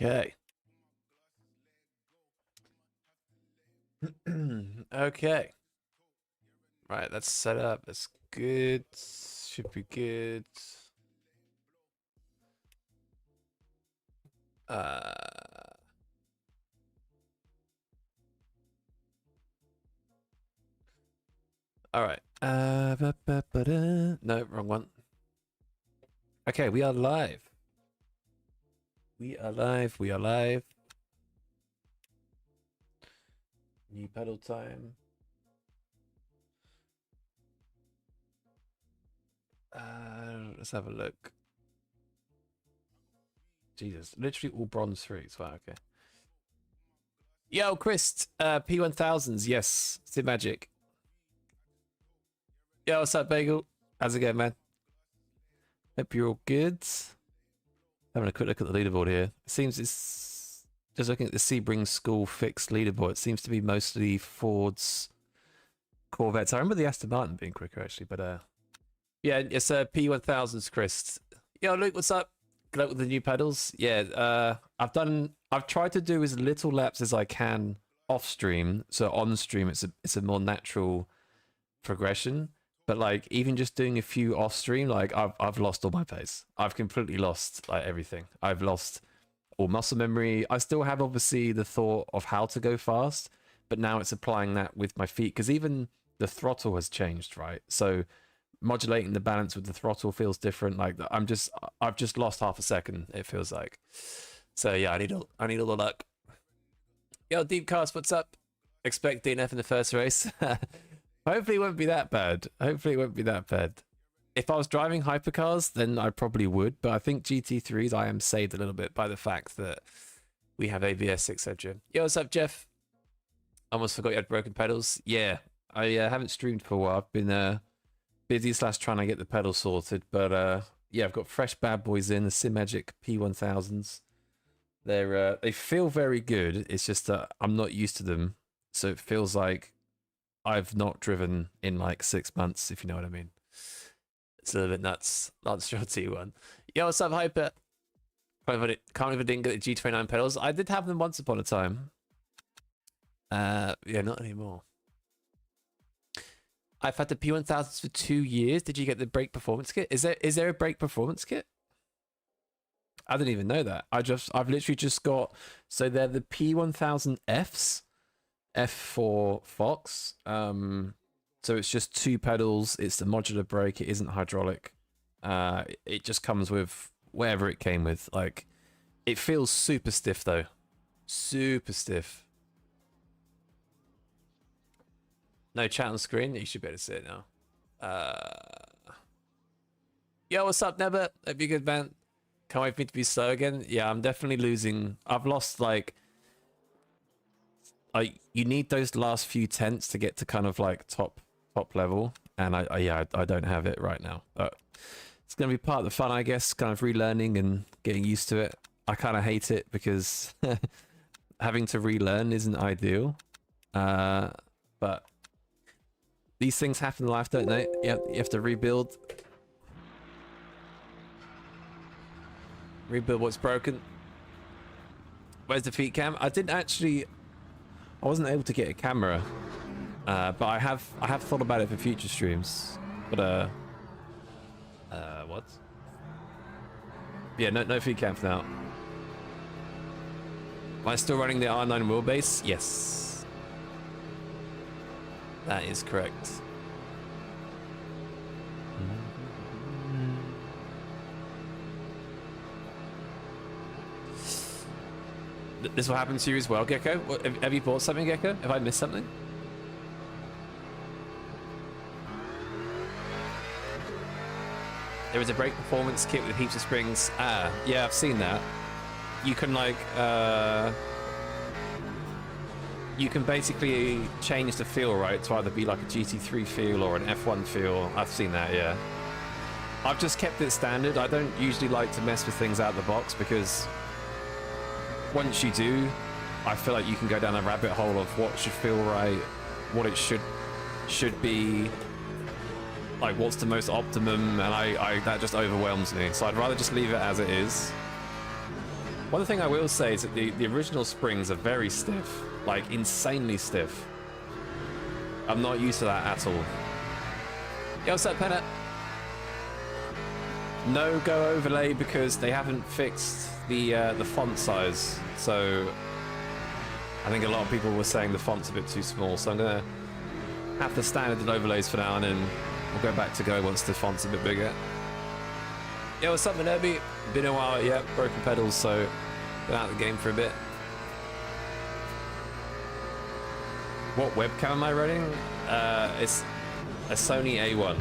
Okay. Okay. Right, that's set up. That's good. Should be good. All right. No, wrong one. Okay, we are live. We are live. We are live. New pedal time. Let's have a look. Jesus, literally all bronze threes. Wow, okay. Yo, Chris, P1000s, yes. SIMAGIC. Yo, what's up, Bagel? How's it going, man? Hope you're all good. Having a quick look at the leaderboard here. It seems it's just looking at the Sebring School fixed leaderboard. It seems to be mostly Fords, Corvettes. I remember the Aston Martin being quicker actually, but yeah, it's P1000s, Chris. Yo, Luke, what's up? Good luck with the new pedals. Yeah, I've tried to do as little laps as I can off stream, so on stream it's a more natural progression. But like even just doing a few off stream, like I've lost all my pace. I've completely lost like everything. I've lost all muscle memory. I still have obviously the thought of how to go fast, but now it's applying that with my feet because even the throttle has changed, right? So modulating the balance with the throttle feels different. Like I've just lost half a second. It feels like. So yeah, I need all the luck. Yo, Deepcast, what's up? Expect DNF in the first race. Hopefully it won't be that bad. Hopefully it won't be that bad. If I was driving hypercars, then I probably would. But I think GT3s, I am saved a little bit by the fact that we have ABS, etc. Yo, what's up, Jeff? Almost forgot you had broken pedals. Yeah, I haven't streamed for a while. I've been busy / trying to get the pedals sorted. But yeah, I've got fresh bad boys in, the SIMAGIC P1000s. They feel very good. It's just that I'm not used to them. So it feels like I've not driven in like 6 months, if you know what I mean. It's a little bit nuts. Lance Stroll T1. Yo, what's up, Hyper? Can't believe I didn't get the G29 pedals. I did have them once upon a time. Yeah, not anymore. I've had the P1000s for 2 years. Did you get the brake performance kit? Is there a brake performance kit? I didn't even know that. I've literally just got, so they're the P1000Fs. F for Fox. So it's just 2 pedals. It's the modular brake. It isn't hydraulic. It just comes with whatever it came with. Like, it feels super stiff though. Super stiff. No chat on screen. You should be able to see it now. Yo, what's up, Nebba? Hope you're good, man. Can't wait for me to be slow again. Yeah, I'm definitely losing. I've lost like. You need those last few tenths to get to kind of like top level, and I don't have it right now. But it's gonna be part of the fun, I guess. Kind of relearning and getting used to it. I kind of hate it because having to relearn isn't ideal. But these things happen in life, don't they? You have to rebuild what's broken. Where's the feet cam? I wasn't able to get a camera, but I have thought about it for future streams. But what? Yeah, no feed cam for now. Am I still running the R9 wheelbase? Yes, that is correct. This will happen to you as well, Gecko. Have you bought something, Gecko? Have I missed something? There is a brake performance kit with heaps of springs. Ah, yeah, I've seen that. You can like, you can basically change the feel, right? To either be like a GT3 feel or an F1 feel. I've seen that, yeah. I've just kept it standard. I don't usually like to mess with things out of the box because once you do, I feel like you can go down a rabbit hole of what should feel right, what it should be, like what's the most optimum, and I that just overwhelms me. So I'd rather just leave it as it is. One thing I will say is that the original springs are very stiff, like insanely stiff. I'm not used to that at all. Yo, what's up, Penna? No go overlay because they haven't fixed the font size. So I think a lot of people were saying the font's a bit too small. So I'm gonna have the standard overlays for now, and then we'll go back to go once the font's a bit bigger. Yo, what's up, Minobi? Been a while, yeah, broken pedals, so been out of the game for a bit. What webcam am I running? It's a Sony A1.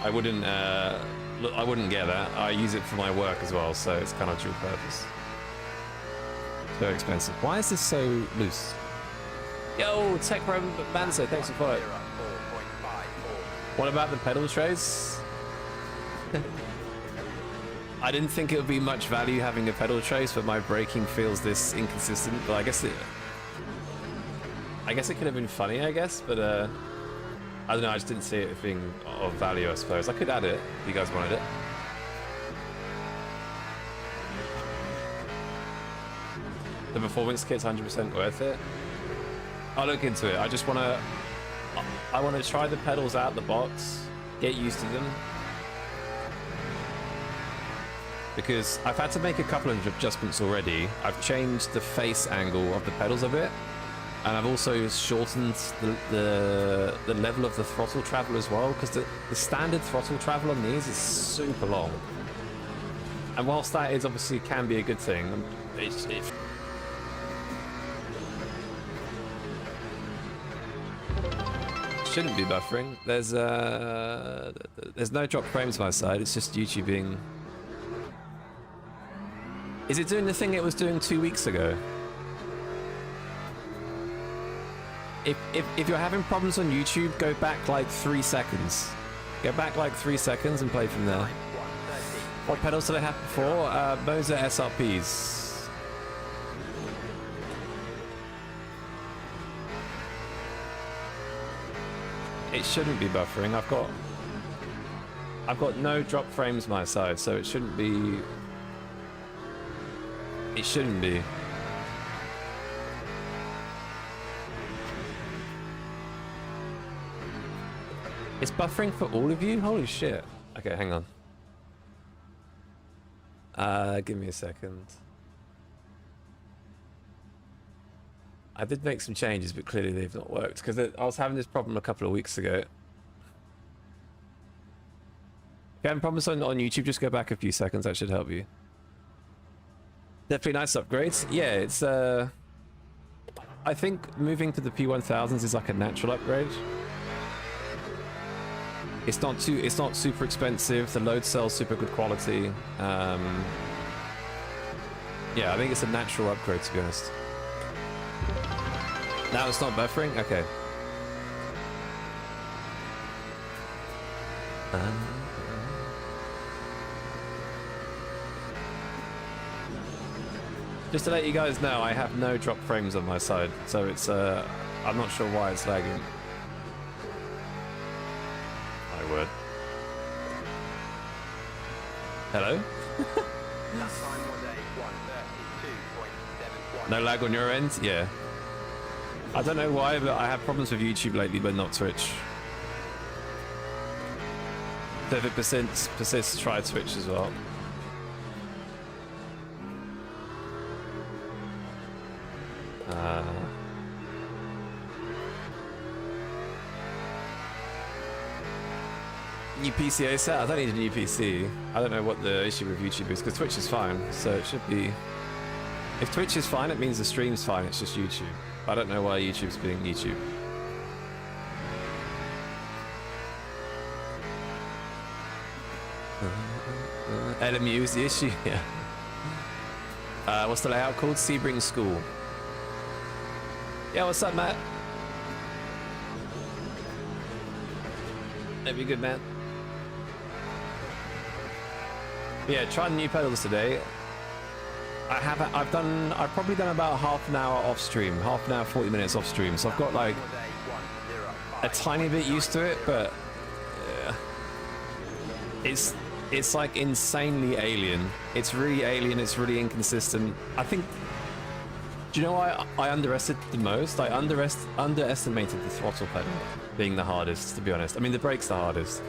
I wouldn't get that. I use it for my work as well, so it's kind of dual purpose. So expensive. Why is this so loose? Yo, Tech Pro Manso, thanks for following. What about the pedal trays? I didn't think it would be much value having a pedal trace, but my braking feels this inconsistent. But I guess it could have been funny, I guess. But I don't know. I just didn't see it as being of value. I suppose I could add it if you guys wanted it. The performance kit's 100% worth it. I'll look into it. I just want to try the pedals out the box, get used to them. Because I've had to make a couple of adjustments already. I've changed the face angle of the pedals a bit, and I've also shortened the level of the throttle travel as well, because the standard throttle travel on these is super long. And whilst that is obviously can be a good thing, it shouldn't be buffering. There's no drop frames on my side. It's just YouTube being. Is it doing the thing it was doing 2 weeks ago? If you're having problems on YouTube, go back like 3 seconds. Go back like 3 seconds and play from there. What pedals did I have before? Those are SRPs. It shouldn't be buffering. I've got no drop frames my side, so it shouldn't be. It shouldn't be. It's buffering for all of you? Holy shit. Okay, hang on. Give me a second. I did make some changes, but clearly they've not worked, because I was having this problem a couple of weeks ago. If you're having problems on YouTube, just go back a few seconds. That should help you. Definitely nice upgrades. Yeah, it's I think moving to the P1000s is like a natural upgrade. It's not super expensive. The load cell's super good quality. Yeah, I think it's a natural upgrade, to be honest. Now it's not buffering? Okay. Just to let you guys know, I have no drop frames on my side, so it's I'm not sure why it's lagging. My word. Hello? No lag on your end? Yeah. I don't know why, but I have problems with YouTube lately, but not Twitch. So if it persists, try Twitch as well. New PC set? I don't need a new PC. I don't know what the issue with YouTube is, because Twitch is fine, so it should be. If Twitch is fine, it means the stream's fine. It's just YouTube. I don't know why YouTube's being YouTube. LMU is the issue. Yeah. What's the layout called? Sebring School. Yeah, what's up, Matt? That'd be good, man. Yeah, trying new pedals today. I've probably done about half an hour off stream, half an hour, 40 minutes off stream. So I've got like a tiny bit used to it, but it's It's like insanely alien. It's really alien. It's really inconsistent. I think. Do you know why I underestimated the most? I underestimated the throttle pedal being the hardest, to be honest. I mean, the brake's the hardest.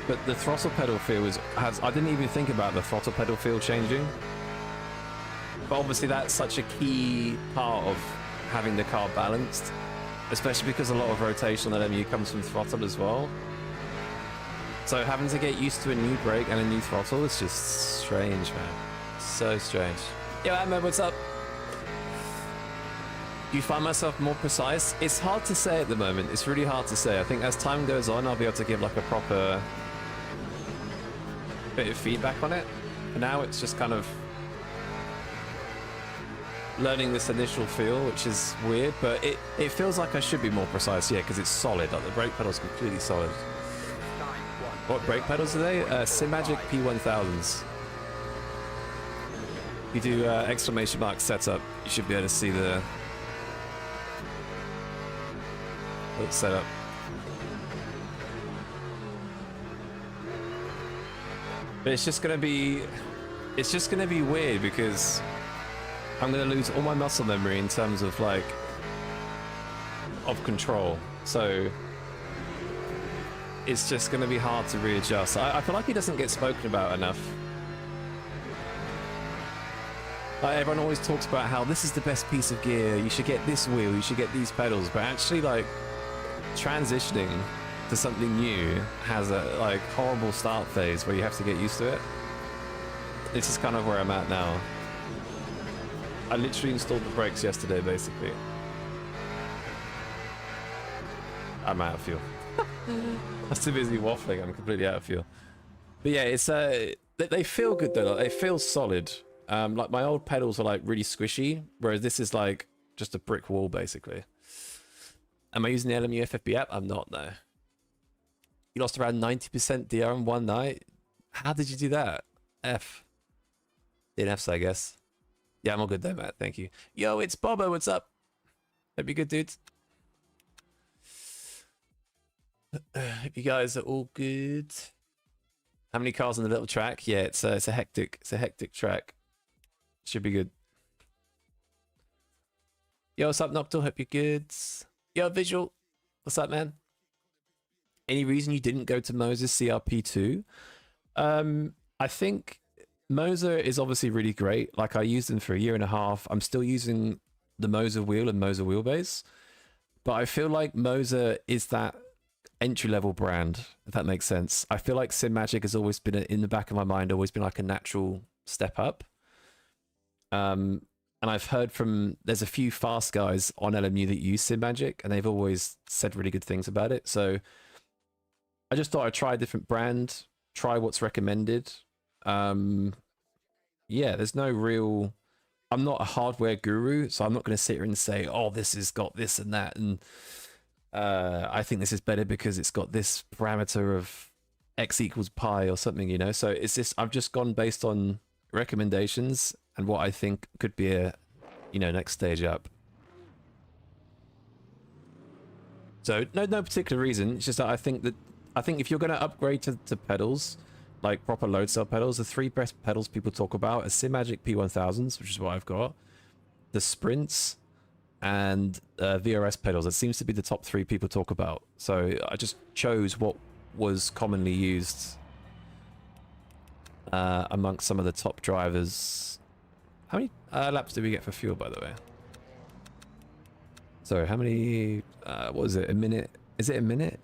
But the throttle pedal feel has... I didn't even think about the throttle pedal feel changing. But obviously that's such a key part of having the car balanced. Especially because a lot of rotation on LMU comes from throttle as well. So having to get used to a new brake and a new throttle is just strange, man. So strange. Yo, Ahmed, what's up? Do you find myself more precise? It's hard to say at the moment. It's really hard to say. I think as time goes on, I'll be able to give like a proper bit of feedback on it. For now, it's just kind of learning this initial feel, which is weird, but it feels like I should be more precise, yeah, because it's solid. Like the brake pedal's completely solid. What brake pedals are they? SIMAGIC P1000s. You do exclamation mark setup, you should be able to see the setup. But it's just gonna be weird because I'm gonna lose all my muscle memory in terms of like of control. So it's just going to be hard to readjust. I feel like it doesn't get spoken about enough. Like everyone always talks about how this is the best piece of gear, you should get this wheel, you should get these pedals, but actually like transitioning to something new has a like horrible start phase where you have to get used to it. This is kind of where I'm at now. I literally installed the brakes yesterday basically. I'm out of fuel. I was too busy waffling. I'm completely out of fuel. But yeah, it's they feel good though. Like, they feel solid. Like my old pedals were like really squishy, whereas this is like just a brick wall basically. Am I using the LMU FFB app? I'm not, no. You lost around 90% DR in one night. How did you do that? DNFs, I guess. Yeah, I'm all good though, Matt. Thank you. Yo, it's Bobo. What's up? Hope you're good, dudes. Hope you guys are all good. How many cars on the little track? Yeah, it's a hectic track. Should be good. Yo, what's up, Noctil? Hope you're good. Yo, Visual. What's up, man? Any reason you didn't go to Moses CRP2? I think Moser is obviously really great. Like I used them for a year and a half. I'm still using the Moser wheel and Moser wheelbase. But I feel like Moser is that entry-level brand, if that makes sense. I feel like SIMAGIC has always been in the back of my mind, always been like a natural step up. And I've heard from, there's a few fast guys on LMU that use SIMAGIC and they've always said really good things about it. So I just thought I'd try a different brand, try what's recommended. Yeah, there's no real, I'm not a hardware guru, so I'm not going to sit here and say, oh, this has got this and that. And I think this is better because it's got this parameter of X equals pi or something, you know? So it's just, I've just gone based on recommendations and what I think could be a, you know, next stage up. So no particular reason. It's just that I think if you're going to upgrade to pedals, like proper load cell pedals, the three best pedals people talk about are SIMAGIC P1000s, which is what I've got, the Sprints, and VRS pedals. It seems to be the top three people talk about. So I just chose what was commonly used amongst some of the top drivers. How many laps did we get for fuel, by the way? Sorry, how many? What was it? A minute? Is it a minute?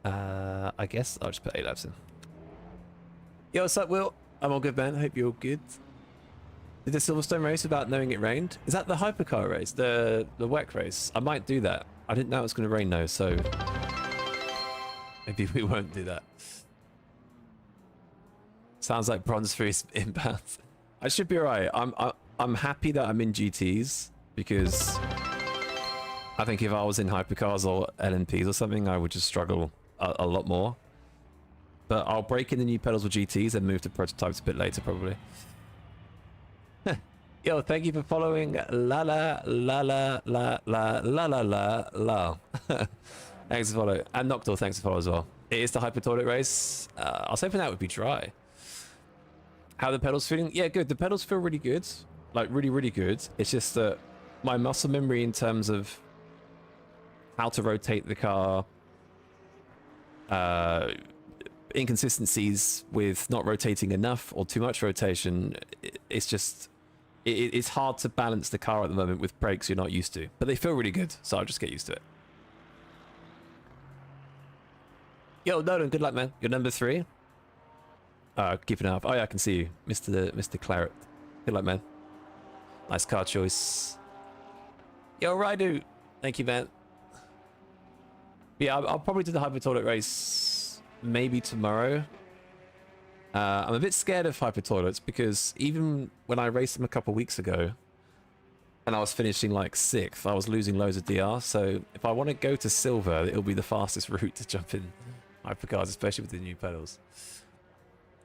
I guess I'll just put 8 laps in. Yo, what's up, Will? I'm all good, man. I hope you're all good. Did the Silverstone race without knowing it rained? Is that the hypercar race? The WEC race? I might do that. I didn't know it was going to rain though, so maybe we won't do that. Sounds like bronze free inbound. I should be alright. I'm happy that I'm in GTs because I think if I was in hypercars or LMPs or something, I would just struggle a lot more. But I'll break in the new pedals with GTs and move to prototypes a bit later, probably. Yo, thank you for following. La la la la la la la la la la. Thanks for follow. And Noctil, thanks for follow as well. It is the Hyper Toilet race. I was hoping that would be dry. How the pedals feeling? Yeah, good. The pedals feel really good. Like, really, really good. It's just that my muscle memory in terms of how to rotate the car, inconsistencies with not rotating enough or too much rotation, it's just... It's hard to balance the car at the moment with brakes you're not used to. But they feel really good, so I'll just get used to it. Yo, Nolan, good luck, man. You're number 3. Keeping up. Oh, yeah, I can see you. Mr. Claret. Good luck, man. Nice car choice. Yo, Raidu. Thank you, man. Yeah, I'll probably do the Hyper Toilet race maybe tomorrow. I'm a bit scared of Hyper Toilets because even when I raced them a couple weeks ago and I was finishing like 6th, I was losing loads of DR. So if I want to go to Silver, it'll be the fastest route to jump in hypercars, especially with the new pedals.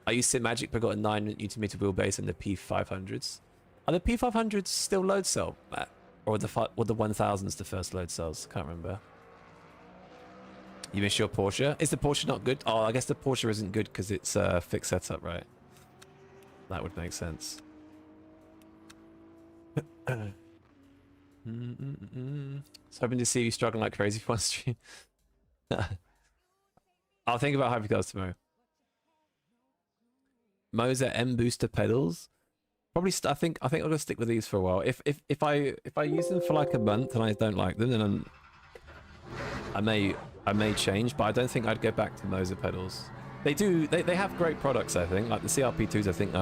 I used SIMAGIC, but got a 9 Nm wheelbase and the P500s. Are the P500s still load cell, Matt? Or the 1000s the first load cells? Can't remember. You miss your Porsche? Is the Porsche not good? Oh, I guess the Porsche isn't good because it's a fixed setup, right? That would make sense. I was hoping to see you struggling like crazy for one stream. I'll think about hypercars tomorrow. Moser M booster pedals. Probably. I think I'm gonna stick with these for a while. If I use them for like a month and I don't like them, then I may change. But I don't think I'd go back to Moser pedals. They have great products. I think like the CRP2s. I think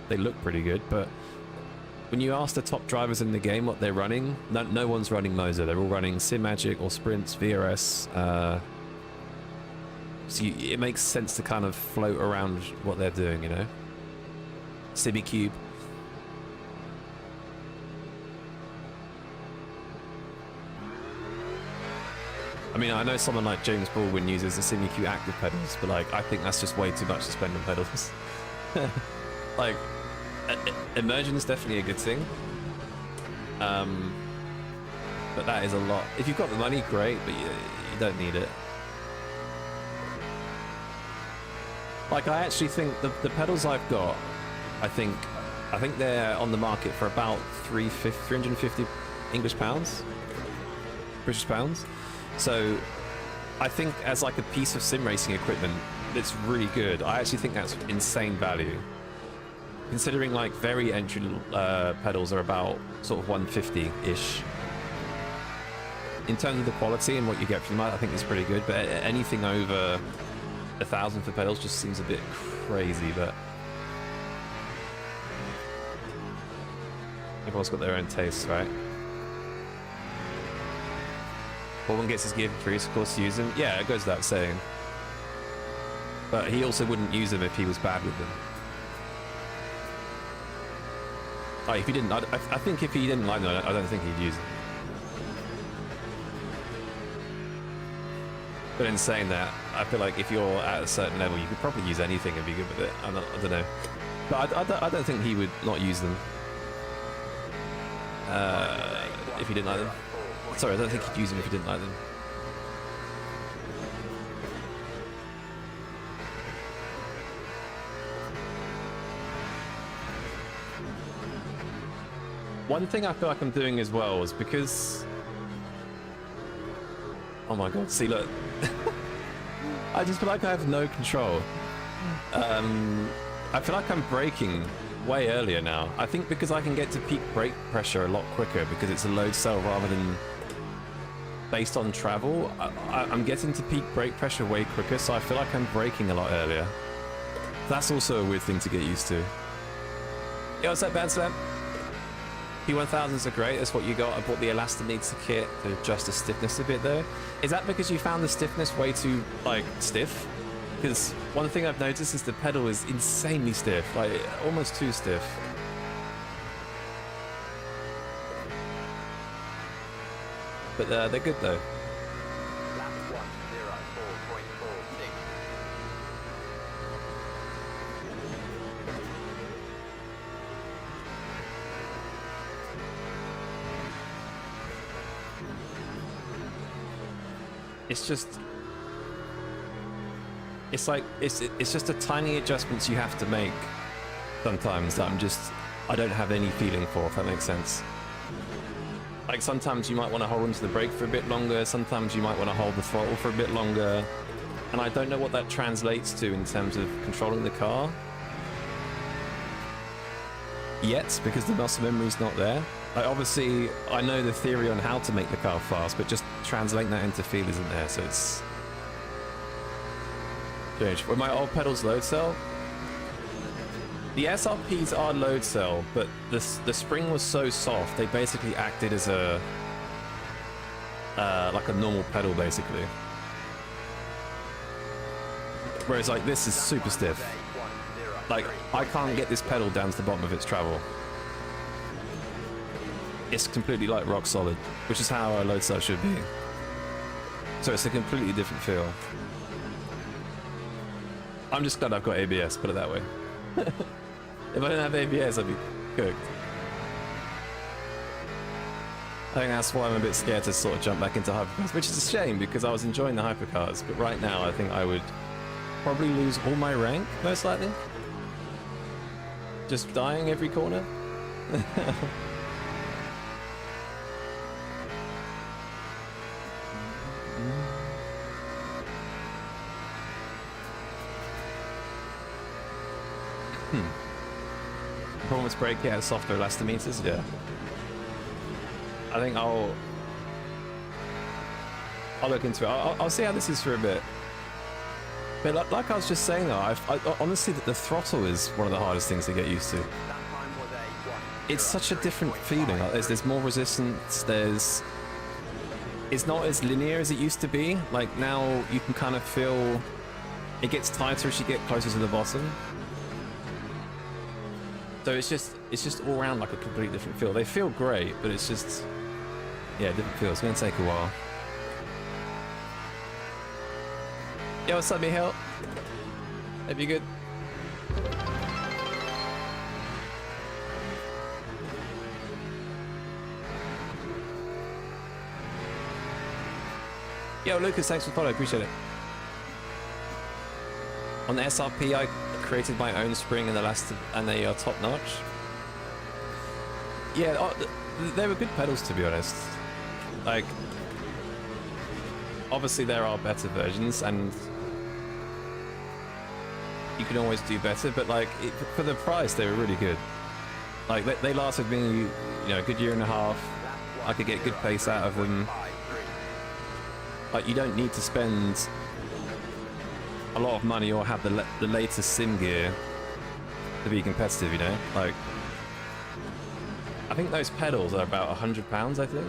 they look pretty good. But when you ask the top drivers in the game what they're running, no one's running Moser. They're all running SIMAGIC or Sprints, VRS. So it makes sense to kind of float around what they're doing, you know? SimiCube. I mean, I know someone like James Baldwin uses the SimiCube active pedals, but like, I think that's just way too much to spend on pedals. Like, immersion is definitely a good thing. But that is a lot. If you've got the money, great, but you don't need it. Like, I actually think the pedals I've got, I think they're on the market for about 350 English pounds, British pounds. So I think as like a piece of sim racing equipment, it's really good. I actually think that's insane value. Considering like very entry pedals are about sort of 150-ish. In terms of the quality and what you get from that, I think it's pretty good. But anything over 1,000 for pedals just seems a bit crazy, but everyone's got their own tastes, right? Baldwin gets his gear for free, so of course use them. Yeah, it goes without saying. But he also wouldn't use them if he was bad with them. Oh, if he didn't, I think if he didn't like them, I don't think he'd use them. But in saying that, I feel like if you're at a certain level, you could probably use anything and be good with it. I don't know. But I don't think he would not use them. If he didn't like them. Sorry, I don't think he'd use them if he didn't like them. One thing I feel like I'm doing as well is because... Oh my god, see look. I just feel like I have no control. I feel like I'm braking way earlier now. I think because I can get to peak brake pressure a lot quicker because it's a load cell rather than based on travel. I'm getting to peak brake pressure way quicker, so I feel like I'm braking a lot earlier. That's also a weird thing to get used to. Yo, what's up, Bad Slam? P1000s are great, that's what you got. I bought the Elastometer kit to adjust the stiffness a bit though. Is that because you found the stiffness way too, like, stiff? Because one thing I've noticed is the pedal is insanely stiff, like, almost too stiff. But they're good though. it's just, it's like, it's just a tiny adjustments you have to make sometimes that I don't have any feeling for, if that makes sense. Like sometimes you might want to hold onto the brake for a bit longer, sometimes you might want to hold the throttle for a bit longer, and I don't know what that translates to in terms of controlling the car yet, because the muscle memory's not there. Like obviously I know the theory on how to make the car fast, but just translating that into feel isn't there, so it's strange. Were my old pedals load cell? The SRPs are load cell, but the spring was so soft, they basically acted as a like a normal pedal basically. Whereas like this is super stiff. Like I can't get this pedal down to the bottom of its travel. It's completely like rock solid, which is how a load cell should be. So it's a completely different feel. I'm just glad I've got ABS, put it that way. If I didn't have ABS, I'd be cooked. I think that's why I'm a bit scared to sort of jump back into hypercars, which is a shame because I was enjoying the hypercars, but right now I think I would probably lose all my rank, most likely. Just dying every corner. Performance brake, yeah, softer elastometers, yeah. I think I'll look into it. I'll see how this is for a bit. But like I was just saying though, I honestly, the throttle is one of the hardest things to get used to. It's such a different feeling. Like there's more resistance. It's not as linear as it used to be. Like now you can kind of feel it gets tighter as you get closer to the bottom. So it's just all around like a completely different feel. They feel great, but it's just, yeah, different feel. It's gonna take a while. Yo, what's up, Mihail? Hope you good. Yo, Lucas, thanks for the follow. Appreciate it. On the SRP, I created my own spring and they are top notch. Yeah, they were good pedals to be honest. Like, obviously there are better versions and you can always do better, but like for the price they were really good. Like they lasted me, you know, a good year and a half. I could get good pace out of them. Like you don't need to spend a lot of money or have the latest sim gear to be competitive, you know? Like, I think those pedals are about £100, I think.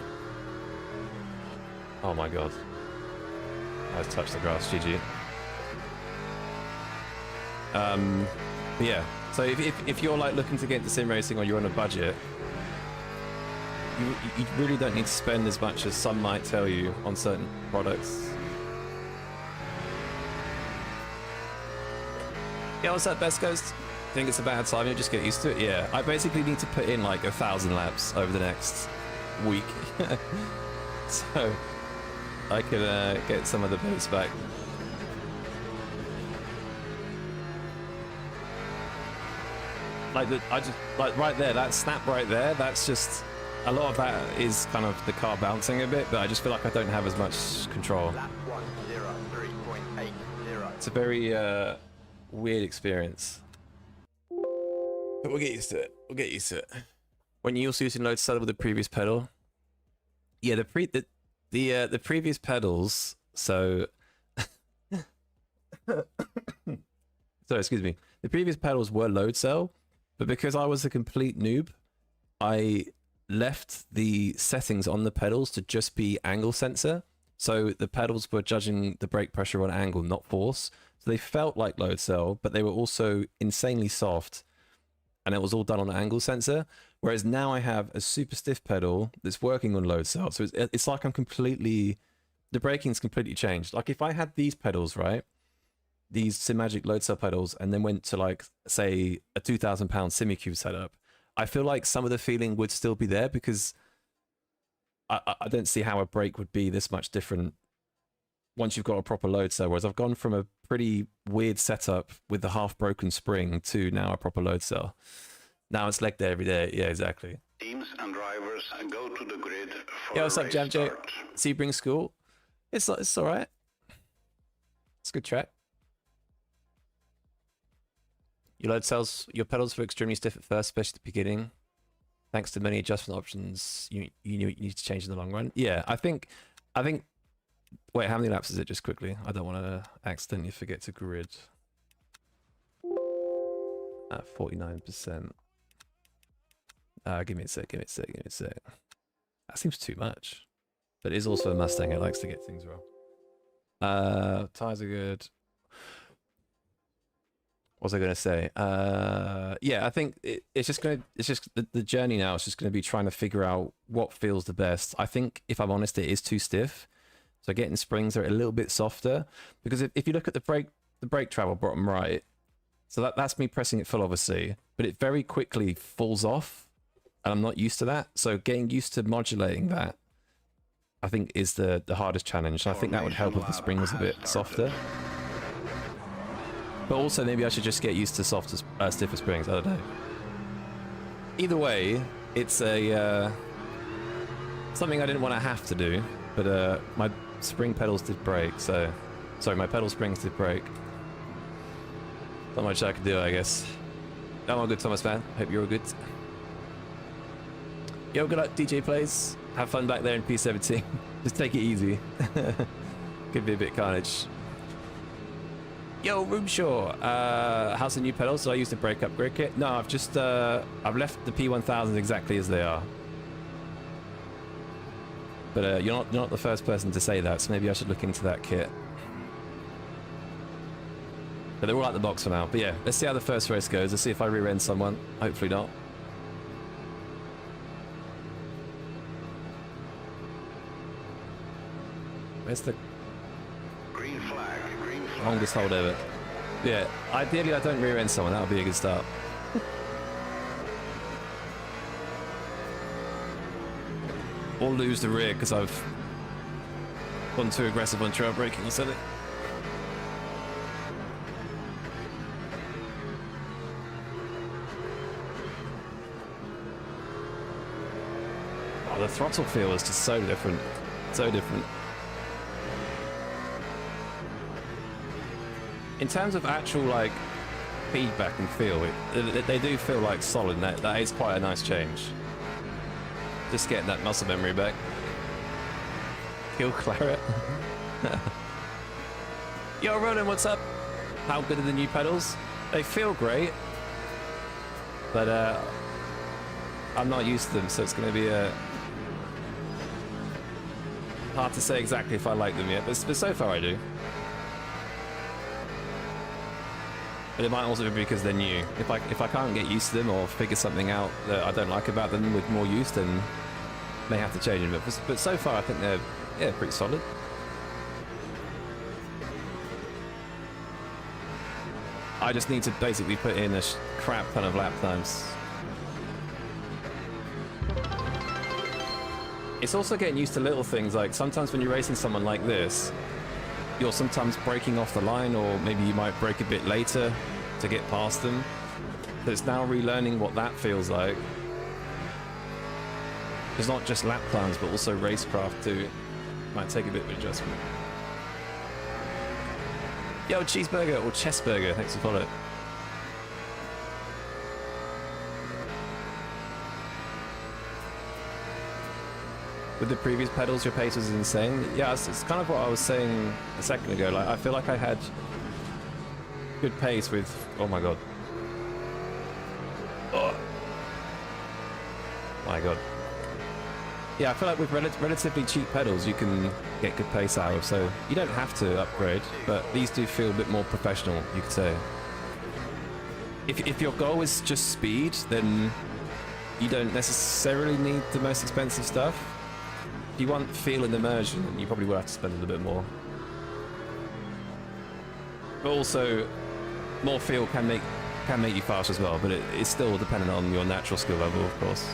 Oh my god. I just touched the grass, GG. Yeah, so if you're like looking to get into sim racing or you're on a budget, you really don't need to spend as much as some might tell you on certain products. Yeah, what's up, Best Ghost? Think it's a bad time, you'll just get used to it? Yeah, I basically need to put in like 1,000 laps over the next week. So I can get some of the pace back. Like right there, that snap right there, that's just, a lot of that is kind of the car bouncing a bit, but I just feel like I don't have as much control. It's a very weird experience. But we'll get used to it. We'll get used to it. When you also using load cell with the previous pedal? Yeah, the previous pedals, so sorry, excuse me. The previous pedals were load cell, but because I was a complete noob, I left the settings on the pedals to just be angle sensor. So the pedals were judging the brake pressure on angle, not force. So they felt like load cell, but they were also insanely soft. And it was all done on an angle sensor. Whereas now I have a super stiff pedal that's working on load cell. So it's like I'm completely, the braking's completely changed. Like if I had these pedals, right? These SIMAGIC load cell pedals, and then went to like, say, a 2,000 pound SimiCube setup, I feel like some of the feeling would still be there because I don't see how a brake would be this much different once you've got a proper load cell, whereas I've gone from a pretty weird setup with the half broken spring to now a proper load cell. Now it's leg day every day. Yeah, exactly. Teams and drivers go to the grid for Yeah, what's up, race Jam J? start. Sebring School. It's all right. It's a good track. Your load cells, your pedals were extremely stiff at first, especially at the beginning. Thanks to many adjustment options, you need to change in the long run. Yeah, I think. Wait, how many laps is it? Just quickly, I don't want to accidentally forget to grid. At 49%. Give me a sec. That seems too much, but it is also a Mustang. It likes to get things wrong. Tires are good. What was I going to say? Yeah, I think it's just the journey now. It's just going to be trying to figure out what feels the best. I think, if I'm honest, it is too stiff. So getting springs are a little bit softer, because if you look at the brake travel bottom right, so that's me pressing it full, obviously, but it very quickly falls off, and I'm not used to that. So getting used to modulating that, I think, is the hardest challenge. And I think that would help if the spring was a bit softer. But also, maybe I should just get used to softer, stiffer springs. I don't know. Either way, it's a something I didn't want to have to do, but my spring pedals did break. So, sorry, my pedal springs did break. Not much I could do, I guess. I'm all good, Thomas fan. Hope you're all good. Yo, good luck, DJ Plays. Have fun back there in P17. Just take it easy. Could be a bit carnage. Yo, Roomshaw, how's the new pedals? So I used the brake upgrade kit. No, I've just I've left the P1000s exactly as they are. But you're not the first person to say that, so maybe I should look into that kit. But they're all out the box for now. But yeah, let's see how the first race goes. Let's see if I rear end someone. Hopefully not. Where's the Green flag, green flag. longest hold ever? Yeah, ideally I don't rear end someone. That would be a good start. Or lose the rear because I've gone too aggressive on trail braking or something. Oh, the throttle feel is just so different. So different. In terms of actual, like, feedback and feel, they do feel like solid. That is quite a nice change. Just getting that muscle memory back. Kill Claret. Yo, Ronan, what's up? How good are the new pedals? They feel great, but I'm not used to them, so it's going to be hard to say exactly if I like them yet. But so far, I do. But it might also be because they're new. If I can't get used to them or figure something out that I don't like about them with more use, then may have to change them. But so far, I think they're pretty solid. I just need to basically put in a crap ton of lap times. It's also getting used to little things, like sometimes when you're racing someone like this, you're sometimes breaking off the line, or maybe you might break a bit later to get past them. So it's now relearning what that feels like. It's not just lap times, but also racecraft too. Might take a bit of adjustment. Yo, Cheeseburger or Chessburger, thanks for following. With the previous pedals, your pace was insane. Yeah, it's kind of what I was saying a second ago. Like, I feel like I had good pace with... Oh my god. Oh my god. Yeah, I feel like with relatively cheap pedals, you can get good pace out of. So you don't have to upgrade, but these do feel a bit more professional, you could say. If your goal is just speed, then you don't necessarily need the most expensive stuff. If you want feel and immersion, then you probably will have to spend a little bit more. But also, more feel can make you fast as well, but it's still dependent on your natural skill level, of course.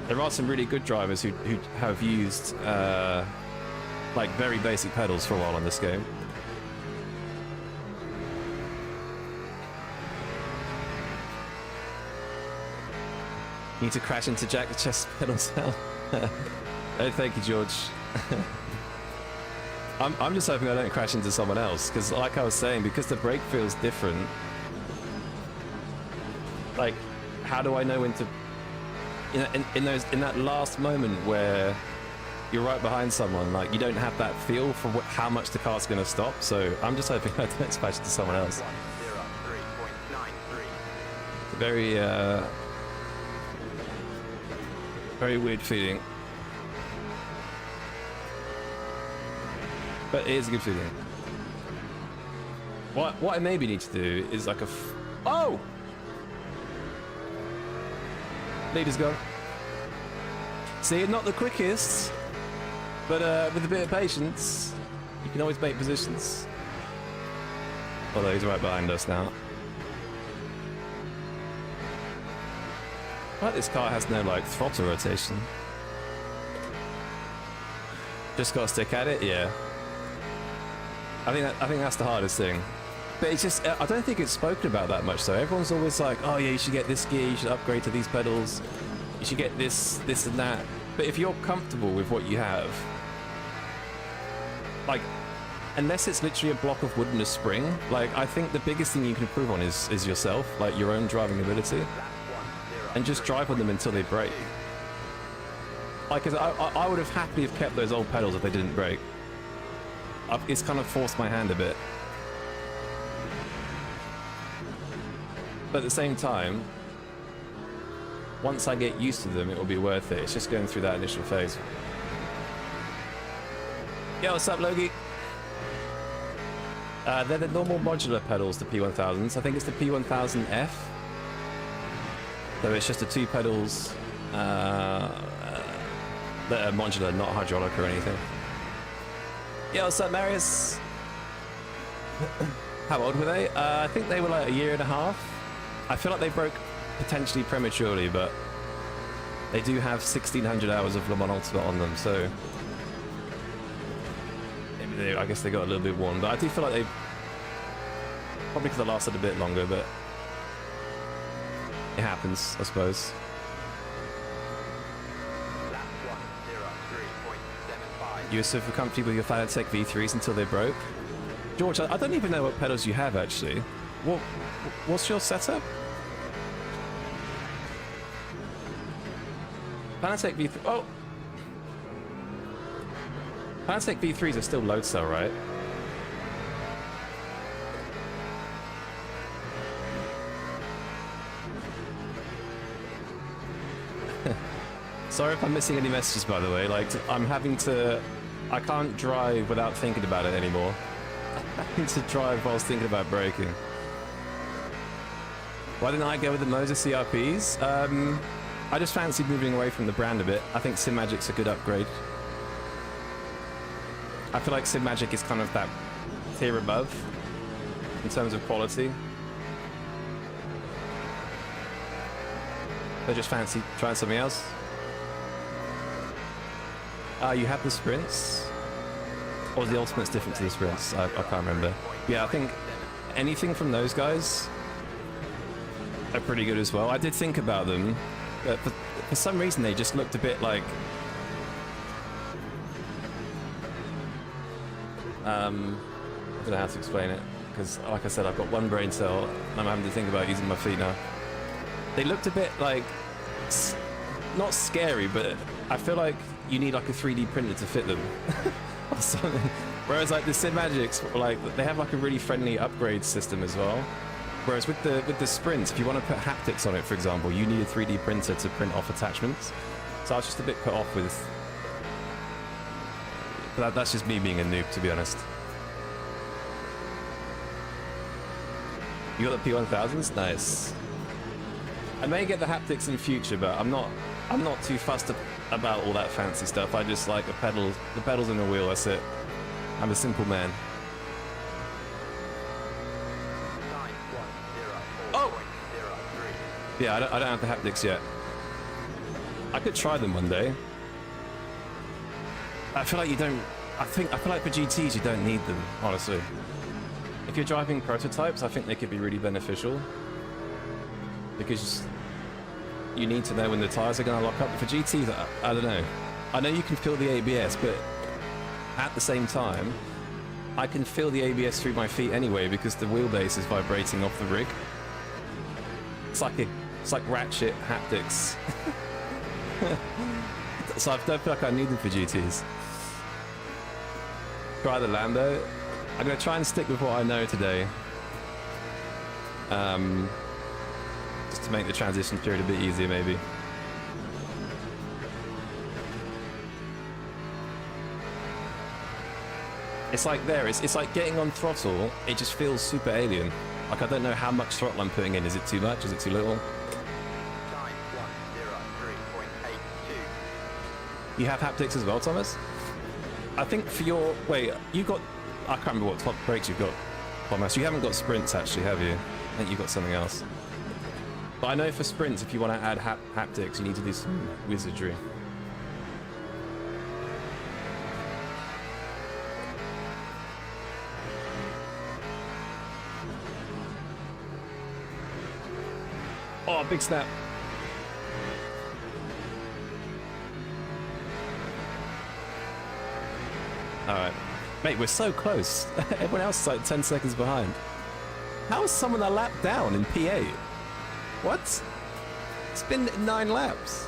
There are some really good drivers who have used like very basic pedals for a while on this game. Need to crash into Jack the chest pedals now. Oh, thank you, George. I'm just hoping I don't crash into someone else, because like I was saying, because the brake feels different, like, how do I know when to, in that last moment where you're right behind someone, like, you don't have that feel for how much the car's going to stop, so I'm just hoping I don't crash into someone else. 103.93. Very, very weird feeling. But it is a good feeling. What I maybe need to do is like oh! Leader's gone. See, not the quickest, but with a bit of patience, you can always make positions. Although he's right behind us now. But this car has no like throttle rotation. Just gotta stick at it, yeah. I think that's the hardest thing. But it's just, I don't think it's spoken about that much, though. Everyone's always like, oh yeah, you should get this gear, you should upgrade to these pedals, you should get this and that. But if you're comfortable with what you have, like, unless it's literally a block of wood and a spring, like, I think the biggest thing you can improve on is yourself, like your own driving ability. And just drive on them until they break. Like, 'cause I would have happily have kept those old pedals if they didn't break. It's kind of forced my hand a bit. But at the same time, once I get used to them, it will be worth it. It's just going through that initial phase. Yo, what's up, Logie? They're the normal modular pedals, the P1000s. I think it's the P1000F. So it's just the two pedals that are modular, not hydraulic or anything. Yeah, what's up, Marius? How old were they? I think they were like a year and a half. I feel like they broke potentially prematurely, but they do have 1,600 hours of Le Mans Ultimate on them, so maybe I guess they got a little bit worn. But I do feel like they probably could have lasted a bit longer, but it happens, I suppose. You were super comfortable with your Fanatec V3s until they broke? George, I don't even know what pedals you have, actually. What's your setup? Fanatec V3... Oh! Fanatec V3s are still load cell, right? Sorry if I'm missing any messages, by the way. Like, I'm having to... I can't drive without thinking about it anymore. I'm having to drive whilst thinking about braking. Why didn't I go with the Moser CRPs? I just fancy moving away from the brand a bit. I think SIMAGIC's a good upgrade. I feel like SIMAGIC is kind of that tier above in terms of quality. I just fancy trying something else. You have the sprints? Or is the Ultimate's different to the sprints? I can't remember. Yeah, I think anything from those guys are pretty good as well. I did think about them, but for some reason they just looked a bit like... I don't know how to explain it, because like I said, I've got one brain cell and I'm having to think about using my feet now. They looked a bit like... not scary, but I feel like you need like a 3D printer to fit them or something. Whereas like the SIMAGICs, like they have like a really friendly upgrade system as well. Whereas with the sprints, if you want to put haptics on it, for example, you need a 3D printer to print off attachments. So I was just a bit put off with. But that's just me being a noob, to be honest. You got the P1000s? Nice. I may get the haptics in future, but I'm not too fussed about all that fancy stuff. I just like the pedals and the wheel, that's it. I'm a simple man. Oh! Yeah, I don't have the haptics yet. I could try them one day. I feel like you don't I feel like for GTs you don't need them, honestly. If you're driving prototypes, I think they could be really beneficial. Because you need to know when the tires are going to lock up. But for GTs, I don't know. I know you can feel the ABS, but at the same time, I can feel the ABS through my feet anyway because the wheelbase is vibrating off the rig. It's like ratchet haptics. So I don't feel like I need them for GTs. Try the Lando. I'm going to try and stick with what I know today. Just to make the transition period a bit easier, maybe. It's like it's like getting on throttle, it just feels super alien. Like I don't know how much throttle I'm putting in. Is it too much? Is it too little? 910.3.82. You have haptics as well, Thomas? I think for your... Wait, you got... I can't remember what top brakes you've got, Thomas. You haven't got sprints actually, have you? I think you've got something else. But I know for sprints, if you want to add haptics, you need to do some wizardry. Oh, big snap. Alright. Mate, we're so close. Everyone else is like 10 seconds behind. How is someone a lap down in P8? What? It's been 9 laps.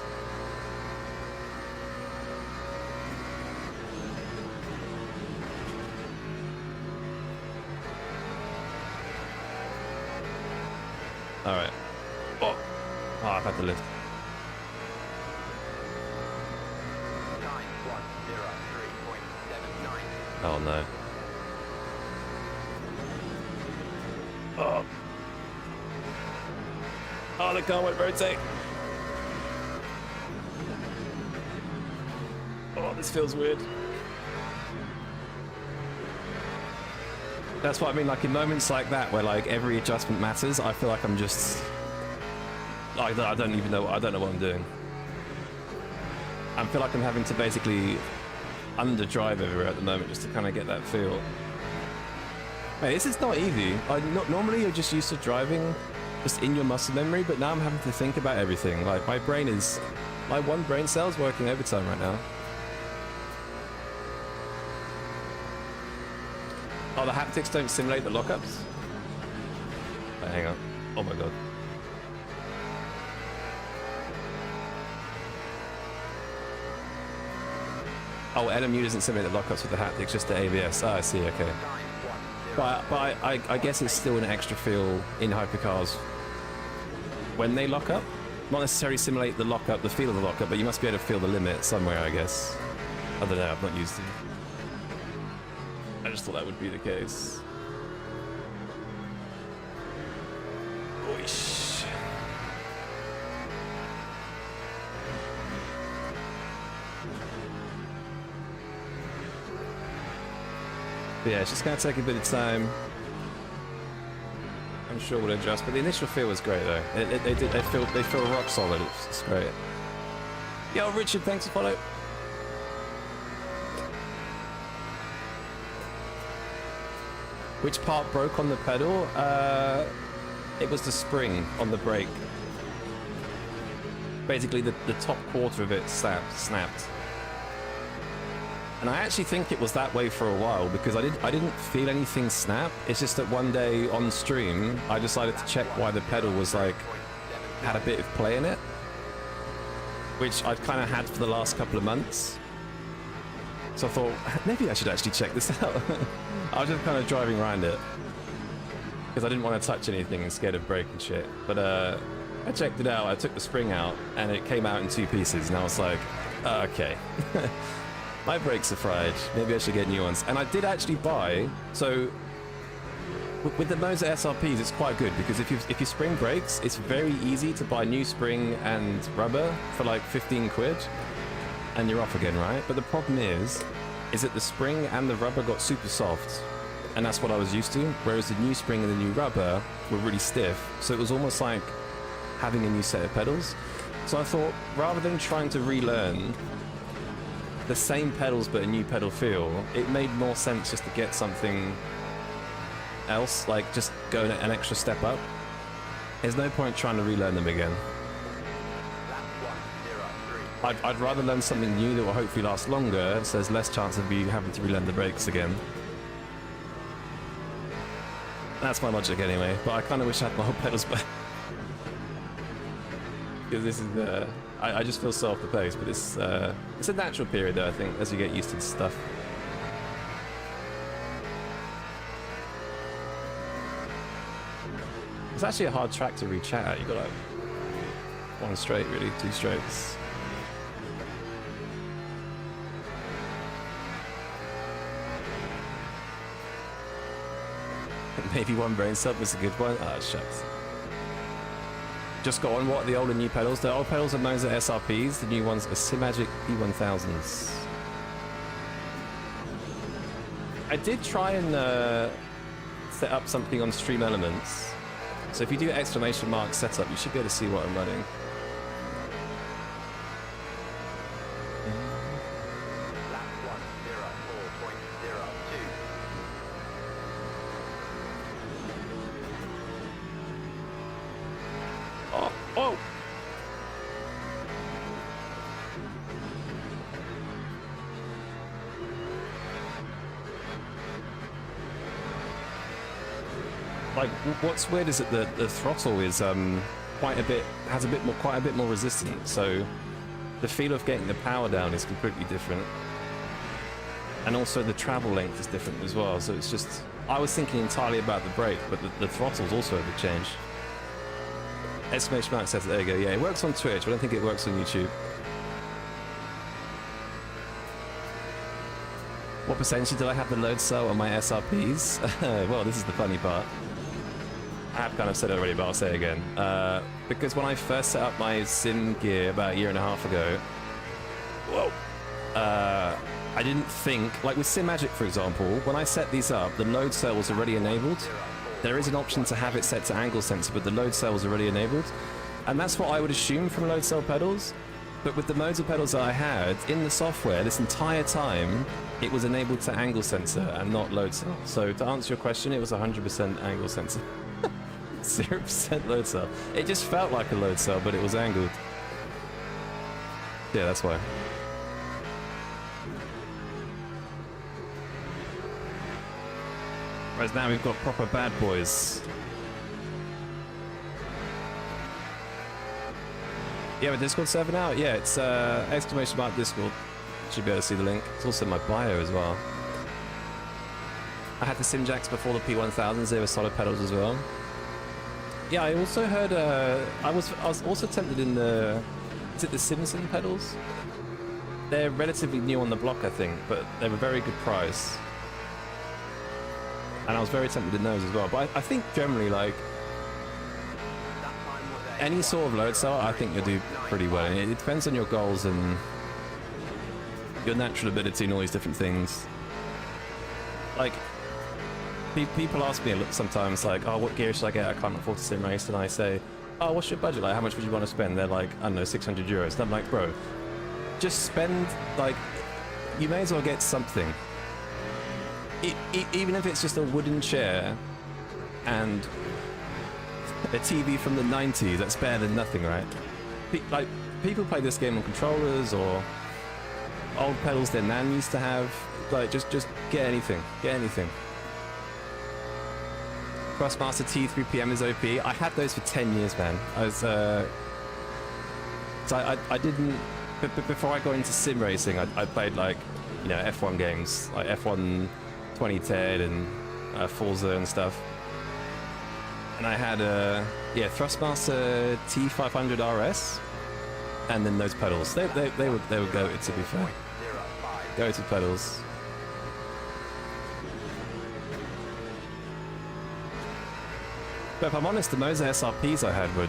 Alright. Oh, I've had to lift. 910.3.79. Oh no. Oh. Oh, the car won't rotate. Oh, this feels weird. That's what I mean, like in moments like that where like every adjustment matters, I feel like I'm just... I don't even know, I don't know what I'm doing. I feel like I'm having to basically underdrive everywhere at the moment just to kind of get that feel. Hey, this is not easy. Normally you're just used to driving just in your muscle memory, but now I'm having to think about everything. Like my brain is... My one brain cell's working overtime right now. Oh, the haptics don't simulate the lockups? Wait, hang on. Oh my god. Oh, LMU doesn't simulate the lockups with the haptics, just the ABS. Oh, I see, okay. But I guess it's still an extra feel in hypercars when they lock up. Not necessarily simulate the lockup, the feel of the lockup, but you must be able to feel the limit somewhere, I guess. I don't know, I've not used it. I just thought that would be the case. Oish. But yeah, it's just gonna take a bit of time. I'm sure we'll adjust, but the initial feel was great though. They feel rock solid. It's great. Yo, Richard, thanks for follow. Which part broke on the pedal? It was the spring on the brake. Basically, the top quarter of it snapped. And I actually think it was that way for a while because I didn't feel anything snap. It's just that one day on stream, I decided to check why the pedal was like had a bit of play in it, which I've kind of had for the last couple of months. So I thought maybe I should actually check this out. I was just kind of driving around it because I didn't want to touch anything and scared of breaking shit. But I checked it out. I took the spring out and it came out in 2 pieces, and I was like, okay. My brakes are fried. Maybe I should get new ones. And I did actually buy... So, with the Moza SRPs, it's quite good because if you spring brakes, it's very easy to buy new spring and rubber for like 15 quid, and you're off again, right? But the problem is that the spring and the rubber got super soft, and that's what I was used to. Whereas the new spring and the new rubber were really stiff, so it was almost like having a new set of pedals. So I thought, rather than trying to relearn the same pedals but a new pedal feel, it made more sense just to get something else, like just go an extra step up. There's no point trying to relearn them again. I'd rather learn something new that will hopefully last longer, so there's less chance of you having to relearn the brakes again. That's my logic anyway, but I kind of wish I had my whole pedals back. Because this is, I just feel so off the pace, but it's a natural period though, I think, as you get used to the stuff. It's actually a hard track to reach out. You got like one straight, really, two straights. Maybe one brain sub was a good one. Ah, shucks. Just got on what the old and new pedals. The old pedals are known as SRPs. The new ones are SIMAGIC P1000s. I did try and set up something on Stream Elements. So if you do exclamation mark setup, you should be able to see what I'm running. Like, what's weird is that the throttle is quite a bit more resistant. So the feel of getting the power down is completely different, and also the travel length is different as well. So it's just, I was thinking entirely about the brake, but the throttle's also a big change. Exclamation mark says, there you go. Yeah, it works on Twitch, but I don't think it works on YouTube. What percentage did I have the load cell on my SRPs? Well, this is the funny part. I have kind of said it already, but I'll say it again. Because when I first set up my sim gear about a year and a half ago, I didn't think, like with SIMAGIC for example, when I set these up, the load cell was already enabled. There is an option to have it set to angle sensor, but the load cell was already enabled. And that's what I would assume from load cell pedals. But with the modes of pedals that I had, in the software, this entire time, it was enabled to angle sensor and not load cell. So to answer your question, it was 100% angle sensor. 0% load cell. It just felt like a load cell, but it was angled. Yeah, that's why. Whereas now we've got proper bad boys. You have a Discord server now? Yeah, it's exclamation mark Discord. Should be able to see the link. It's also in my bio as well. I had the Simjacks before the P1000s. They were solid pedals as well. Yeah, I also heard. I was also tempted in the. Is it the Simpson pedals? They're relatively new on the block, I think, but they were very good price. And I was very tempted in those as well. But I think generally, like, any sort of load cell, I think you'll do pretty well. It depends on your goals and your natural ability and all these different things. Like, people ask me sometimes, like, oh, what gear should I get? I can't afford to sim race. And I say, oh, what's your budget? Like, how much would you want to spend? They're like, I don't know, 600 euros. And I'm like, bro, just spend, like, you may as well get something. Even if it's just a wooden chair and a TV from the 90s, that's better than nothing, right? Like, people play this game on controllers or old pedals their nan used to have. Like, just get anything. Get anything. Crossmaster T3PM is OP. I had those for 10 years, man. I was, so I didn't, before I got into sim racing, I played, like, you know, F1 games, like F1 2010 and Forza and stuff. And I had yeah, Thrustmaster T500 RS, and then those pedals. They were goated, to be fair. Goated pedals. But if I'm honest, the Moser SRPs I had were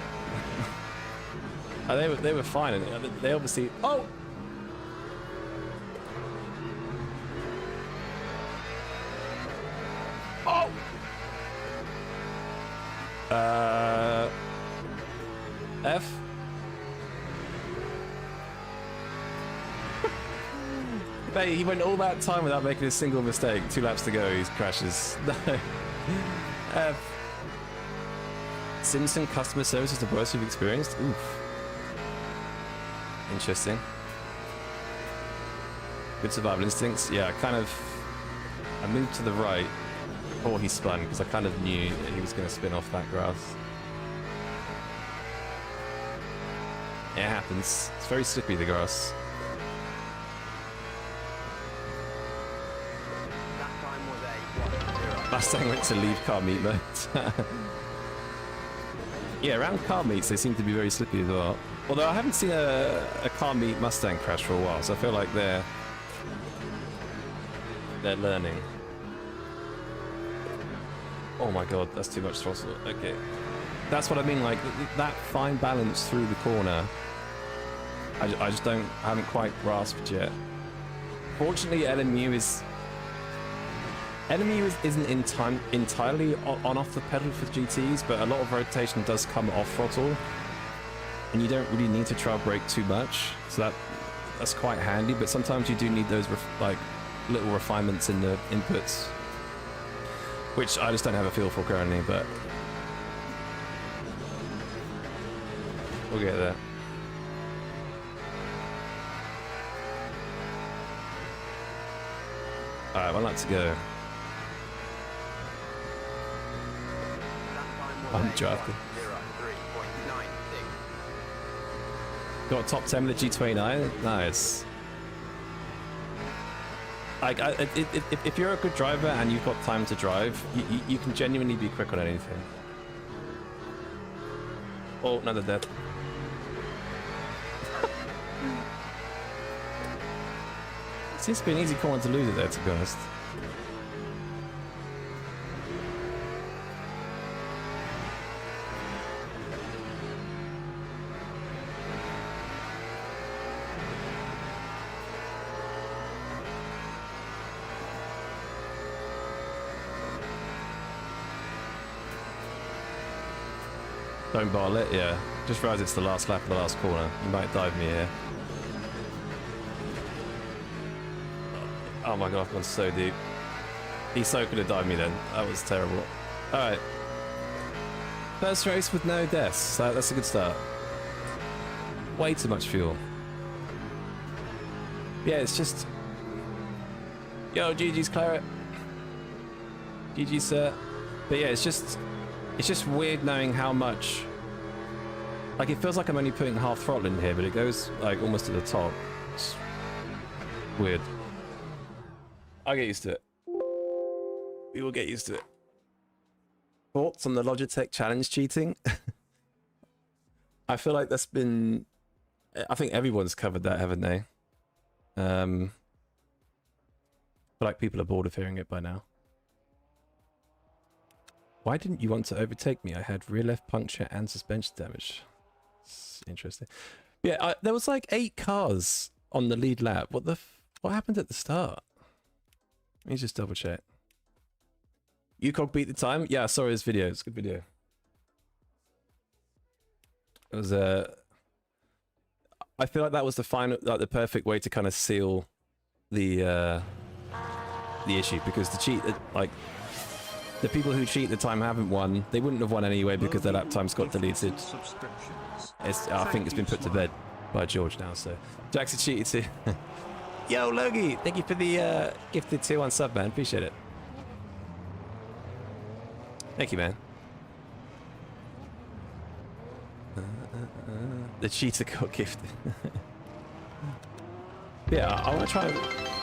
they were fine, and they obviously. Oh. Oh. F. Mate, he went all that time without making a single mistake. 2 laps to go, he crashes. No. Simpson customer service is the worst you've experienced? Oof. Interesting. Good survival instincts. Yeah, I moved to the right before he spun because I kind of knew that he was going to spin off that grass. It happens. It's very slippery, the grass. Mustang went to leave car meet mode. Yeah, around car meets they seem to be very slippy as well. Although I haven't seen a car meet Mustang crash for a while, so I feel like they're learning. Oh my god, that's too much throttle. Okay. That's what I mean, like, that fine balance through the corner. I just haven't quite grasped yet. Fortunately, LMU isn't entirely on off the pedal for GTs, but a lot of rotation does come off throttle, and you don't really need to try brake too much, so that's quite handy. But sometimes you do need those like little refinements in the inputs, which I just don't have a feel for currently, but we'll get there. Alright, 1 lap to go. I'm drafted. Got top 10 with the G29. Nice. Like, if you're a good driver and you've got time to drive, you can genuinely be quick on anything. Oh, another death. It seems to be an easy corner to lose it there, to be honest. Don't bottle it, yeah. Just realised it's the last lap of the last corner. You might dive me here. Oh my god, I've gone so deep. He so could have dived me then. That was terrible. Alright. First race with no deaths. That's a good start. Way too much fuel. Yeah, it's just... Yo, GG's Claret. GG, sir. But yeah, it's just weird knowing how much... Like, it feels like I'm only putting half throttle in here, but it goes, like, almost to the top. It's weird. I'll get used to it. We will get used to it. Thoughts on the Logitech challenge cheating? I feel like that's been... I think everyone's covered that, haven't they? I feel like people are bored of hearing it by now. Why didn't you want to overtake me? I had rear left puncture and suspension damage. It's interesting. Yeah, there was like 8 cars on the lead lap. What happened at the start? Let me just double check. UCOG beat the time? Yeah, I saw his video. It's a good video. It was I feel like that was the final, like the perfect way to kind of seal the issue, because the people who cheat the time haven't won. They wouldn't have won anyway because their lap times got deleted. I think it's been put to bed by George now, so. Jackson cheated too. Yo, Logie, thank you for the gifted tier 1 sub, man. Appreciate it. Thank you, man. The cheater got gifted. Yeah, I want to try.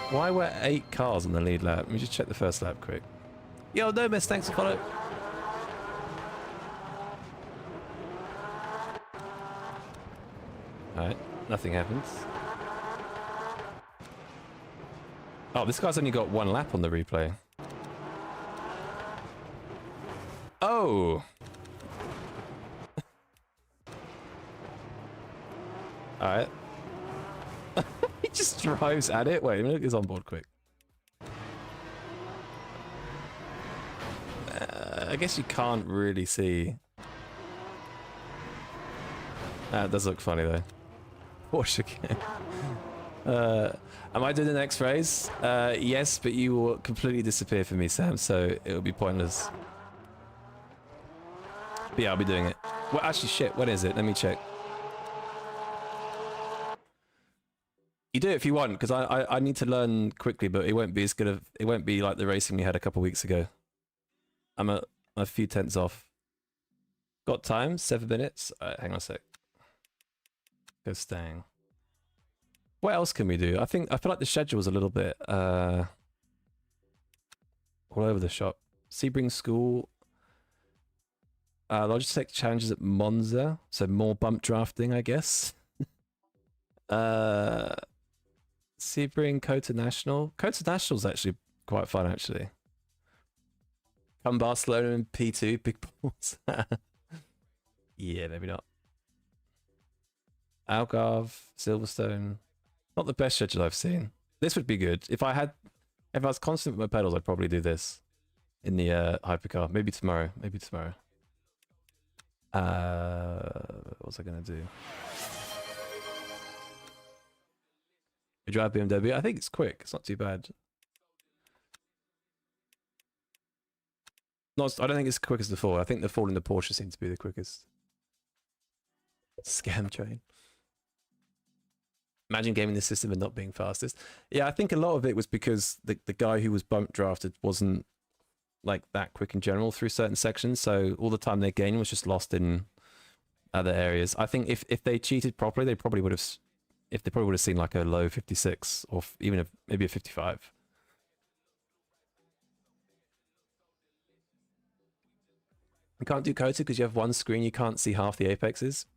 Why were 8 cars on the lead lap? Let me just check the first lap quick. Yo, no miss, thanks for follow. Alright, nothing happens. Oh, this guy's only got 1 lap on the replay. Oh! Alright. He just drives at it. Wait, let me look at his onboard quick. I guess you can't really see. It does look funny though. Porsche again. Am I doing the next race? Yes, but you will completely disappear for me, Sam, so it will be pointless. But yeah, I'll be doing it. Well, actually, shit, when is it? Let me check. You do it if you want, because I need to learn quickly, but it won't be as good of, it won't be like the racing we had a couple weeks ago. I'm a few tenths off. Got time? 7 minutes? Hang on a sec. Go Stang. What else can we do? I feel like the schedule was a little bit all over the shop. Sebring School. Logitech challenges at Monza, so more bump drafting, I guess. Sebring Kota National. Kota National's actually quite fun, actually. Come Barcelona in P2, big balls. Yeah, maybe not. Algarve, Silverstone. Not the best schedule I've seen. This would be good. If I was constant with my pedals, I'd probably do this in the hypercar. Maybe tomorrow. Maybe tomorrow. What was I gonna do? You drive BMW? I think it's quick. It's not too bad. I don't think it's quick as the fall. I think the fall in the Porsche seems to be the quickest. Scam train. Imagine gaming the system and not being fastest. Yeah, I think a lot of it was because the guy who was bump drafted wasn't like that quick in general through certain sections, so all the time they gained was just lost in other areas. I think if they cheated properly, they probably would have seen like a low 56 or even maybe a 55. You can't do Kota because you have one screen, you can't see half the apexes.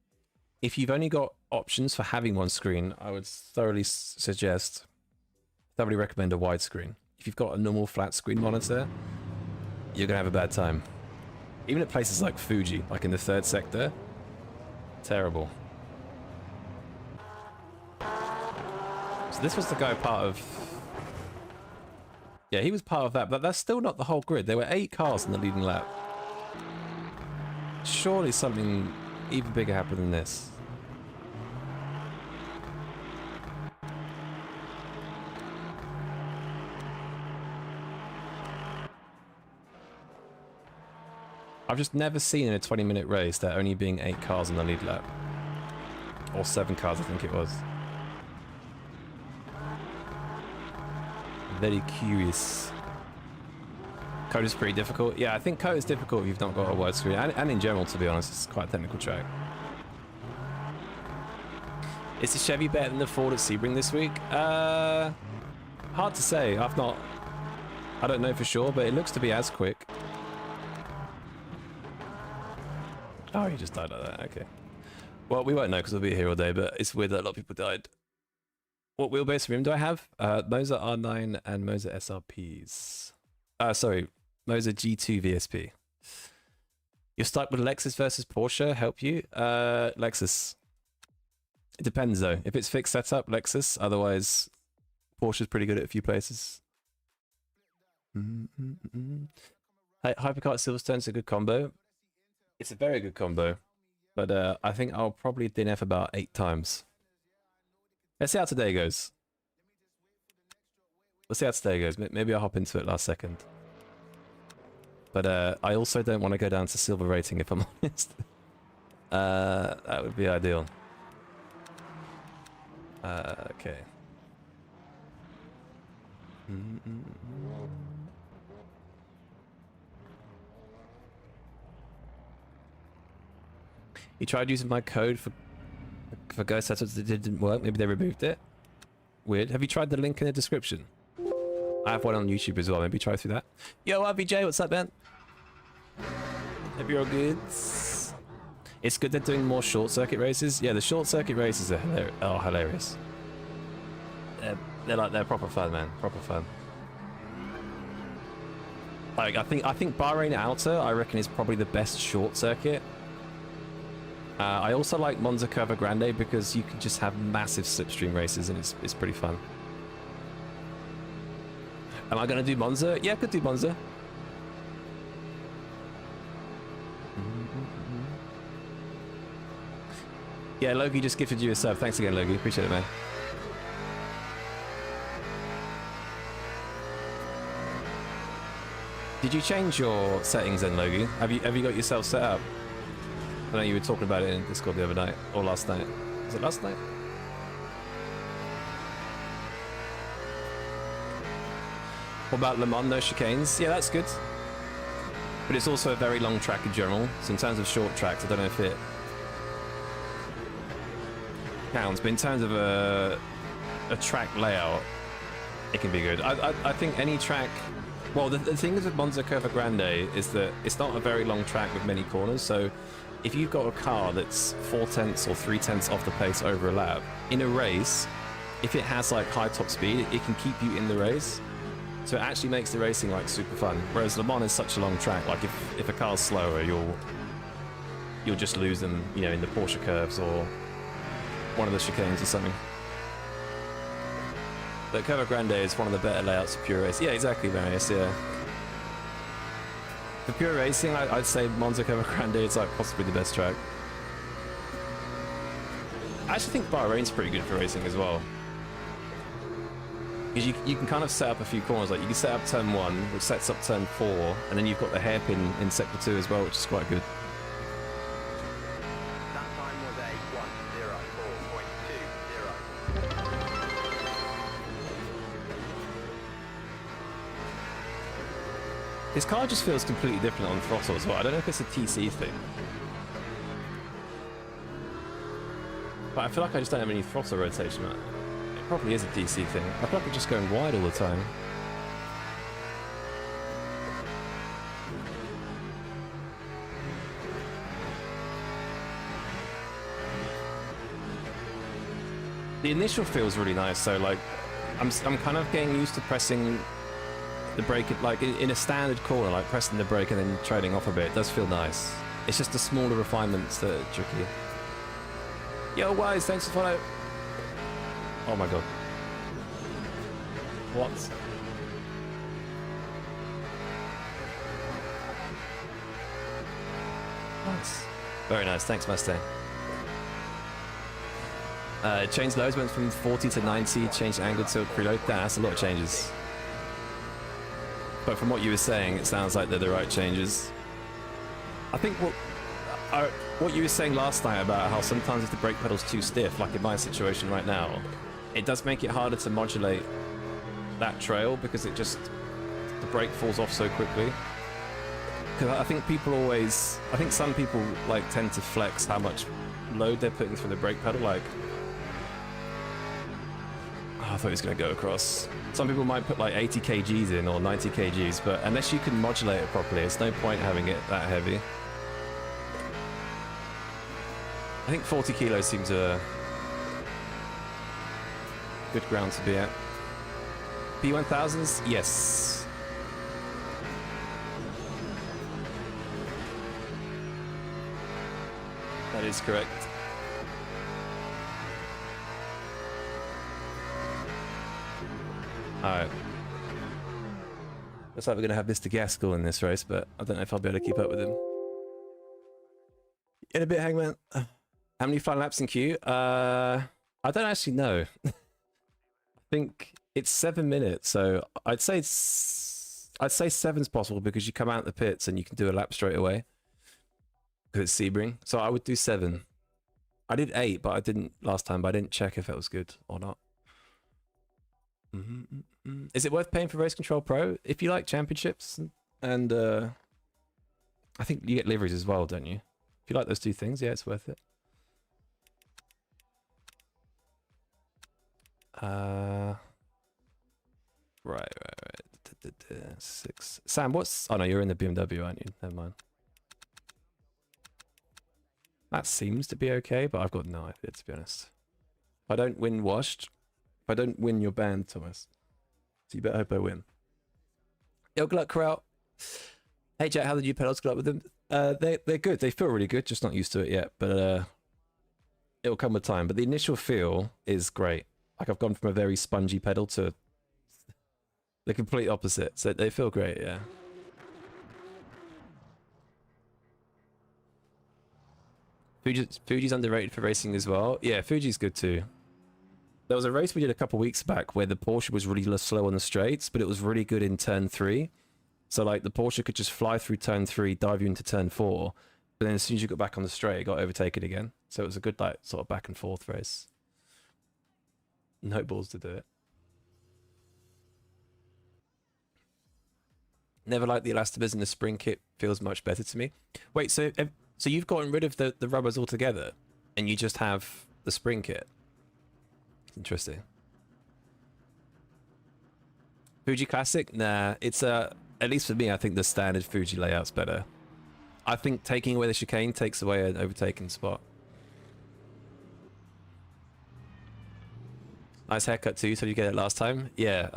If you've only got options for having one screen, I would thoroughly recommend a widescreen. If you've got a normal flat screen monitor, you're gonna have a bad time. Even at places like Fuji, like in the 3rd sector, terrible. So this was the guy part of... Yeah, he was part of that, but that's still not the whole grid. There were 8 cars in the leading lap. Surely something even bigger happened than this. I've just never seen in a 20-minute race there only being 8 cars on the lead lap. Or 7 cars, I think it was. Very curious. Code is pretty difficult. Yeah, I think code is difficult if you've not got a widescreen. And in general, to be honest, it's quite a technical track. Is the Chevy better than the Ford at Sebring this week? Hard to say. I don't know for sure, but it looks to be as quick. Oh, he just died like that. Okay. Well, we won't know because we'll be here all day, but it's weird that a lot of people died. What wheelbase rim do I have? Moza R9 and Moza SRPs. Sorry, Moza G2 VSP. You're stuck with Lexus versus Porsche. Help you? Lexus. It depends though. If it's fixed setup, Lexus. Otherwise, Porsche's pretty good at a few places. Hey, Hypercar at Silverstone's a good combo. It's a very good combo. But I think I'll probably DNF about 8 times. Let's see how today goes. Let's see how today goes. Maybe I'll hop into it last second. But I also don't want to go down to silver rating if I'm honest. That would be ideal. Okay. You tried using my code for Ghost Setups that didn't work. Maybe they removed it. Weird. Have you tried the link in the description? I have one on YouTube as well. Maybe try through that. Yo, RBJ, what's up, man? Hope you're all good. It's good they're doing more short circuit races. Yeah, the short circuit races are hilarious. They're proper fun, man. Proper fun. Like I think Bahrain Outer, I reckon, is probably the best short circuit. I also like Monza Curva Grande because you can just have massive slipstream races and it's pretty fun. Am I going to do Monza? Yeah, I could do Monza. Yeah, Logie just gifted you a sub. Thanks again, Logie. Appreciate it, man. Did you change your settings then, Logie? Have you got yourself set up? I know you were talking about it in Discord the other night, or last night. Was it last night? What about Le Mans, no chicanes? Yeah, that's good. But it's also a very long track in general, so in terms of short tracks, I don't know if it counts, but in terms of a track layout, it can be good. I think any track... Well, the thing is with Monza Curva Grande is that it's not a very long track with many corners, so if you've got a car that's 4/10 or 3/10 off the pace over a lap, in a race, if it has like high top speed, it can keep you in the race. So it actually makes the racing like super fun. Whereas Le Mans is such a long track, like if a car's slower, you'll just lose them, you know, in the Porsche curves or one of the chicanes or something. But Curva Grande is one of the better layouts of pure racing. Yeah, exactly, Marius, yeah. For pure racing, I'd say Monza Curva Grande is like possibly the best track. I actually think Bahrain's pretty good for racing as well. Because you can kind of set up a few corners, like you can set up turn 1, which sets up turn 4, and then you've got the hairpin in sector 2 as well, which is quite good. That time was a 1:04.20. His car just feels completely different on throttle as well. I don't know if it's a TC thing. But I feel like I just don't have any throttle rotation. It probably is a DC thing. I feel like I'm just going wide all the time. The initial feels really nice, so like I'm kind of getting used to pressing the brake, like in a standard corner, like pressing the brake and then trading off a bit. It does feel nice. It's just the smaller refinements that are tricky. Yo, Wise, thanks for follow. Oh my god. What? Nice. Very nice, thanks Mustang. Changed loads, went from 40 to 90, changed angle tilt preload. That's a lot of changes. But from what you were saying, it sounds like they're the right changes. I think what you were saying last night about how sometimes if the brake pedal's too stiff, like in my situation right now, it does make it harder to modulate that trail because the brake falls off so quickly. Because I think some people like tend to flex how much load they're putting through the brake pedal. Like, I thought he was going to go across. Some people might put like 80 kgs in or 90 kgs, but unless you can modulate it properly, it's no point having it that heavy. I think 40 kilos seems a good ground to be at. P1000s? Yes. That is correct. Alright. Looks like we're going to have Mr. Gaskell in this race, but I don't know if I'll be able to keep up with him. In a bit, Hangman. How many final laps in queue? I don't actually know. I think it's 7 minutes, so I'd say 7's possible because you come out the pits and you can do a lap straight away. Because it's Sebring. So I would do 7. I did 8, but I didn't last time, but I didn't check if it was good or not. Is it worth paying for Race Control Pro? If you like championships and I think you get liveries as well, don't you? If you like those two things, yeah, it's worth it. Right. 6. Sam, what's... Oh no, you're in the BMW, aren't you? Never mind. That seems to be okay, but I've got no idea, to be honest. If I don't win washed, if I don't win your band, Thomas, so you better hope I win. Yo, good luck, Corral. Hey, Jack, how did you pedals? Good luck with them. They're good. They feel really good, just not used to it yet, but it'll come with time. But the initial feel is great. Like I've gone from a very spongy pedal to the complete opposite. So they feel great, yeah. Fuji's underrated for racing as well. Yeah, Fuji's good too. There was a race we did a couple weeks back where the Porsche was really slow on the straights, but it was really good in turn 3. So like the Porsche could just fly through turn 3, dive you into turn 4, but then as soon as you got back on the straight, it got overtaken again. So it was a good like sort of back and forth race. No balls to do it. Never liked the elastomers in the spring kit. Feels much better to me. Wait, so you've gotten rid of the rubbers altogether, and you just have the spring kit? Interesting. Fuji Classic? Nah, it's at least for me, I think the standard Fuji layout's better. I think taking away the chicane takes away an overtaking spot. Nice haircut too. So you get it last time? Yeah,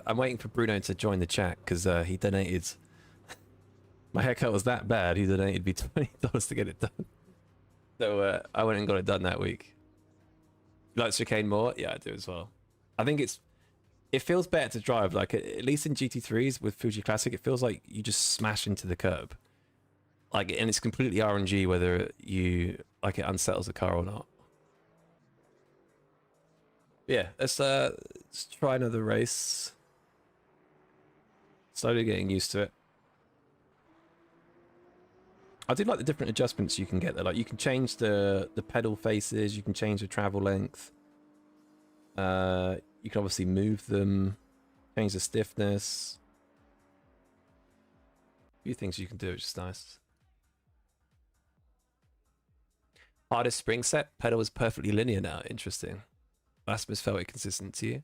I'm waiting for Bruno to join the chat because he donated. My haircut was that bad. He donated me $20 to get it done. So I went and got it done that week. You like chicane more? Yeah, I do as well. I think it feels better to drive. Like at least in GT3s with Fuji Classic, it feels like you just smash into the curb. Like, and it's completely RNG whether you like it unsettles the car or not. Yeah, let's try another race. Slowly getting used to it. I do like the different adjustments you can get there. Like you can change the pedal faces, you can change the travel length. You can obviously move them, change the stiffness. A few things you can do, which is nice. Hardest spring set, pedal is perfectly linear now. Interesting. Elastomers felt inconsistent to you.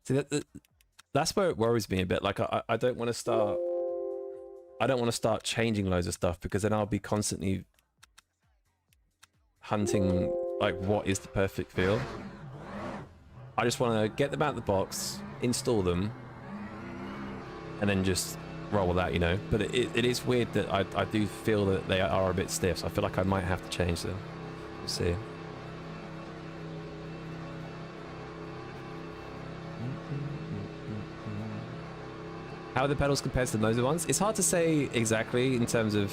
See, that's where it worries me a bit. Like I don't want to start. I don't want to start changing loads of stuff because then I'll be constantly hunting like what is the perfect feel. I just want to get them out of the box, install them, and then just roll with that, you know. But it is weird that I do feel that they are a bit stiff, so I feel like I might have to change them. We'll see. How are the pedals compared to the Moser ones? It's hard to say exactly in terms of...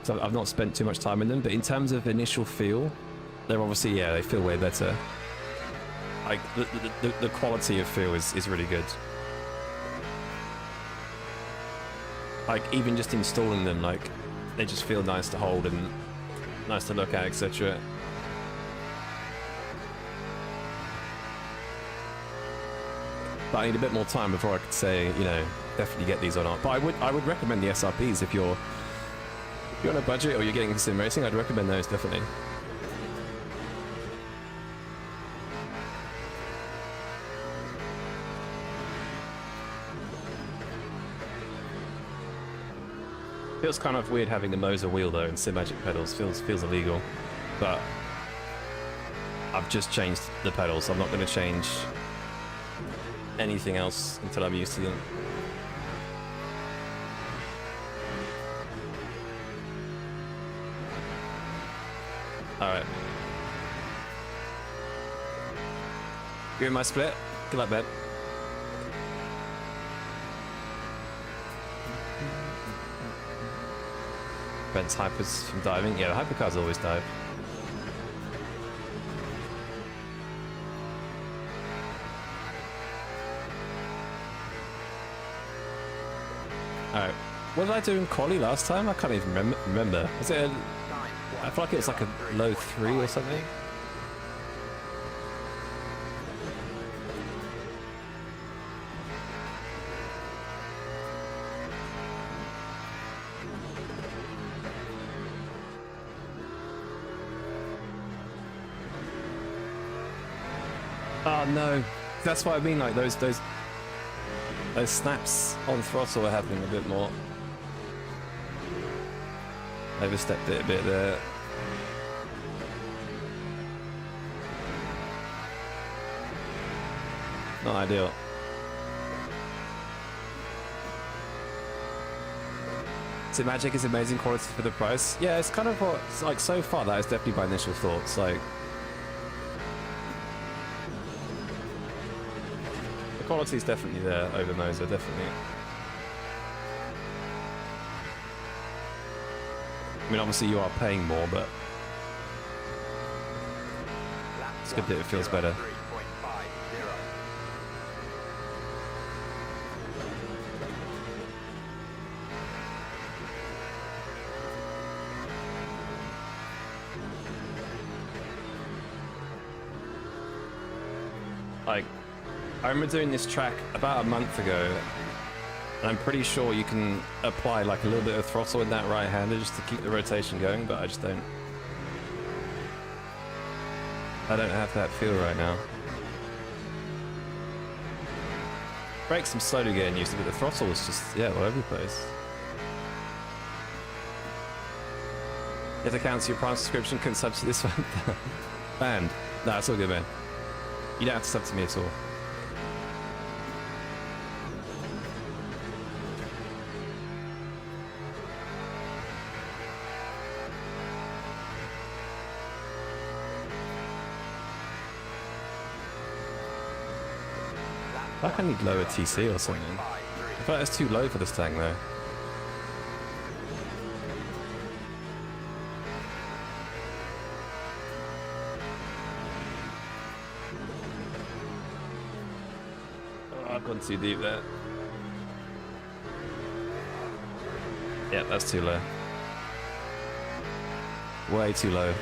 So I've not spent too much time in them, but in terms of initial feel, they're obviously, yeah, they feel way better. Like, the quality of feel is really good. Like, even just installing them, like, they just feel nice to hold and nice to look at, etc. But I need a bit more time before I could say, you know, definitely get these or not. But I would recommend the SRPs if you're on a budget or you're getting into sim racing. I'd recommend those definitely. Feels kind of weird having the Moser wheel though, and SIMAGIC pedals feels illegal. But I've just changed the pedals. I'm not going to change anything else until I'm used to them. Alright. You're in my split? Good luck, Ben. Ben's hypers from diving. Yeah, the hypercars always dive. Alright. What did I do in quali last time? I can't even remember. Was it I feel like it was like a low 3 or something. Oh no. That's what I mean, like those snaps on throttle are happening a bit more. Overstepped it a bit there. Not ideal. SIMAGIC is amazing quality for the price. Yeah, it's kind of what, it's like so far that is definitely my initial thoughts. Like, the quality is definitely there over Moser, definitely. I mean, obviously you are paying more, but it's good that it feels better. Like, I remember doing this track about a month ago, and I'm pretty sure you can apply like a little bit of throttle in that right-hander just to keep the rotation going, but I just don't. I don't have that feel right now. Brakes I'm slowly getting used to, but the throttle is just, yeah, all over the place. If it counts your Prime subscription, couldn't sub to this one. Banned. Nah, it's all good, man. You don't have to sub to me at all. I think I need lower TC or something. I feel like it's too low for this tank though. Oh, I've gone too deep there. Yeah, that's too low. Way too low.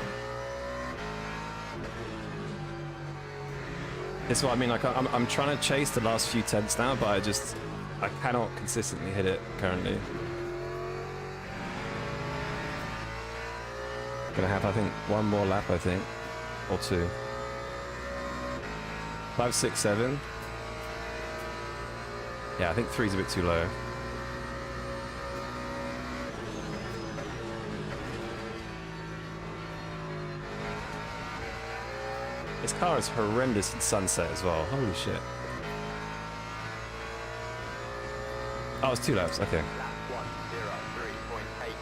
That's what I mean, like I'm trying to chase the last few tenths now, but I cannot consistently hit it currently. Gonna have, I think, one more lap, I think, or two. 5, 6, 7. Yeah, I think 3's a bit too low. This car is horrendous in sunset as well. Holy shit. Oh, it's 2 laps. Okay. Lap 1:03.87.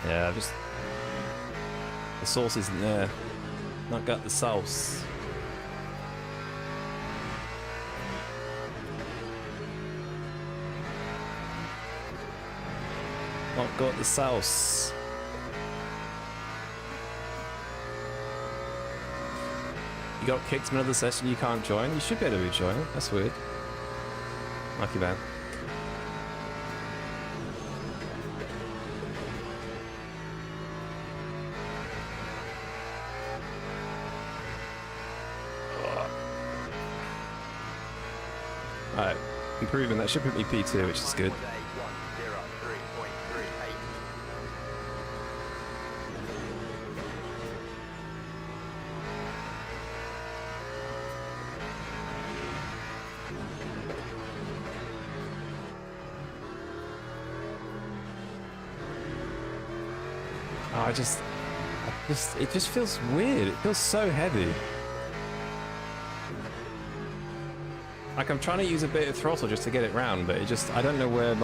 Yeah, just the sauce isn't there. Not got the sauce. Not got the sauce. You got kicked from another session, you can't join? You should be able to rejoin. That's weird. Lucky man. Alright, improving. That should put me P2, which is good. Oh, it just feels weird. It feels so heavy. Like I'm trying to use a bit of throttle just to get it round, but I don't know where it's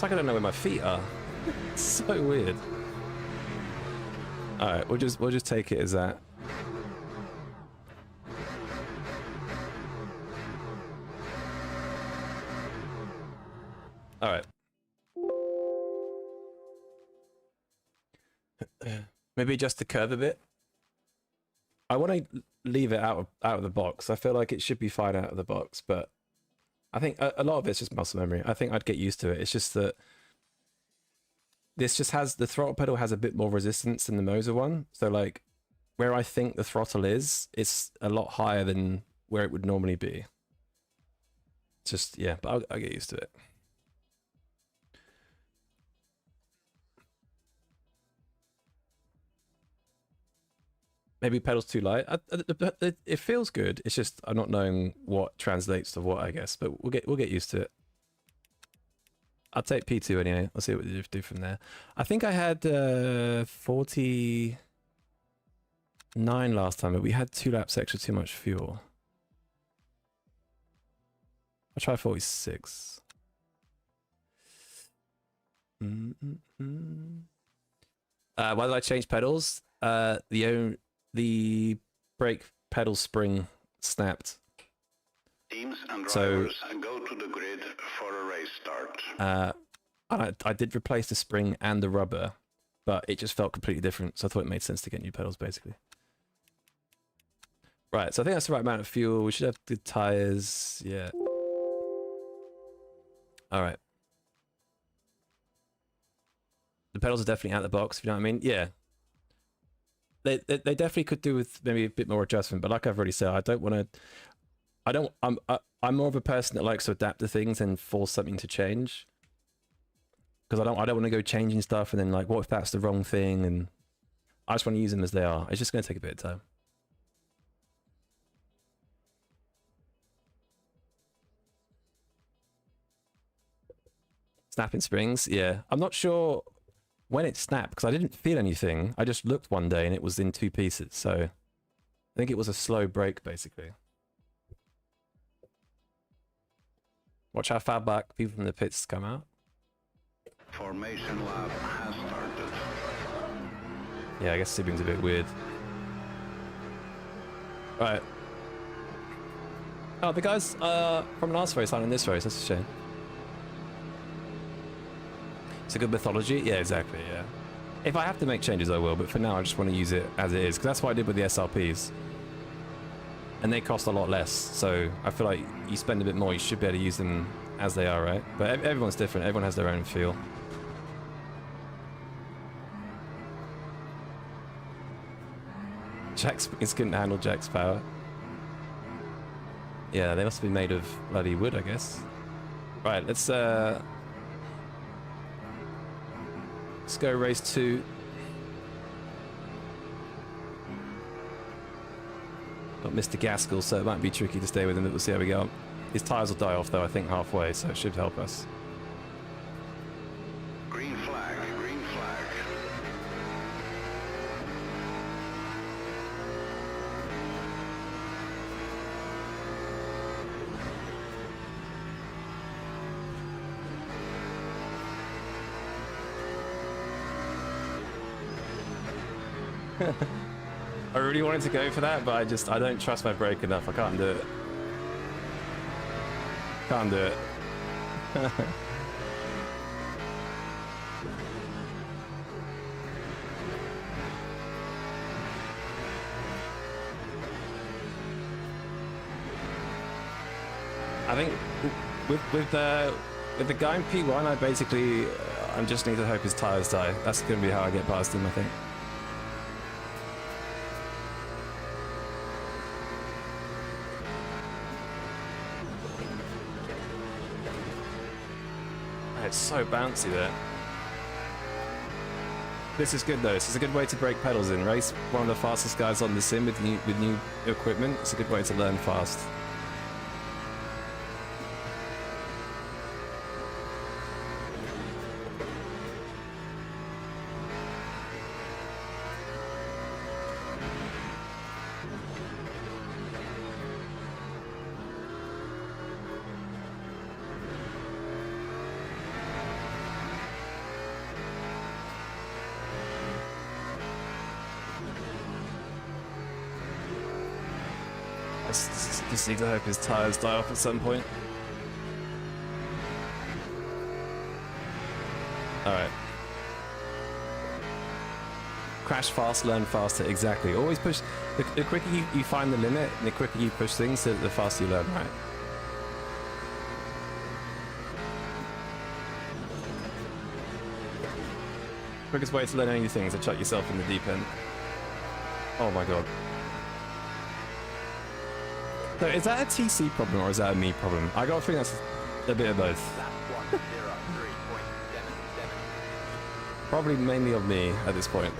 like I don't know where my feet are. It's so weird. All right, we'll just take it as that. All right. Maybe adjust the curve a bit. I want to leave it out of the box. I feel like it should be fine out of the box, but I think a lot of it's just muscle memory. I think I'd get used to it. It's just that this just has, the throttle pedal has a bit more resistance than the Moser one. So like where I think the throttle is, it's a lot higher than where it would normally be. Just, yeah, but I'll get used to it. Maybe pedals too light. It feels good. It's just I'm not knowing what translates to what, I guess. But we'll get used to it. I'll take P2 anyway. I'll see what we do from there. I think I had 49 last time, but we had 2 laps extra too much fuel. I'll try 46. Why did I change pedals? The brake pedal spring snapped. Teams and drivers go to the grid for a race start. I did replace the spring and the rubber, but it just felt completely different. So I thought it made sense to get new pedals, basically. Right, so I think that's the right amount of fuel. We should have good tires. Yeah. All right. The pedals are definitely out of the box, if you know what I mean. Yeah. They definitely could do with maybe a bit more adjustment, but like I've already said, I don't want to. I'm more of a person that likes to adapt to things and force something to change. Because I don't want to go changing stuff and then like, what if that's the wrong thing? And I just want to use them as they are. It's just going to take a bit of time. Snapping springs, yeah. I'm not sure when it snapped because I didn't feel anything. I just looked one day and it was in 2 pieces. So I think it was a slow break, basically. Watch how far back people from the pits come out. Formation lap has started. Yeah, I guess Sebring's a bit weird. Right. Oh, the guys from last race aren't in this race. That's a shame. It's a good mythology. Yeah, exactly, yeah. If I have to make changes, I will. But for now, I just want to use it as it is. Because that's what I did with the SRPs. And they cost a lot less. So I feel like you spend a bit more, you should be able to use them as they are, right? But everyone's different. Everyone has their own feel. Jack's couldn't handle Jack's power. Yeah, they must be made of bloody wood, I guess. Right, let's go race 2. Got Mr. Gaskell, so it might be tricky to stay with him, but we'll see how we go. His tyres will die off though, I think, halfway, so it should help us. Green flag, green flag. I really wanted to go for that, but I don't trust my brake enough. I can't do it. Can't do it. I think with the guy in P1, I basically I just need to hope his tires die. That's going to be how I get past him, I think. It's so bouncy there. This is good though. This is a good way to break pedals in. Race one of the fastest guys on the sim with new equipment. It's a good way to learn fast. Just need to hope his tires die off at some point. Alright. Crash fast, learn faster, exactly. Always push. The quicker you find the limit, and the quicker you push things, the faster you learn, right? Quickest way to learn anything is to chuck yourself in the deep end. Oh my god. So is that a TC problem or is that a me problem? I got a feeling that's a bit of both. Lap 103.77. Probably mainly of me at this point.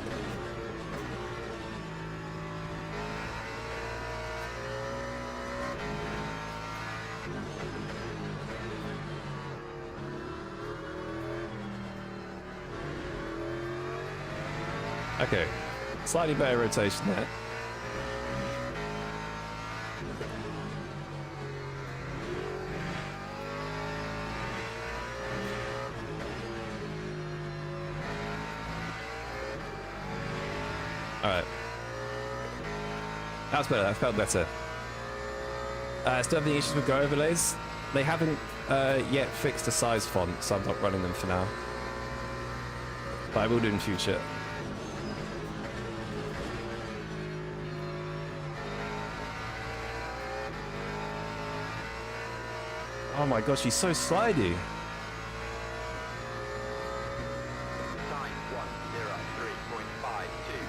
Okay, slightly better rotation there. Alright. That's better, that felt better. Still have any issues with Go overlays? They haven't yet fixed the size font, so I'm not running them for now. But I will do in future. Oh my gosh, he's so slidey. 9103.52.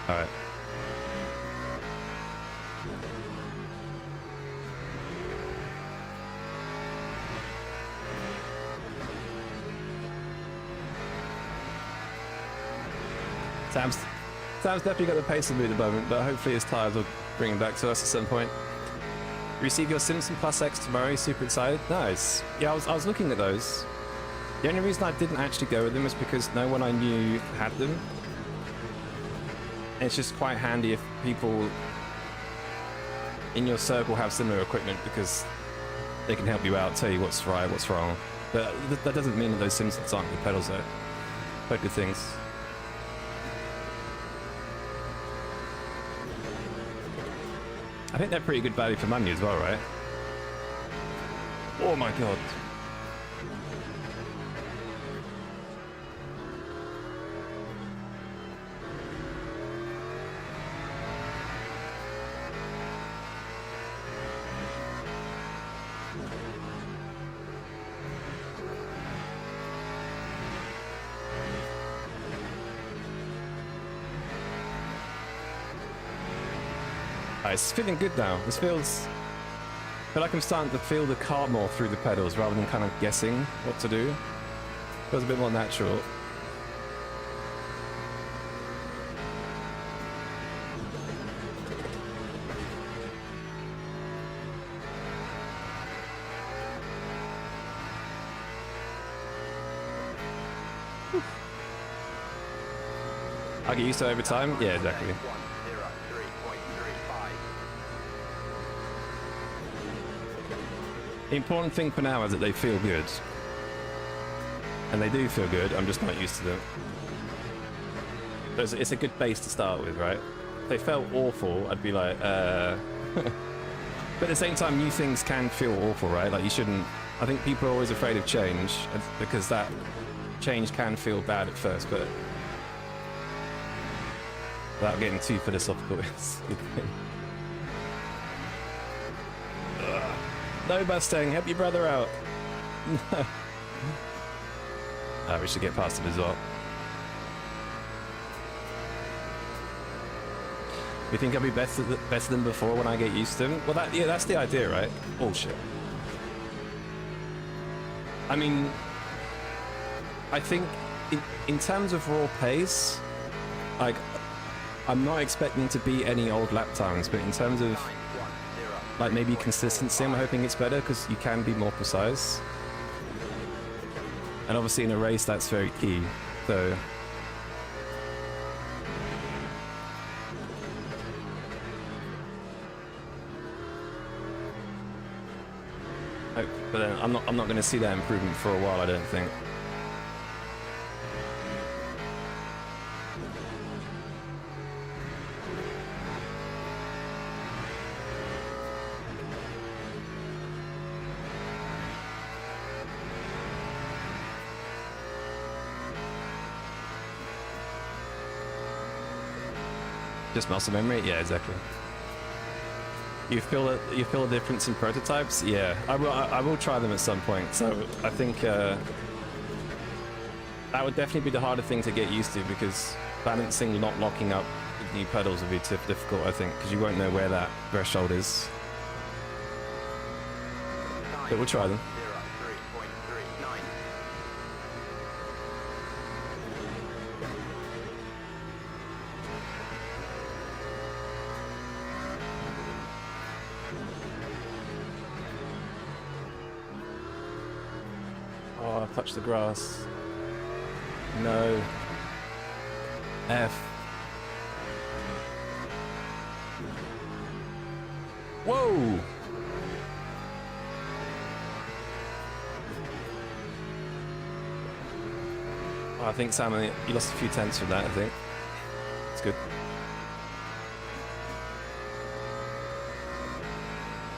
All right. Sam's definitely got the pace of me at the moment, but hopefully his tires will bring him back to us at some point. Receive your Simpson Plus X tomorrow. Super excited. Nice. Yeah, I was looking at those. The only reason I didn't actually go with them was because no one I knew had them. It's just quite handy if people in your circle have similar equipment because they can help you out, tell you what's right, what's wrong. But that doesn't mean that those Simpsons aren't good pedals though. They're good things. I think they're pretty good value for money as well, right? Oh my god. It's feeling good now. This feels... I feel like I'm starting to feel the car more through the pedals rather than kind of guessing what to do. Feels a bit more natural. I get used to it over time? Yeah, exactly. The important thing for now is that they feel good. And they do feel good, I'm just not used to them. But it's a good base to start with, right? If they felt awful, I'd be like, But at the same time, new things can feel awful, right? Like you shouldn't... I think people are always afraid of change, because that change can feel bad at first, but... Without getting too philosophical, it's a good thing. No, Mustang, help your brother out. We should get past him as well. You think I'll be better than before when I get used to him? Well, that's the idea, right? Bullshit. I mean, I think in terms of raw pace, like, I'm not expecting to beat any old lap times, but in terms of like maybe consistency, I'm hoping it's better because you can be more precise. And obviously in a race that's very key, so... But then I'm not going to see that improvement for a while, I don't think. Just muscle memory? Yeah, exactly. You feel a difference in prototypes? Yeah, I will try them at some point. So I think that would definitely be the harder thing to get used to, because balancing not locking up with new pedals would be difficult, I think, because you won't know where that threshold is. But we'll try them. Oh, I touched the grass. No. F. Whoa! Oh, I think Sam, you lost a few tenths from that, I think. It's good.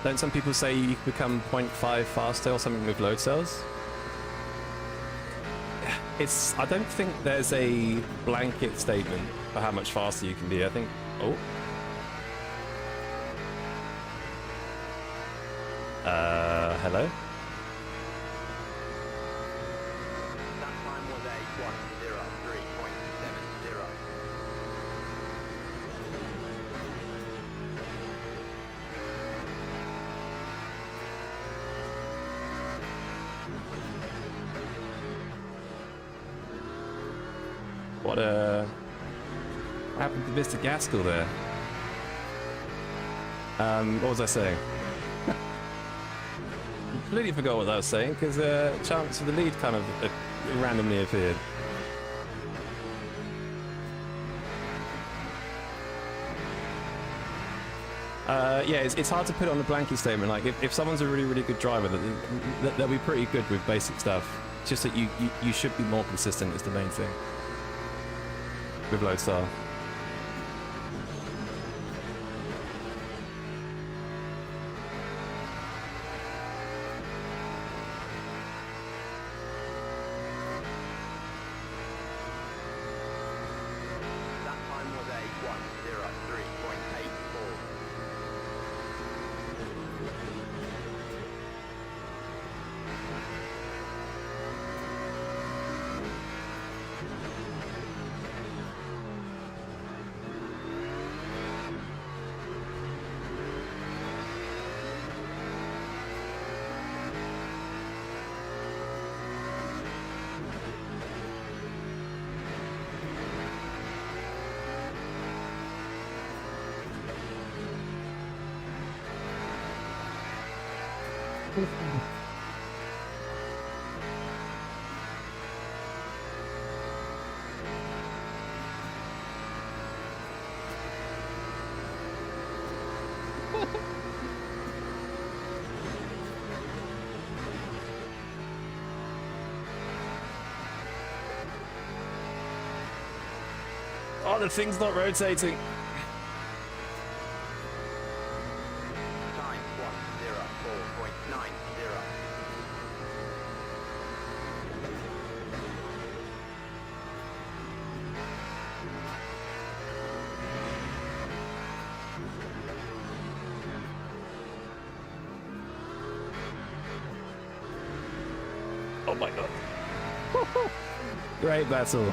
Don't some people say you become 0.5 faster or something with load cells? I don't think there's a blanket statement for how much faster you can be. I think, oh. Hello? That time was a 1:03.70. What happened to Mr. Gaskell there? What was I saying? Completely forgot what I was saying because chance for the lead kind of randomly appeared. Yeah, it's hard to put on a blanket statement. Like if someone's a really good driver, they'll be pretty good with basic stuff. It's just that you should be more consistent is the main thing with load style. That time was a 1:03.84. Oh, the thing's not rotating. Time 1:04.90. Oh my god. Great battle.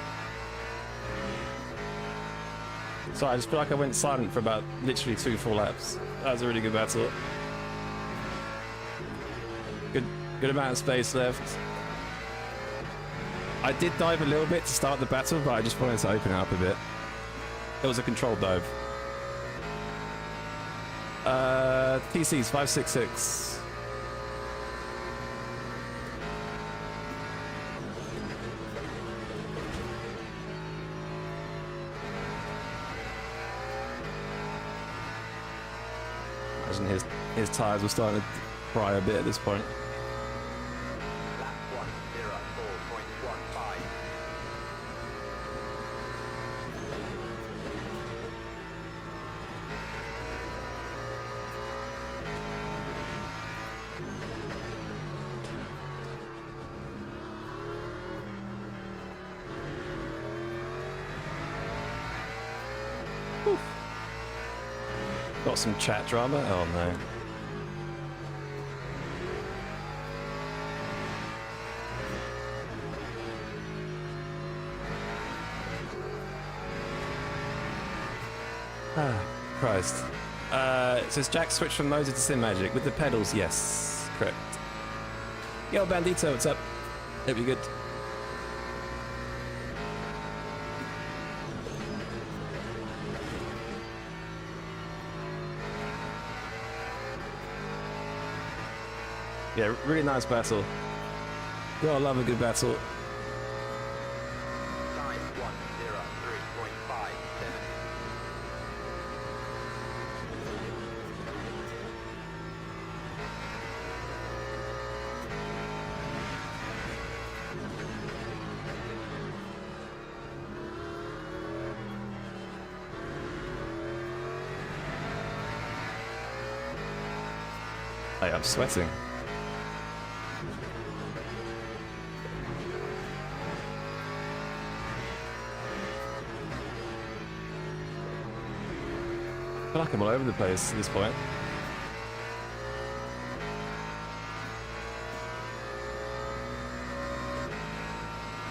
Sorry, I just feel like I went silent for about literally 2 full laps. That was a really good battle. Good amount of space left. I did dive a little bit to start the battle, but I just wanted to open it up a bit. It was a controlled dive. TC's 566. Imagine his tires were starting to fry a bit at this point. Lap 1:04.15. Got some chat drama? Oh no. Ah, Christ. It says Jack switched from Moser to SIMAGIC with the pedals. Yes, correct. Yo, Bandito, what's up? Hope you're good. Yeah, really nice battle. Gotta love a good battle. Time 1:03.57. Hey, I'm sweating. I feel like I'm all over the place at this point.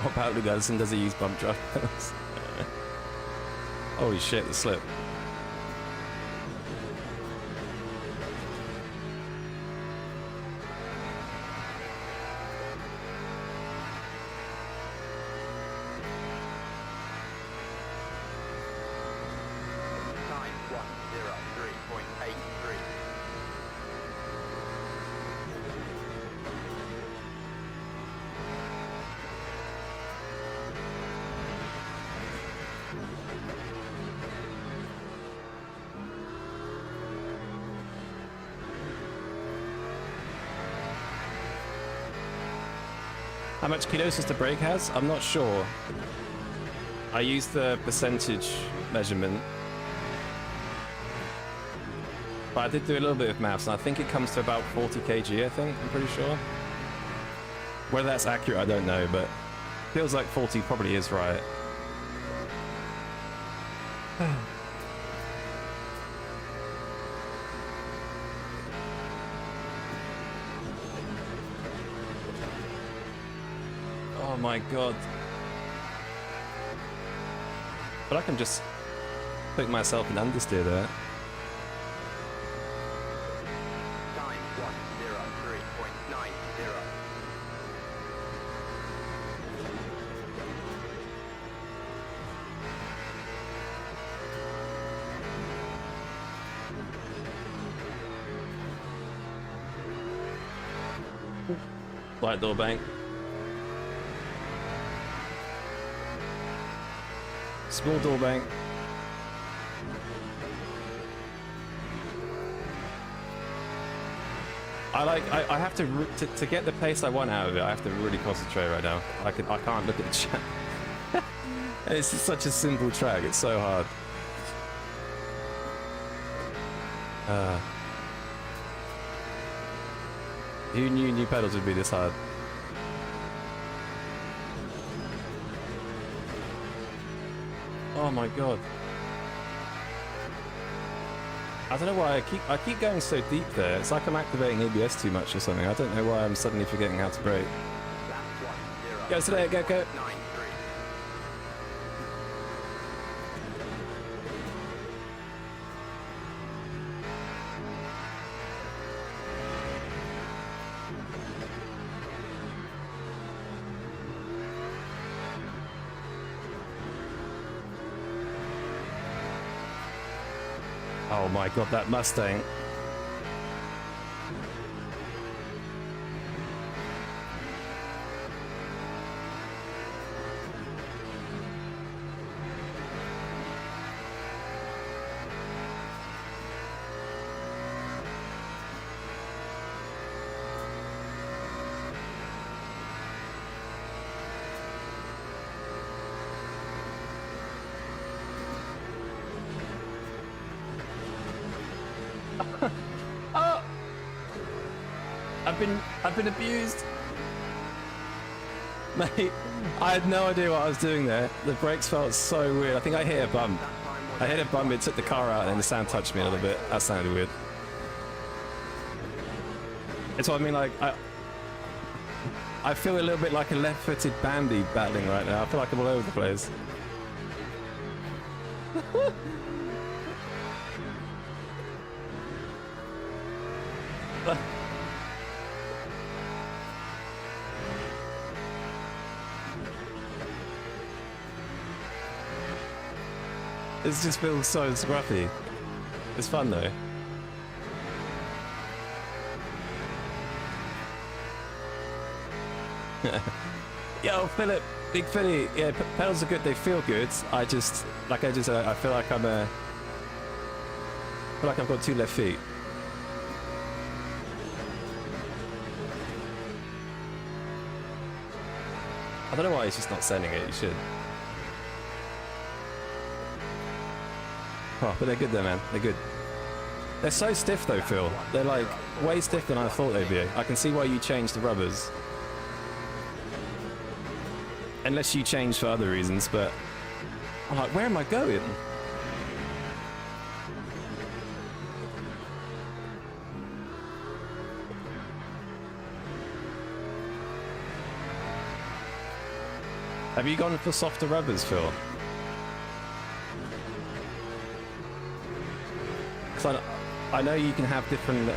What about Lugason? Does he use bump drive pedals? Holy shit, the slip. Time 1:03.83. How much ketosis the brake has? I'm not sure. I used the percentage measurement. But I did do a little bit of maths, and I think it comes to about 40 kg, I think, I'm pretty sure. Whether that's accurate, I don't know, but feels like 40 probably is right. Oh my god. But I can just put myself in understeer there. Time 1:03.90. Light door bank. Small door bank. I have to get the pace I want out of it. I have to really concentrate right now. I can't look at the chat. It's just such a simple track. It's so hard. Who knew new pedals would be this hard? Oh my god. I don't know why I keep going so deep there. It's like I'm activating ABS too much or something. I don't know why I'm suddenly forgetting how to brake. Go today, go. 93. Oh my god, that Mustang. Oh! I've been abused. Mate, I had no idea what I was doing there. The brakes felt so weird. I think I hit a bump. I hit a bump, it took the car out, and the sand touched me a little bit. That sounded weird. It's what I mean, like, I feel a little bit like a left-footed Bambi battling right now. I feel like I'm all over the place. This just feels so scruffy. It's fun though. Yo, Philip, Big Philly. Yeah, pedals are good. They feel good. I just, like I just said, I feel like I feel like I've got two left feet. I don't know why he's just not sending it. You should. Oh, but they're good though, man. They're good. They're so stiff though, Phil. They're like way stiffer than I thought they'd be. I can see why you changed the rubbers. Unless you changed for other reasons, but I'm like, where am I going? Have you gone for softer rubbers, Phil? Because I know you can have different,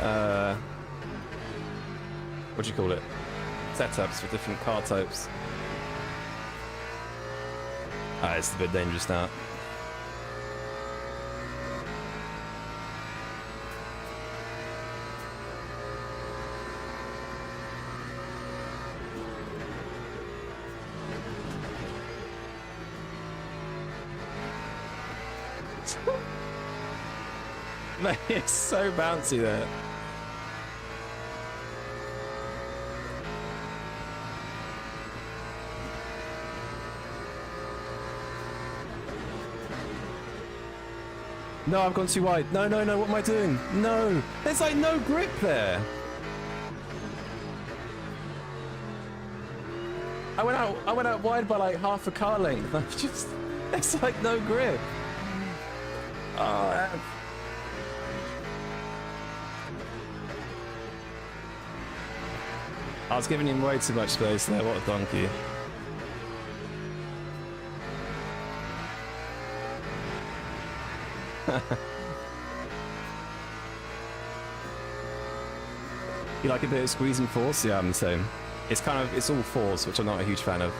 what do you call it? Setups for different car types. Ah, it's a bit dangerous now. Mate, it's so bouncy there. No, I've gone too wide. No, no, no, what am I doing? No! There's like no grip there! I went out wide by like half a car length. I'm just, it's like no grip. Oh, I was giving him way too much space there. What a donkey. You like a bit of squeeze and force? Yeah, I'm the same. It's kind of, it's all force, which I'm not a huge fan of.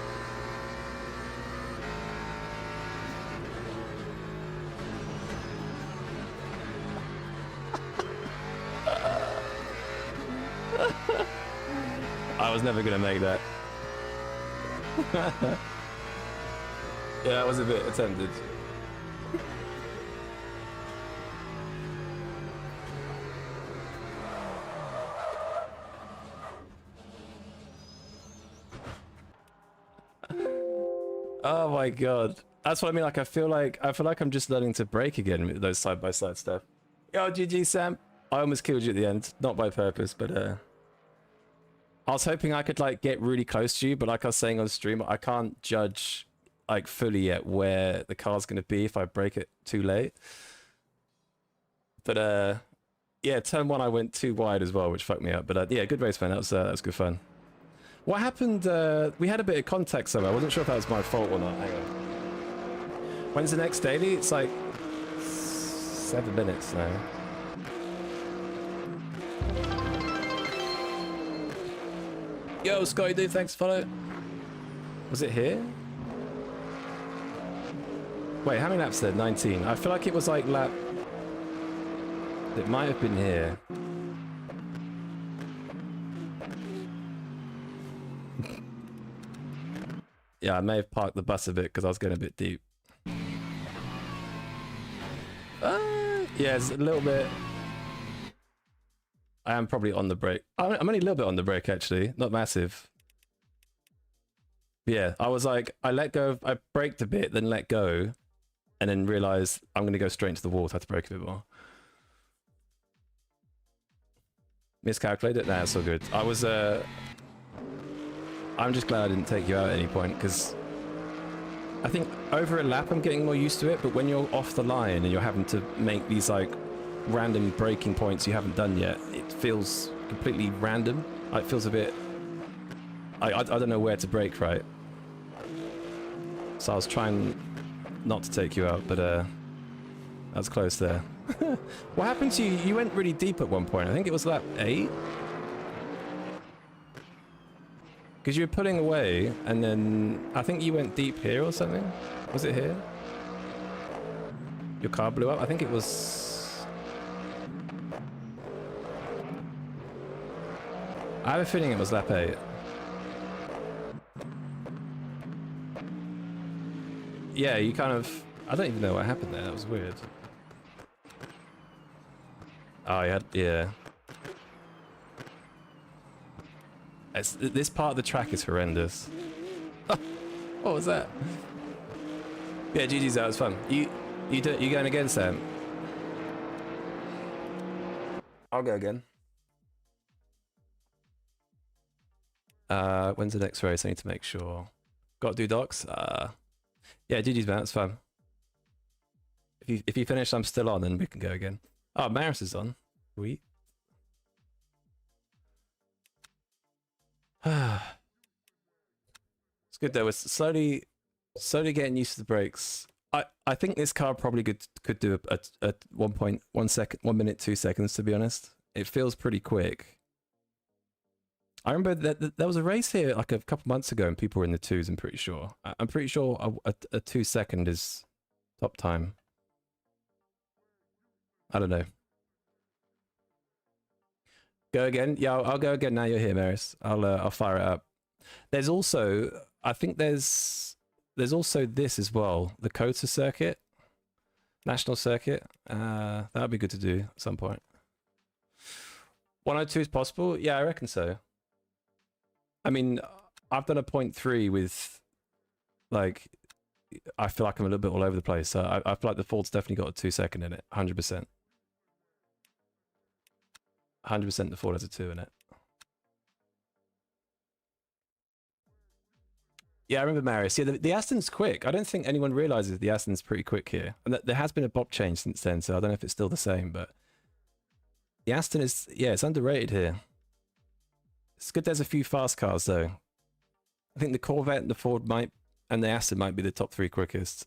I was never gonna make that. Yeah, I was a bit attempted. Oh my god. That's what I mean, like I feel like I'm just learning to brake again with those side by side stuff. Yo, GG Sam. I almost killed you at the end. Not by purpose, but I was hoping I could like get really close to you, but like I was saying on stream, I can't judge like fully yet where the car's gonna be if I brake it too late. But yeah, turn one I went too wide as well, which fucked me up. But yeah, good race, man. That was good fun. What happened? We had a bit of contact somewhere. I wasn't sure if that was my fault or not. Hang on. When's the next daily? It's like 7 minutes now. Yo, Scotty dude, thanks for follow. Was it here? Wait, how many laps there? 19. I feel like it was like lap... It might have been here. Yeah, I may have parked the bus a bit because I was getting a bit deep. Yeah, it's a little bit... I am probably on the brake. I'm only a little bit on the brake, actually. Not massive. Yeah, I was like, I let go, I braked a bit, then let go, and then realized I'm going to go straight into the wall, so I have to brake a bit more. Miscalculated? Nah, it's all good. I was, I'm just glad I didn't take you out at any point, because I think over a lap I'm getting more used to it, but when you're off the line and you're having to make these like random braking points you haven't done yet, it feels completely random. It feels a bit... I don't know where to brake right. So I was trying not to take you out, but that was close there. What happened to you? You went really deep at one point. I think it was lap 8? Because you were pulling away, and then I think you went deep here or something. Was it here? Your car blew up? I think it was... I have a feeling it was lap 8. Yeah, you kind of... I don't even know what happened there. That was weird. Oh, yeah. This part of the track is horrendous. What was that? Yeah, GG's, that was fun. You going again, Sam? I'll go again. When's the next race? I need to make sure. Got to do docs. Yeah, GG's, man. That's fun. If you finish, I'm still on, then we can go again. Oh, Maris is on. Sweet. It's good though. We're slowly getting used to the brakes. I think this car probably could do a 1 minute 2 seconds, to be honest. It feels pretty quick. I remember that there was a race here like a couple months ago and people were in the twos, I'm pretty sure. I'm pretty sure a 2 second is top time. I don't know. Go again? Yeah, I'll go again now you're here, Maris. I'll fire it up. There's also, I think there's also this as well, the COTA circuit, national circuit. That would be good to do at some point. 102 is possible? Yeah, I reckon so. I mean, I've done a 0.3 with, like, I feel like I'm a little bit all over the place. So I feel like the Ford's definitely got a 2 second in it, 100%. 100% the Ford has a 2 in it. Yeah, I remember Marius. Yeah, the Aston's quick. I don't think anyone realizes the Aston's pretty quick here. And there has been a BOP change since then, so I don't know if it's still the same, but the Aston is, yeah, it's underrated here. It's good there's a few fast cars, though. I think the Corvette and the Ford might, and the Aston might be the top 3 quickest.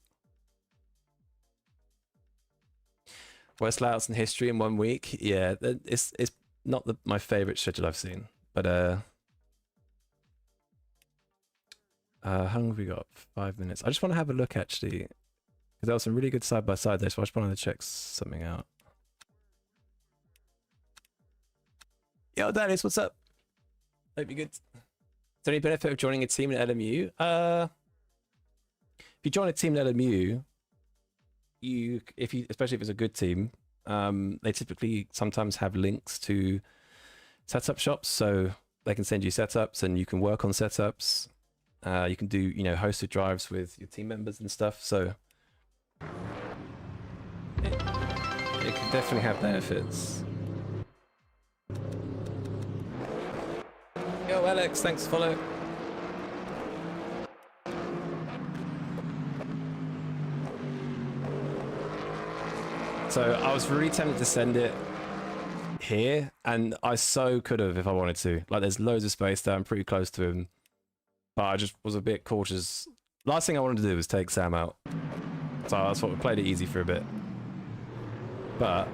Worst layouts in history in 1 week. Yeah, it's not my favorite schedule I've seen, but how long have we got? 5 minutes. I just want to have a look actually, because there was some really good side by side there, so I just wanted to check something out. Yo, Dennis, what's up? Hope you're good. Is there any benefit of joining a team in LMU? If you join a team in LMU, especially if it's a good team, they typically sometimes have links to setup shops, so they can send you setups and you can work on setups. You can do, hosted drives with your team members and stuff, so it can definitely have benefits. Yo, Alex, thanks for follow. So I was really tempted to send it here, and I so could have if I wanted to. Like, there's loads of space there. I'm pretty close to him, but I just was a bit cautious. Last thing I wanted to do was take Sam out, so that's what we played it easy for a bit. But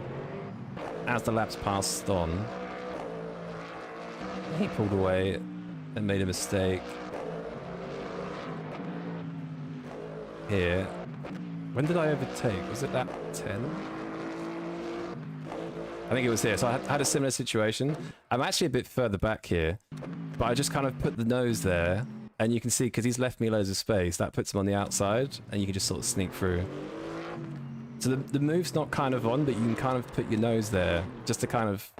as the laps passed on, he pulled away and made a mistake here. When did I overtake? Was it lap 10? I think it was here. So I had a similar situation. I'm actually a bit further back here, but I just kind of put the nose there, and you can see, because he's left me loads of space, that puts him on the outside, and you can just sort of sneak through. So the move's not kind of on, but you can kind of put your nose there, just to kind of,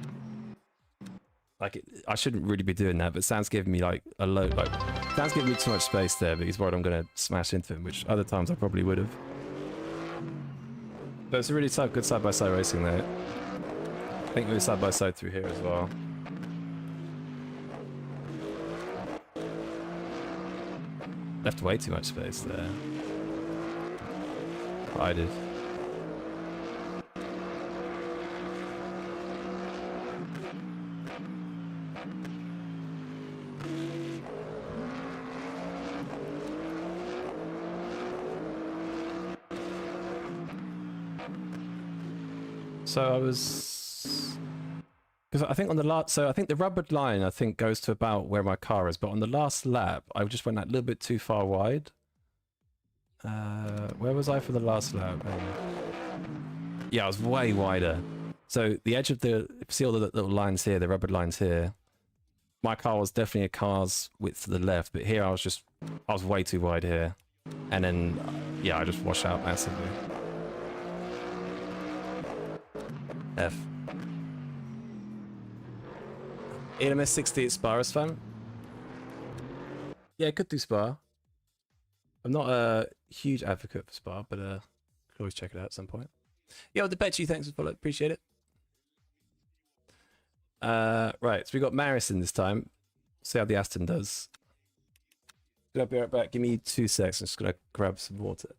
like, I shouldn't really be doing that, but Sam's giving me like a load, like, Sam's giving me too much space there, but he's worried I'm going to smash into him, which other times I probably would have. But it's a really good side-by-side racing there. I think we were side-by-side through here as well. Left way too much space there. I did. So I was, because I think on the last, so I think the rubbered line I think goes to about where my car is, but on the last lap I just went that little bit too far wide. Where was I for the last lap? Yeah, I was way wider. So the edge of the, see all the little lines here, the rubbered lines here. My car was definitely a car's width to the left, but here I was way too wide here, and then yeah, I just washed out massively. F. EMS 60 at Spa is fun. Yeah, could do Spa. I'm not a huge advocate for Spa, but could always check it out at some point. Yo, the bet you, thanks for follow, appreciate it. Right, so we got Marison this time. See how the Aston does. Gonna be right back. Give me 2 seconds. I'm just gonna grab some water.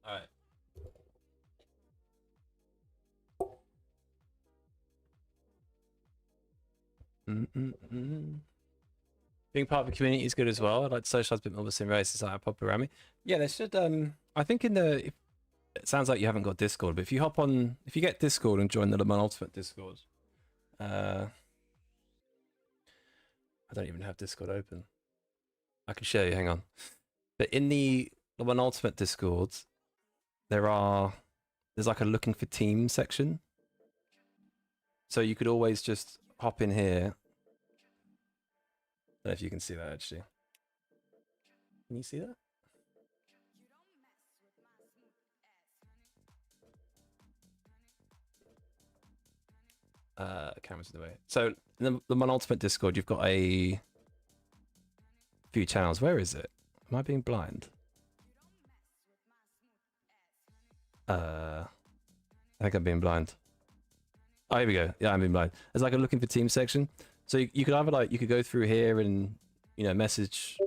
All right. Being part of the community is good as well. I'd like to socialize a bit more with sim races like pop around me. Yeah, there should. I think in the. It sounds like you haven't got Discord, but if you hop on, if you get Discord and join the Le Mans Ultimate Discord, I don't even have Discord open. I can show you. Hang on. But in the Le Mans Ultimate Discord, there's like a looking for team section. So you could always just hop in here. I don't know if you can see that actually. Can you see that? Camera's in the way. So in the Mon Ultimate Discord, you've got a few channels. Where is it? Am I being blind? I think I'm being blind. Oh, here we go. Yeah, I'm being blind. There's like a looking for team section. So you could either you could go through here and, you know, message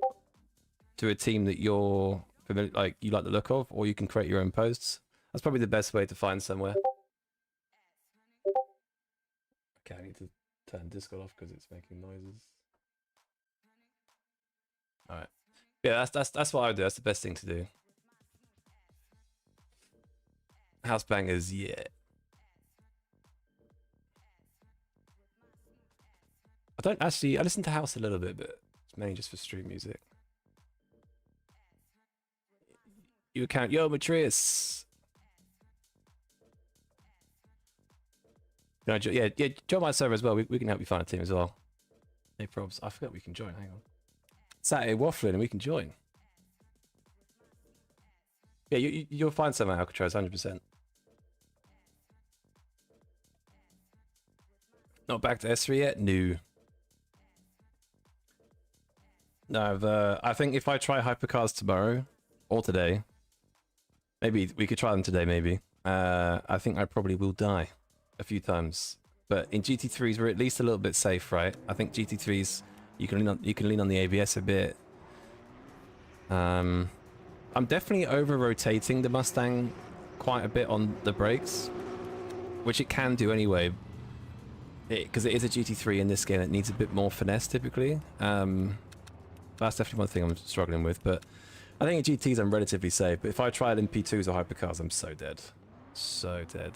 to a team that you're familiar, like you like the look of, or you can create your own posts. That's probably the best way to find somewhere. Okay, I need to turn Discord off because it's making noises. All right. Yeah, that's what I would do. That's the best thing to do. House bangers, yeah. I listen to house a little bit, but it's mainly just for stream music. You account, yo, Matrius. No, yeah, join my server as well. We can help you find a team as well. Hey, probs. I forgot we can join. Hang on. Saturday waffling and we can join. Yeah, you'll find someone Alcatraz, 100%. Not back to S3 yet? No. No, I think if I try hypercars tomorrow or today, maybe we could try them today. Maybe I think I probably will die a few times. But in GT3s, we're at least a little bit safe, right? I think GT3s you can lean on the ABS a bit. I'm definitely over rotating the Mustang quite a bit on the brakes, which it can do anyway. Because it is a GT3 in this game, it needs a bit more finesse typically. That's definitely one thing I'm struggling with, but I think in GTs I'm relatively safe. But if I try it in P2s or hypercars, I'm so dead. So dead.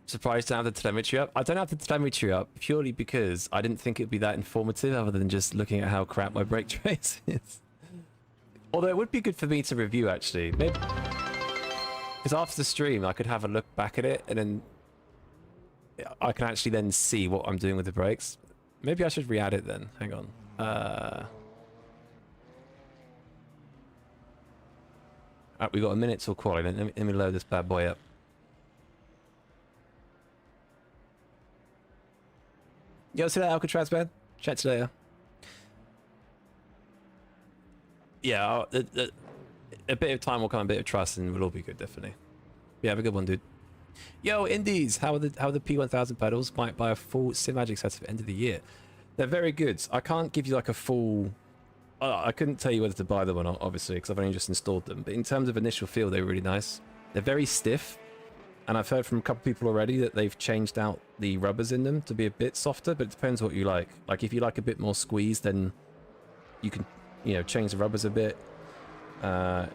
Surprised to have the telemetry up. I don't have the telemetry up purely because I didn't think it'd be that informative other than just looking at how crap my brake trace is. Although it would be good for me to review actually. Maybe because after the stream I could have a look back at it and then I can actually then see what I'm doing with the brakes. Maybe I should re-add it then. Hang on. Right, we got a minute till quality. Let me load this bad boy up. Yo, see that Alcatraz, man? Chat to you later. yeah, a bit of time will come, a bit of trust, and we'll all be good, definitely. Yeah, have a good one, dude. Yo, Indies, how are the P1000 pedals? Might buy a full SIMAGIC set at the end of the year. They're very good. I can't give you like a full... I couldn't tell you whether to buy them or not, obviously, because I've only just installed them. But in terms of initial feel, they're really nice. They're very stiff, and I've heard from a couple people already that they've changed out the rubbers in them to be a bit softer, but it depends what you like. Like, if you like a bit more squeeze, then you can, you know, change the rubbers a bit.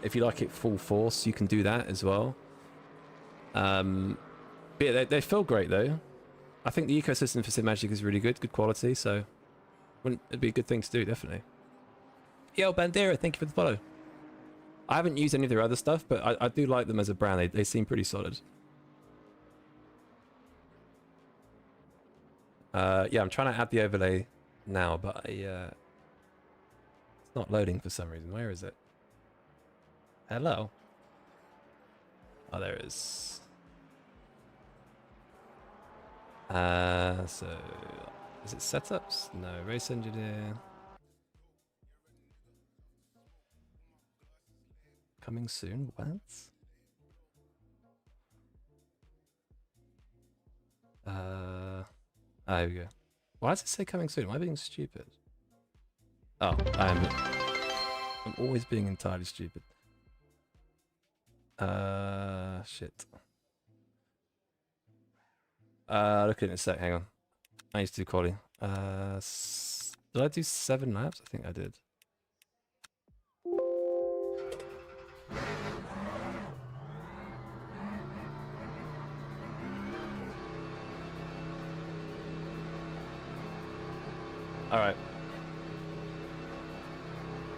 If you like it full force, you can do that as well. But yeah, they feel great, though. I think the ecosystem for SIMAGIC is really good quality, so it'd be a good thing to do, definitely. Yo, Bandera, thank you for the follow. I haven't used any of their other stuff, but I do like them as a brand. They seem pretty solid. Yeah, I'm trying to add the overlay now, but it's not loading for some reason. Where is it? Hello? Oh, there it is. So, is it setups? No, race engineer. Coming soon? What? There we go. Why does it say coming soon? Am I being stupid? Oh, I'm always being entirely stupid. Shit. Look at it in a sec, hang on. I used to do quality. Did I do 7 laps? I think I did. Alright.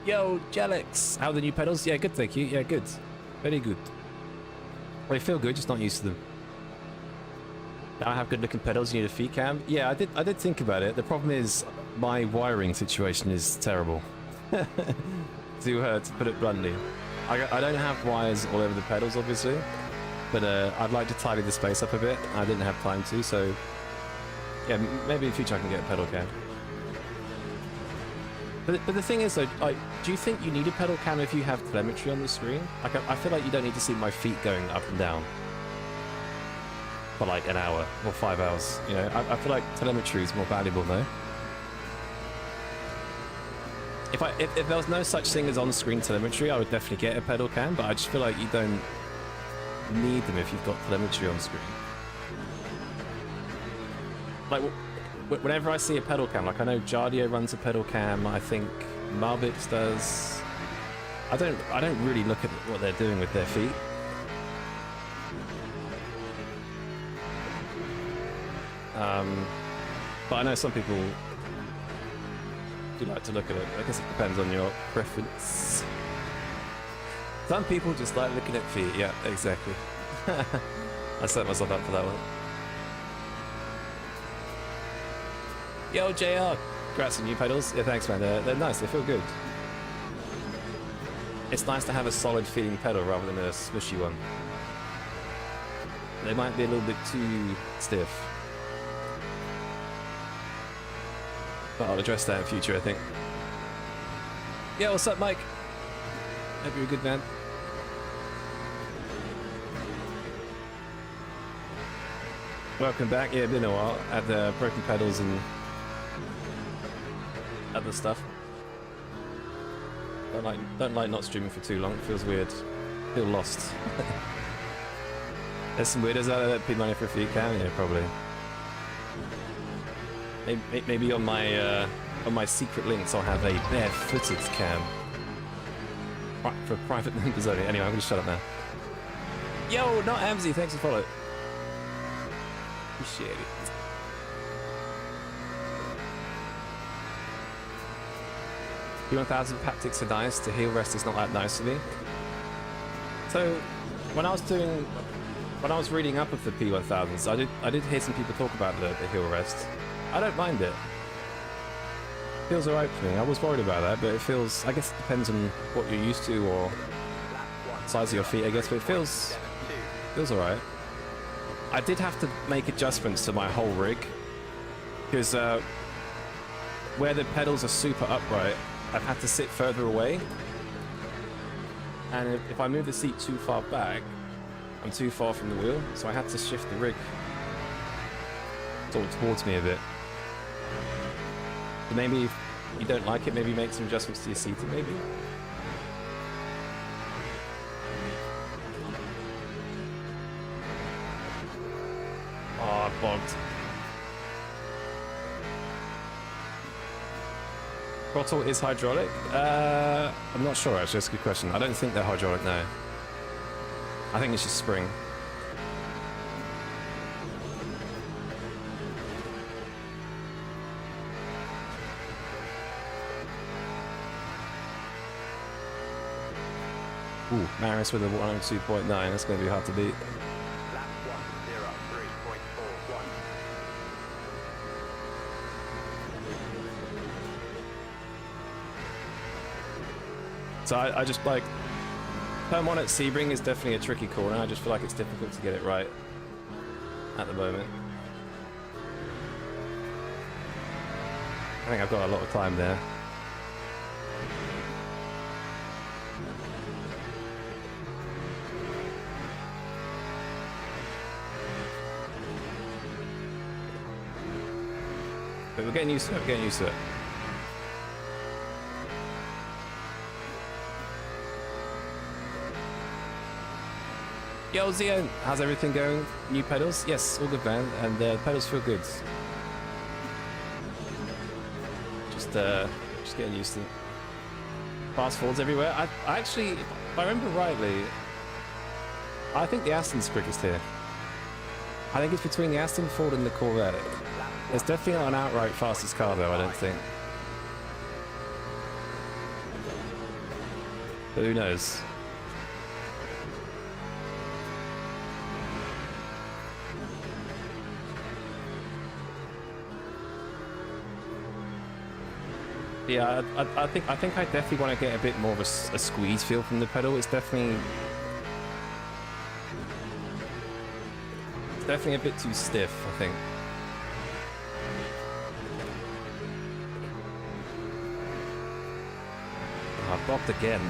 Yo, Jelix! How are the new pedals? Yeah, good, thank you. Yeah, good. Very good. They feel good, just not used to them. Now I have good looking pedals, you need a feet cam. Yeah, I did think about it. The problem is my wiring situation is terrible. to put it bluntly. I don't have wires all over the pedals, obviously. But I'd like to tidy the space up a bit. I didn't have time to, so... Yeah, maybe in the future I can get a pedal cam. But the thing is, though, like, do you think you need a pedal cam if you have telemetry on the screen? Like, I feel like you don't need to see my feet going up and down for like an hour or 5 hours. You know, I feel like telemetry is more valuable, though. If there was no such thing as on-screen telemetry, I would definitely get a pedal cam. But I just feel like you don't need them if you've got telemetry on screen. Like, whenever I see a pedal cam, like I know Jardio runs a pedal cam, I think Malbix does. I don't really look at what they're doing with their feet. But I know some people do like to look at it. I guess it depends on your preference. Some people just like looking at feet. Yeah, exactly. I set myself up for that one. Yo, JR! Congrats on new pedals. Yeah, thanks, man. They're nice. They feel good. It's nice to have a solid feeling pedal rather than a smushy one. They might be a little bit too stiff. But I'll address that in future, I think. Yeah, what's up, Mike? Hope you're a good man. Welcome back. Yeah, been a while. Had broken pedals and other stuff. Don't like not streaming for too long. It feels weird. Feel lost. There's some weirdos out there that pay money for a feet cam. Yeah, probably. Maybe on my secret links I'll have a barefooted cam for private members only. Anyway, I'm gonna shut up now. Yo, not Amzy. Thanks for follow. Appreciate it. P1000 haptics are nice. The heel rest is not that nice to me. So when I was reading up of the P1000s, I did hear some people talk about the heel rest. I don't mind it. Feels alright for me. I was worried about that, but it feels... I guess it depends on what you're used to or size of your feet, I guess, but it feels alright. I did have to make adjustments to my whole rig because where the pedals are super upright, I've had to sit further away and if I move the seat too far back, I'm too far from the wheel, so I had to shift the rig towards me a bit. So maybe if you don't like it, maybe make some adjustments to your seating, maybe. Oh, bogged. Throttle is hydraulic? I'm not sure actually, that's a good question. I don't think they're hydraulic, no. I think it's just spring. Ooh, Maris with a 102.9, that's going to be hard to beat. Lap 103.41. So I just like, turn 1 at Sebring is definitely a tricky corner. I just feel like it's difficult to get it right at the moment. I think I've got a lot of time there. But we're getting used to it, we're getting used to it. Yo, Zio, how's everything going? New pedals? Yes, all good, man. And the pedals feel good. Just getting used to it. Fast forwards everywhere. I actually, if I remember rightly, I think the Aston's quickest here. I think it's between the Aston, Ford, and the Corvette. It's definitely not an outright fastest car, though, I don't think. But who knows? Yeah, I think I definitely want to get a bit more of a squeeze feel from the pedal. It's definitely a bit too stiff, I think. I bopped again.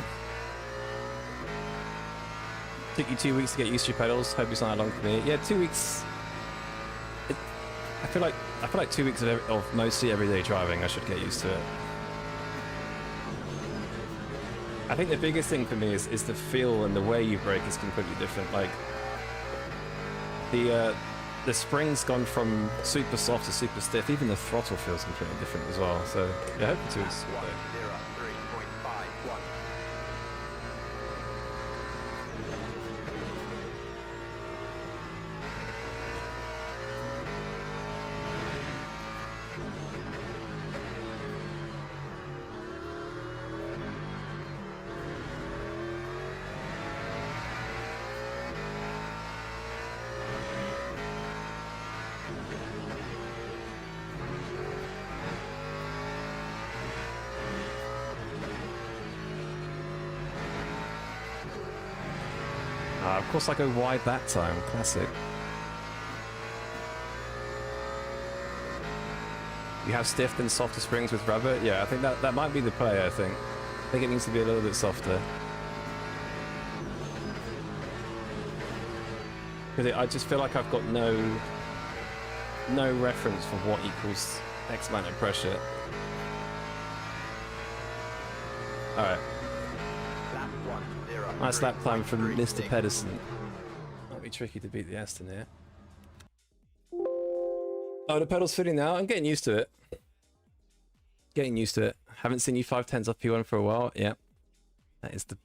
Took you 2 weeks to get used to your pedals. Hope it's not that long for me. Yeah, 2 weeks. I feel like 2 weeks of mostly everyday driving, I should get used to it. I think the biggest thing for me is the feel and the way you brake is completely different. Like the spring's gone from super soft to super stiff. Even the throttle feels completely different as well. So yeah, I hope the 2 weeks. 103.51. Of course I go wide that time. Classic. You have stiff and softer springs with rubber? Yeah, I think that might be the play, I think. I think it needs to be a little bit softer. Because I just feel like I've got no reference for what equals X amount of pressure. Alright. Nice lap time from Mr. Pedersen. Might be tricky to beat the Aston here. Oh, the pedal's fitting now. I'm getting used to it. Getting used to it. Haven't seen you 510s off P1 for a while. Yeah. That is the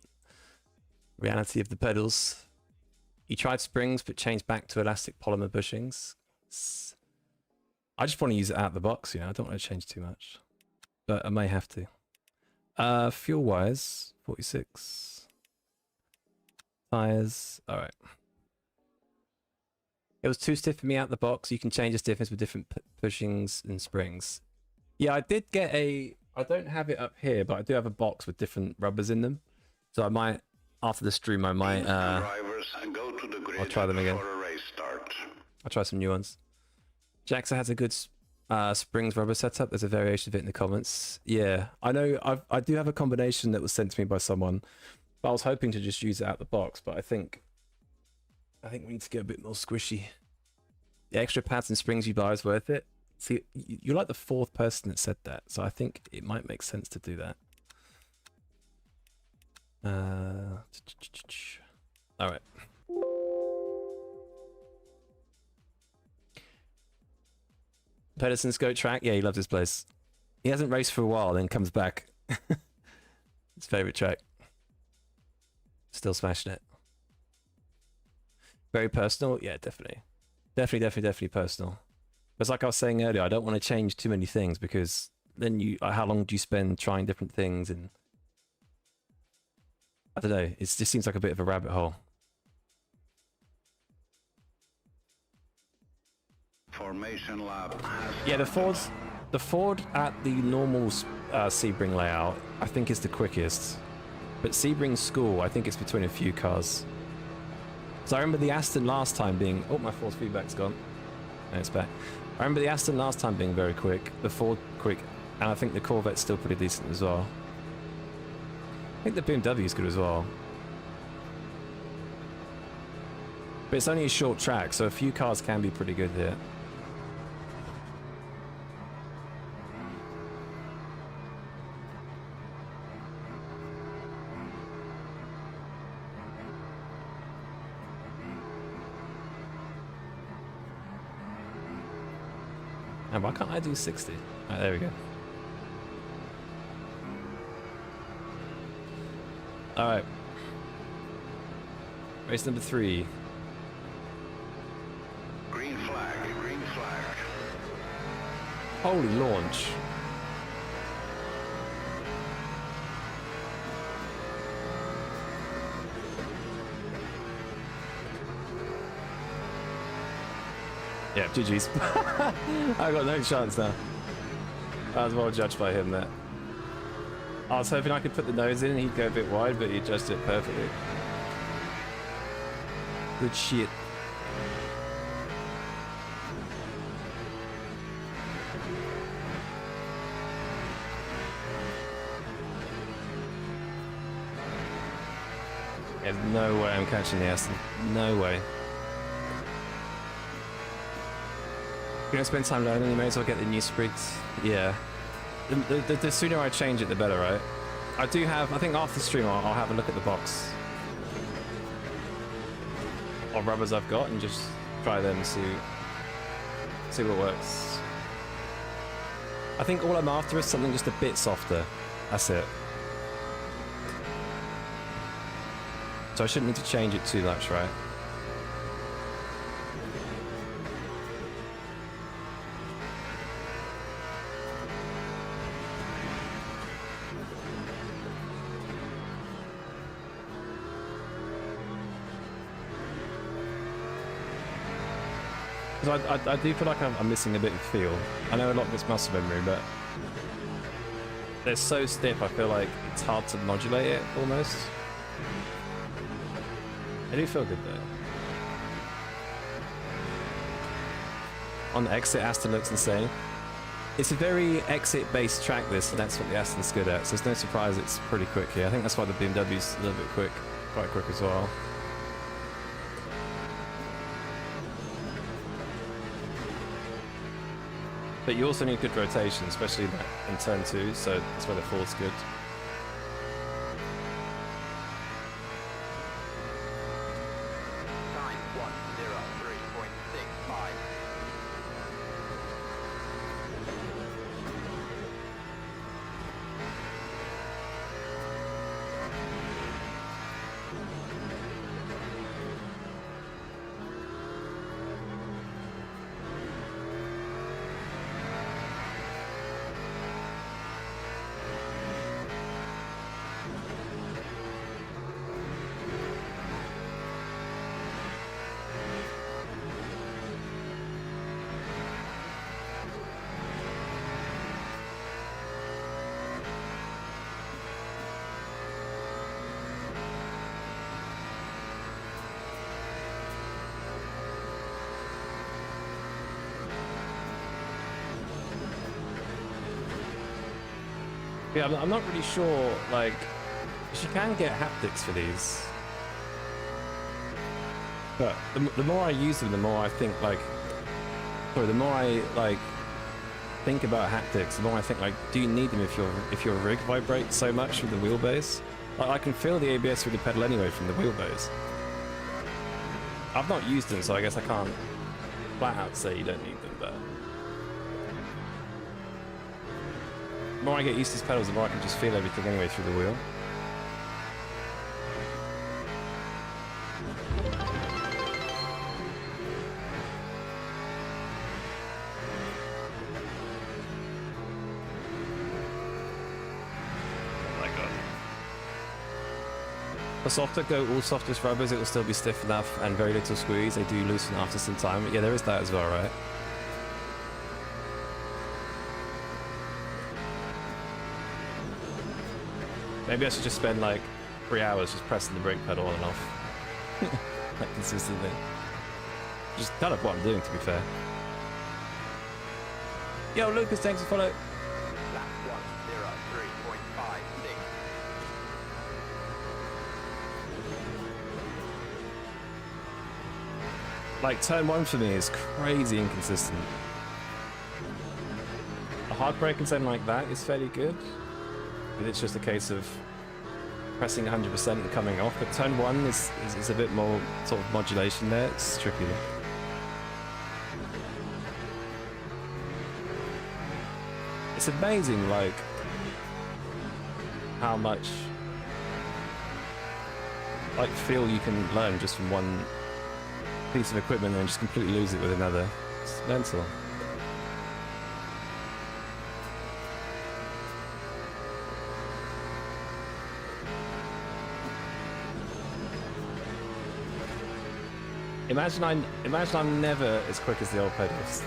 reality of the pedals. You tried springs, but changed back to elastic polymer bushings. I just want to use it out of the box, you know. I don't want to change too much. But I may have to. Fuel-wise, 46. Tires, all right. It was too stiff for me out the box. You can change the stiffness with different bushings and springs. Yeah, I did get I don't have it up here, but I do have a box with different rubbers in them. So I might, after the stream, I might, I'll try them again. I'll try some new ones. Jaxa has a good springs rubber setup. There's a variation of it in the comments. Yeah, I know. I do have a combination that was sent to me by someone. But I was hoping to just use it out the box, but I think we need to get a bit more squishy. The extra pads and springs you buy is worth it. See, you're like the fourth person that said that, so I think it might make sense to do that. All right. Pedersen's goat track. Yeah, he loves this place. He hasn't raced for a while, then comes back. His favorite track. Still smashing it. Very personal. Yeah, definitely. Definitely personal. But it's like I was saying earlier, I don't want to change too many things because then how long do you spend trying different things? And I don't know. It just seems like a bit of a rabbit hole. Formation lab has Yeah, the Ford at the normal Sebring layout, I think is the quickest. But Sebring School, I think it's between a few cars. So I remember the Aston last time being... Oh, my force feedback's gone. No, it's back. I remember the Aston last time being very quick, the Ford quick, and I think the Corvette's still pretty decent as well. I think the BMW is good as well. But it's only a short track, so a few cars can be pretty good here. And why can't I do 60? Alright, there we go. Alright. Race number 3. green flag, green flag. Holy launch. Yeah, GG's. I got no chance now. I was well judged by him there. I was hoping I could put the nose in and he'd go a bit wide, but he judged it perfectly. Good shit. There's no way I'm catching the Aston. No way. You're gonna spend time learning, you may as well get the new sprigs. Yeah. The sooner I change it, the better, right? I do have, I think after the stream, I'll have a look at the box of rubbers I've got and just try them and see what works. I think all I'm after is something just a bit softer. That's it. So I shouldn't need to change it too much, right? Because I do feel like I'm missing a bit of feel. I know a lot of it's muscle memory, but they're so stiff, I feel like it's hard to modulate it, almost. They do feel good, though. On the exit, Aston looks insane. It's a very exit-based track, this, and that's what the Aston's good at, so it's no surprise it's pretty quick here. I think that's why the BMW's a little bit quick, quite quick as well. But you also need good rotation, especially in turn 2, so that's where the Ford's good. Time 1:03.65. Yeah, I'm not really sure, like, You can get haptics for these. But the more I use them, the more I think like... Sorry, the more I like think about haptics, the more I think like, do you need them if your rig vibrates so much with the wheelbase? Like, I can feel the ABS through the pedal anyway from the wheelbase. I've not used them, so I guess I can't flat out say you don't need them, but... The more I get used to these pedals, the more I can just feel everything anyway through the wheel. For softer, go all softest rubbers, it will still be stiff enough and very little squeeze. They do loosen after some time. Yeah, there is that as well, right? Maybe I should just spend like 3 hours just pressing the brake pedal on and off. Like consistently. Just kind of what I'm doing, to be fair. Yo, Lucas, thanks for follow. Lap 103.56. Like, turn 1 for me is crazy inconsistent. A hard brake and something like that is fairly good. But it's just a case of pressing 100% and coming off. But turn 1 is a bit more sort of modulation there. It's tricky. It's amazing, like, how much like feel you can learn just from one piece of equipment and just completely lose it with another. It's mental. Imagine I'm never as quick as the old pedals.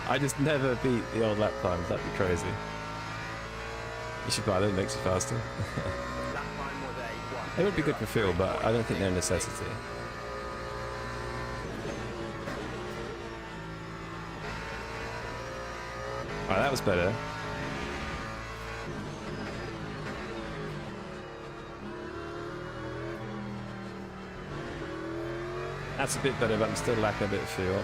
I just never beat the old lap times. That'd be crazy. You should buy them, it makes you faster. Lap time was a 1. It would be good for feel, but I don't think they're a necessity. Alright, that was better. That's a bit better, but I'm still lacking a bit of feel.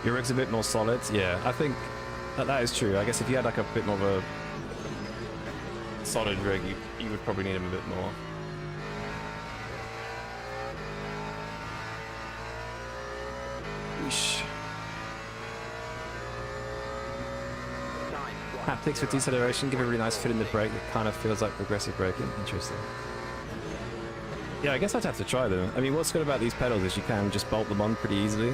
Your rig's a bit more solid? Yeah, I think that is true. I guess if you had like a bit more of a solid rig, you would probably need them a bit more. Yeesh. Haptics for deceleration give a really nice fit in the brake that kind of feels like progressive braking. Interesting. Yeah, I guess I'd have to try them. I mean, what's good about these pedals is you can just bolt them on pretty easily.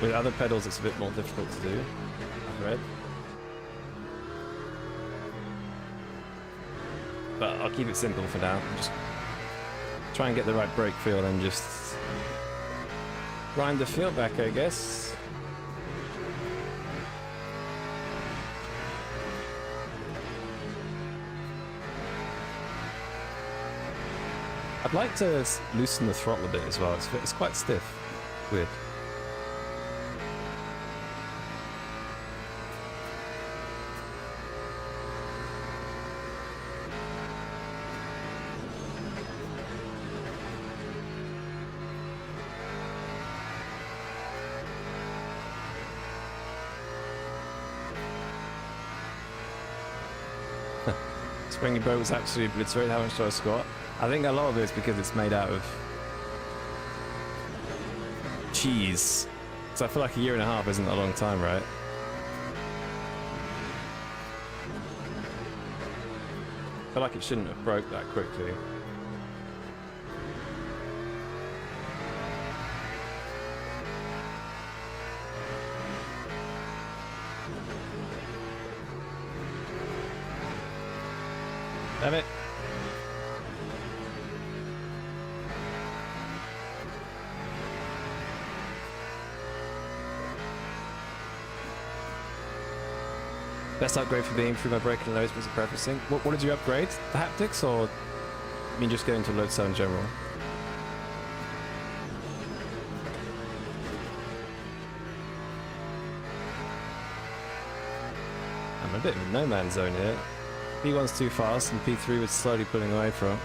With other pedals, it's a bit more difficult to do, I've read. But I'll keep it simple for now. Just try and get the right brake feel and just grind the feel back, I guess. I'd like to loosen the throttle a bit as well. It's quite stiff. Weird. Springy boat was absolutely obliterated. How much do I squat? I think a lot of it is because it's made out of cheese. So I feel like 1.5 years isn't a long time, right? I feel like it shouldn't have broke that quickly. Damn it. Best upgrade for me, improve my braking and load space and preferencing. What did you upgrade? The haptics, or I mean just going to load cell in general? I'm a bit of a no man's zone here. P1's too fast and P3 was slowly pulling away from.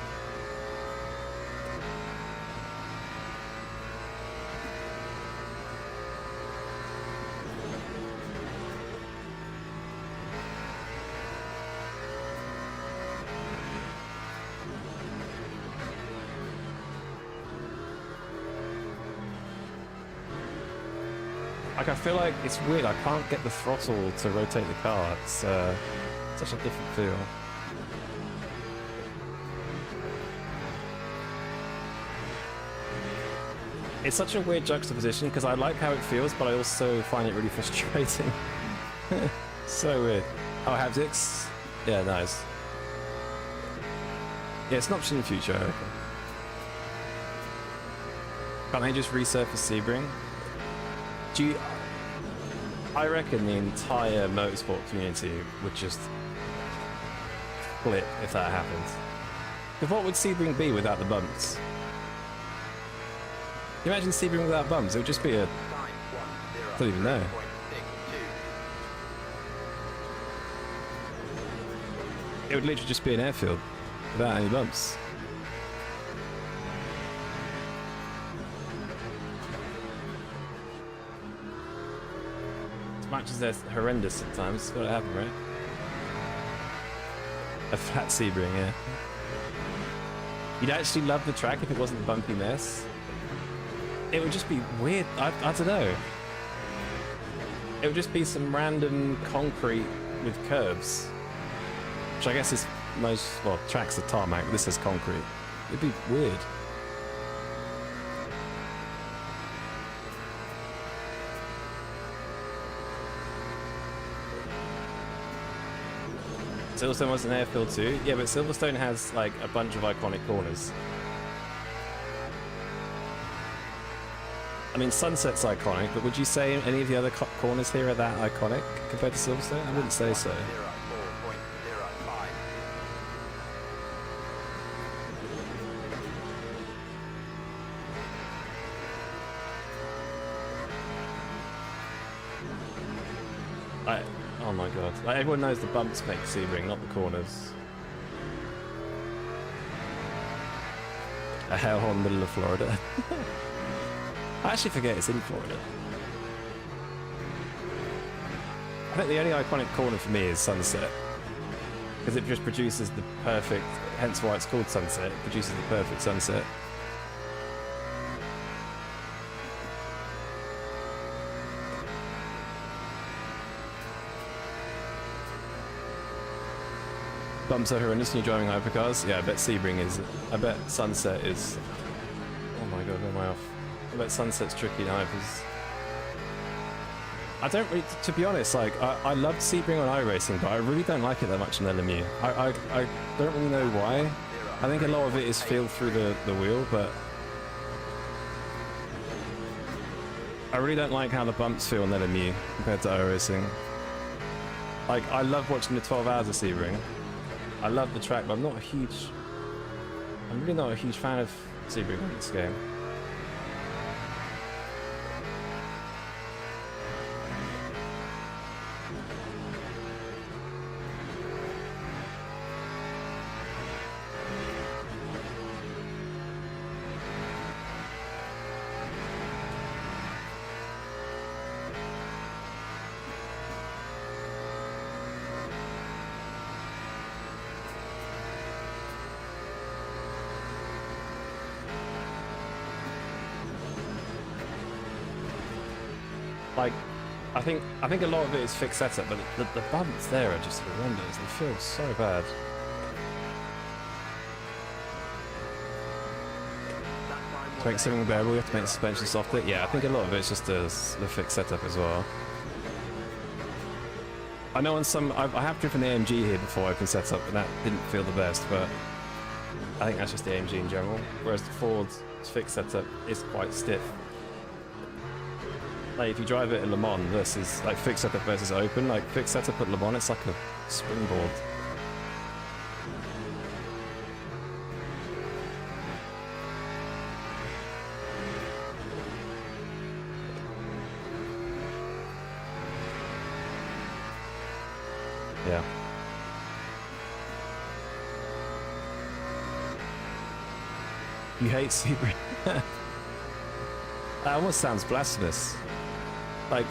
Like, I feel like it's weird, I can't get the throttle to rotate the car. It's such a different feel. It's such a weird juxtaposition because I like how it feels, but I also find it really frustrating. So weird. Oh, haptics? Yeah, nice. Yeah, it's an option in the future, I reckon. Can't they just resurface Sebring? I reckon the entire motorsport community would just flip if that happened. Because what would Sebring be without the bumps? Can you imagine Sebring without bumps? It would just be a... I don't even know. It would literally just be an airfield without any bumps. Matches are horrendous at times. It's gotta happen, right? A fat Sebring, yeah. You'd actually love the track if it wasn't a bumpy mess. It would just be weird. I don't know. It would just be some random concrete with curves. Which I guess is most... well, tracks are tarmac, but this is concrete. It'd be weird. Silverstone was an airfield too. Yeah, but Silverstone has like a bunch of iconic corners. I mean, Sunset's iconic, but would you say any of the other corners here are that iconic compared to Silverstone? I wouldn't say so. Oh my god. Like, everyone knows the bumps make Sebring, not the corners. A hellhole in the middle of Florida. I actually forget it's in Florida. I think the only iconic corner for me is Sunset. Because it just produces the perfect, hence why it's called Sunset, it produces the perfect sunset. Bumps are horrendous when you're driving hypercars. Yeah, I bet Sebring is. I bet Sunset is. Oh my god, where am I off? I bet Sunset's tricky in hypers. I don't really, to be honest, like, I loved Sebring on iRacing, but I really don't like it that much in LMU. I don't really know why. I think a lot of it is feel through the wheel, but I really don't like how the bumps feel in LMU compared to iRacing. Like, I love watching the 12 hours of Sebring. I love the track, but I'm really not a huge fan of Sebring in this game. Like, I think a lot of it is fixed setup, but the bumps there are just horrendous. They feel so bad. To make something bearable, you have to make the suspension softer. Yeah, I think a lot of it's just the fixed setup as well. I know on some, I have driven the AMG here before open setup, and that didn't feel the best, but I think that's just the AMG in general. Whereas the Ford's fixed setup is quite stiff. Like if you drive it at Le Mans versus like fixed setup versus open, like fixed setup at Le Mans, it's like a springboard. Yeah. You hate Sebring? That almost sounds blasphemous. Like,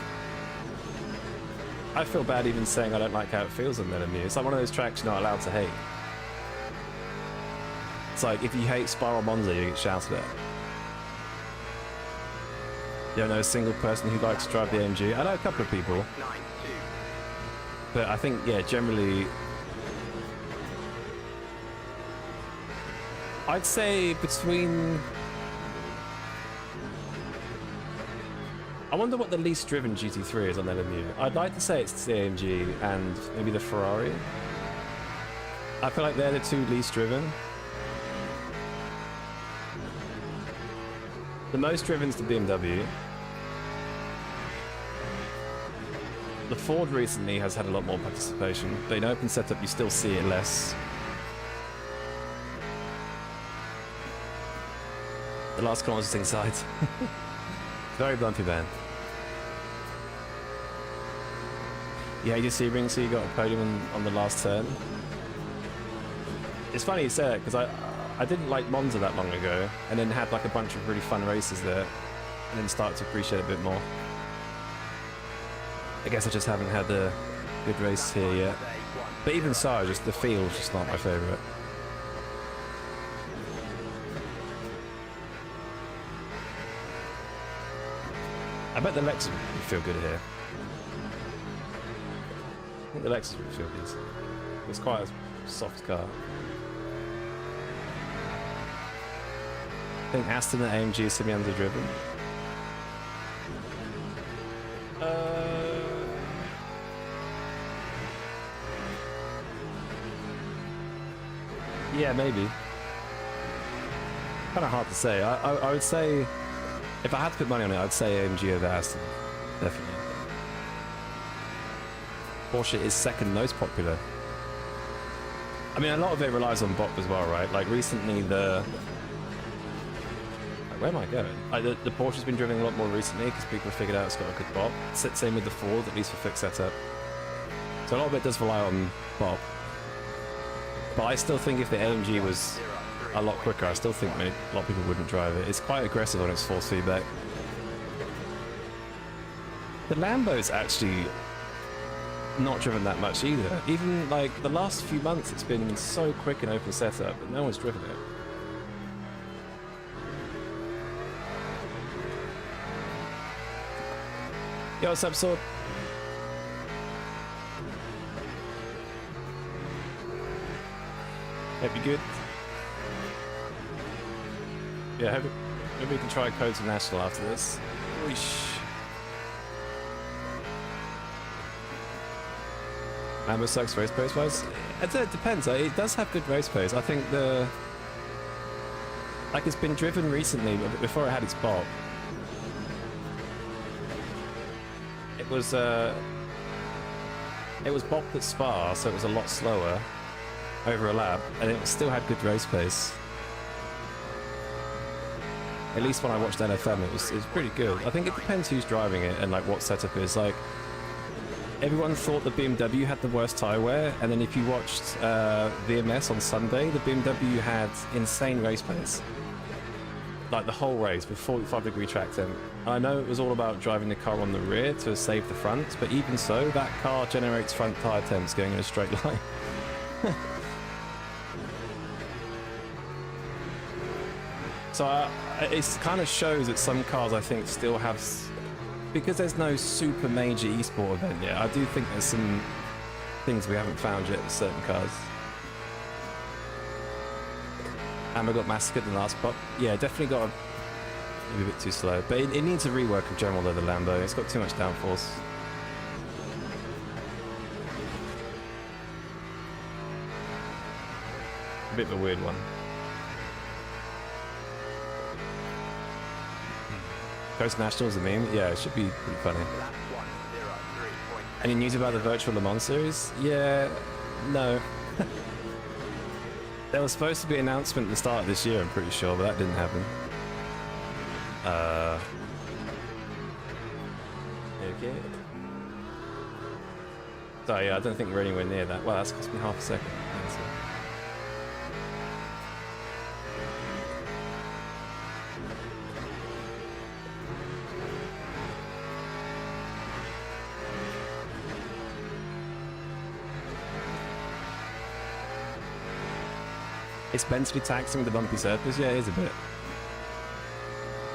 I feel bad even saying I don't like how it feels on Melanie. It's like one of those tracks you're not allowed to hate. It's like, if you hate Spiral Monza, you get shouted at. You don't know a single person who likes to drive the AMG? I know a couple of people. 9-2. But I think, yeah, generally... I'd say between... I wonder what the least driven GT3 is on LMU. I'd like to say it's the AMG and maybe the Ferrari. I feel like they're the two least driven. The most driven is the BMW. The Ford recently has had a lot more participation, but in open setup you still see it less. The last corner was just inside. Very bumpy, man. You hate your Sebring, so you got a podium on the last turn. It's funny you say that, because I didn't like Monza that long ago, and then had like a bunch of really fun races there, and then started to appreciate it a bit more. I guess I just haven't had a good race here yet. But even so, just the field's just not my favourite. I bet the Lexus would feel good here. I think the Lexus would feel good. It's quite a soft car. I think Aston and AMG is semi-underdriven. Yeah, maybe. Kind of hard to say. I would say, if I had to put money on it, I'd say AMG over Aston. Definitely. Porsche is second most popular. I mean, a lot of it relies on BOP as well, right? Like recently the... Where am I going? The Porsche's been driven a lot more recently because people have figured out it's got a good BOP. Same with the Ford, at least for fixed setup. So a lot of it does rely on BOP. But I still think if the LMG was a lot quicker, I still think a lot of people wouldn't drive it. It's quite aggressive on its force feedback. The Lambo's actually not driven that much either. Even like the last few months, it's been so quick and open setup, but no one's driven it. Yo, what's up, Sword? Hope you're good. Yeah, maybe we can try Codes of National after this. Whoosh. Lambo sucks race pace wise. It depends. It does have good race pace. I think it's been driven recently, but before it had its BOP. It was BOPed at Spa, so it was a lot slower over a lap, and it still had good race pace. At least when I watched NFM, it was pretty good. I think it depends who's driving it and like what setup is. Like everyone thought the BMW had the worst tyre wear, and then if you watched VMS on Sunday, the BMW had insane race pace. Like the whole race with 45-degree track temp. I know it was all about driving the car on the rear to save the front, but even so, that car generates front tyre temps going in a straight line. So it kind of shows that some cars, I think, still have... Because there's no super major esport event yet, I do think there's some things we haven't found yet with certain cars. Amber got massacred in the last pop. Yeah, definitely got maybe a bit too slow. But it needs a rework in general though, the Lambo. It's got too much downforce. A bit of a weird one. Coast National's a meme? Yeah, it should be pretty funny. Lap 103.8. Any news about the virtual Le Mans series? Yeah, no. There was supposed to be an announcement at the start of this year, I'm pretty sure, but that didn't happen. Okay. So yeah, I don't think we're anywhere near that. Well, that's cost me half a second. It's mentally taxing with the bumpy surface. Yeah, it is a bit.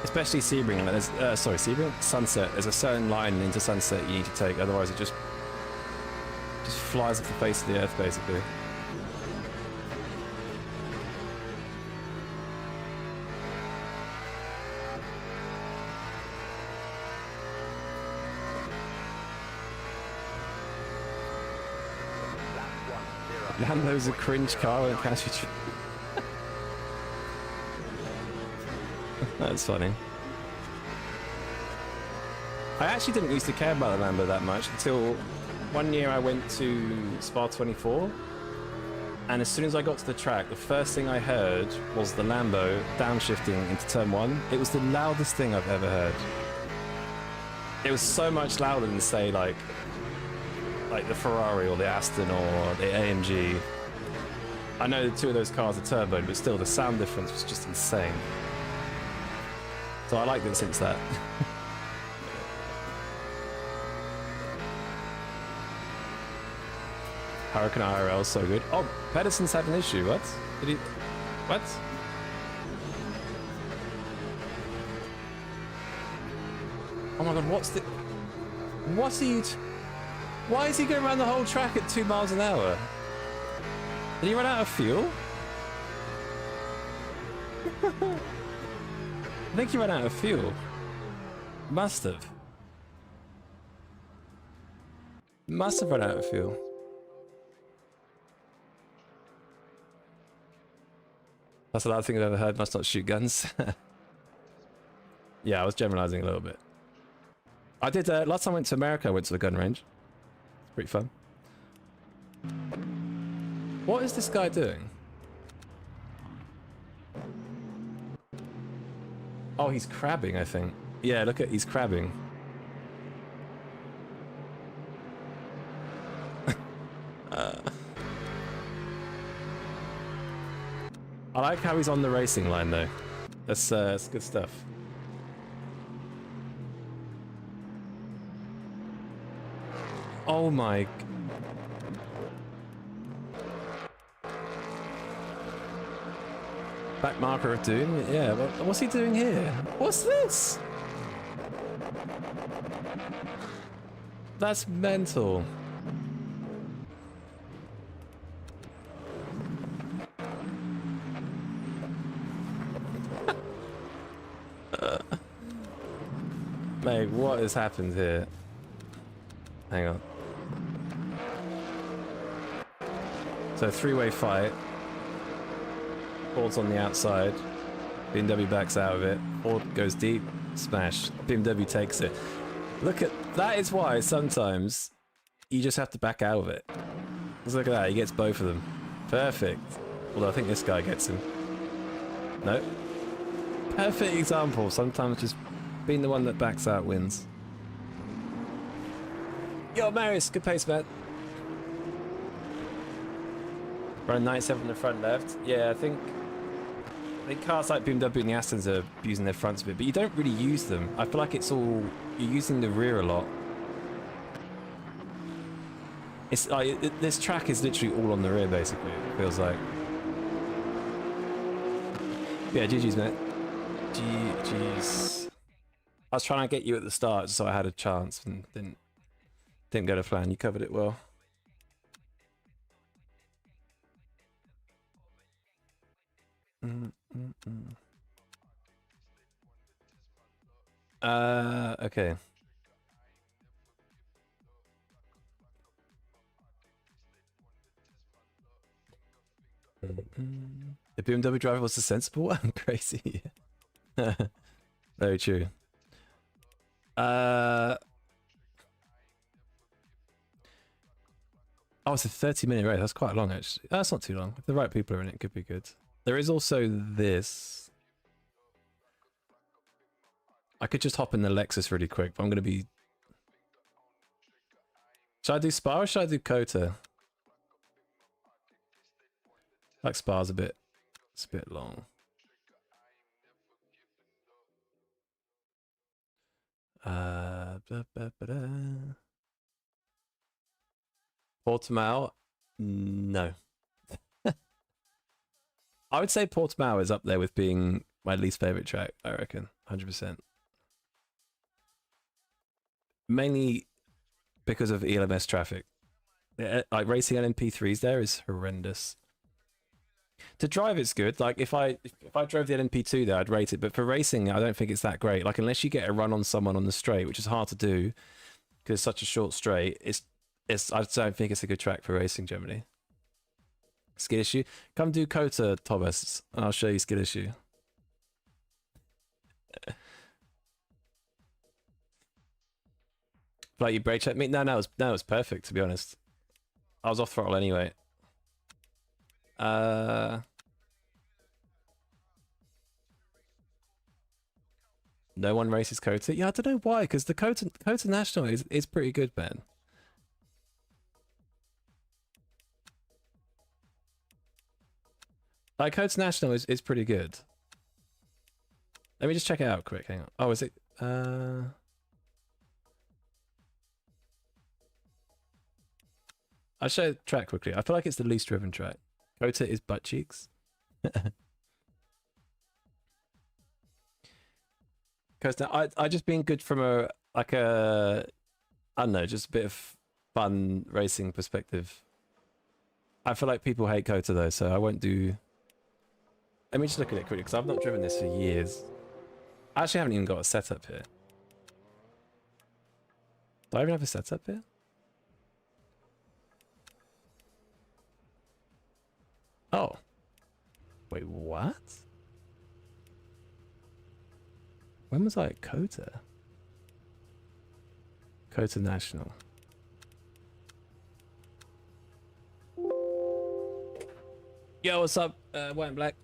Especially Sebring. Like there's, sorry, Sebring? Sunset. There's a certain line into Sunset you need to take, otherwise it just flies off the face of the earth, basically. Lap 10. Lambo's a cringe car when it passes you. That's funny. I actually didn't used to care about the Lambo that much until one year I went to Spa 24, and as soon as I got to the track, the first thing I heard was the Lambo downshifting into turn 1. It was the loudest thing I've ever heard. It was so much louder than, say, like the Ferrari or the Aston or the AMG. I know the two of those cars are turboed, but still the sound difference was just insane. So I liked it since that. Hurricane IRL is so good. Oh, Pedersen's had an issue. What? Did he? What? Oh my god, what's the... What's he... Why is he going around the whole track at 2 miles an hour? Did he run out of fuel? I think he ran out of fuel. Must have. Must have run out of fuel. That's a loud thing I've ever heard. Must not shoot guns. Yeah, I was generalizing a little bit. I did, last time I went to America, I went to the gun range. It's pretty fun. What is this guy doing? Oh, he's crabbing, I think. Yeah, look at, he's crabbing. I like how he's on the racing line, though. That's good stuff. Oh my... Back marker of doom? Yeah, what's he doing here? What's this? That's mental. Mate, what has happened here? Hang on. So three-way fight. Ford's on the outside. BMW backs out of it. Ford goes deep. Smash. BMW takes it. Look at... That is why sometimes you just have to back out of it. Just look at that. He gets both of them. Perfect. Although I think this guy gets him. No. Perfect example. Sometimes just being the one that backs out wins. Yo, Marius. Good pace, man. Running 97 in the front left. Yeah, I think cars like BMW and the Astons are using their fronts a bit, but you don't really use them. I feel like it's all... You're using the rear a lot. It's like... This track is literally all on the rear, basically, it feels like. Yeah, GG's, mate. GG's. I was trying to get you at the start so I had a chance and didn't go to plan. You covered it well. Okay. The BMW driver was the sensible one? Crazy. Very true. Oh, it's a 30-minute race. That's quite long, actually. That's not too long. If the right people are in it, it could be good. There is also this. I could just hop in the Lexus really quick, but I'm going to be... Should I do Spa or should I do Kota? Like Spa's a bit... It's a bit long. Portimao? No. I would say Portimao is up there with being my least favorite track, I reckon. 100%. Mainly because of ELMS traffic. Like racing LMP3s there is horrendous. To drive it's good. Like if I drove the LMP2 there, I'd rate it. But for racing, I don't think it's that great. Like unless you get a run on someone on the straight, which is hard to do because it's such a short straight, I don't think it's a good track for racing generally. Skid issue. Come do Kota, Thomas, and I'll show you skid issue. Like you brake checked me? No, it was perfect to be honest. I was off throttle anyway. No one races Kota. Yeah, I don't know why, because the Kota National is pretty good, man. Like Kota National is pretty good. Let me just check it out quick. Hang on. Oh, is it? I'll show the track quickly. I feel like it's the least driven track. Kota is butt cheeks. Costa, I just been good from a I don't know, just a bit of fun racing perspective. I feel like people hate Kota though, so I won't do. Let me just look at it quickly because I've not driven this for years. I actually haven't even got a setup here. Do I even have a setup here? Oh. Wait, what? When was I at Kota? Kota National. Yo, what's up? White and black.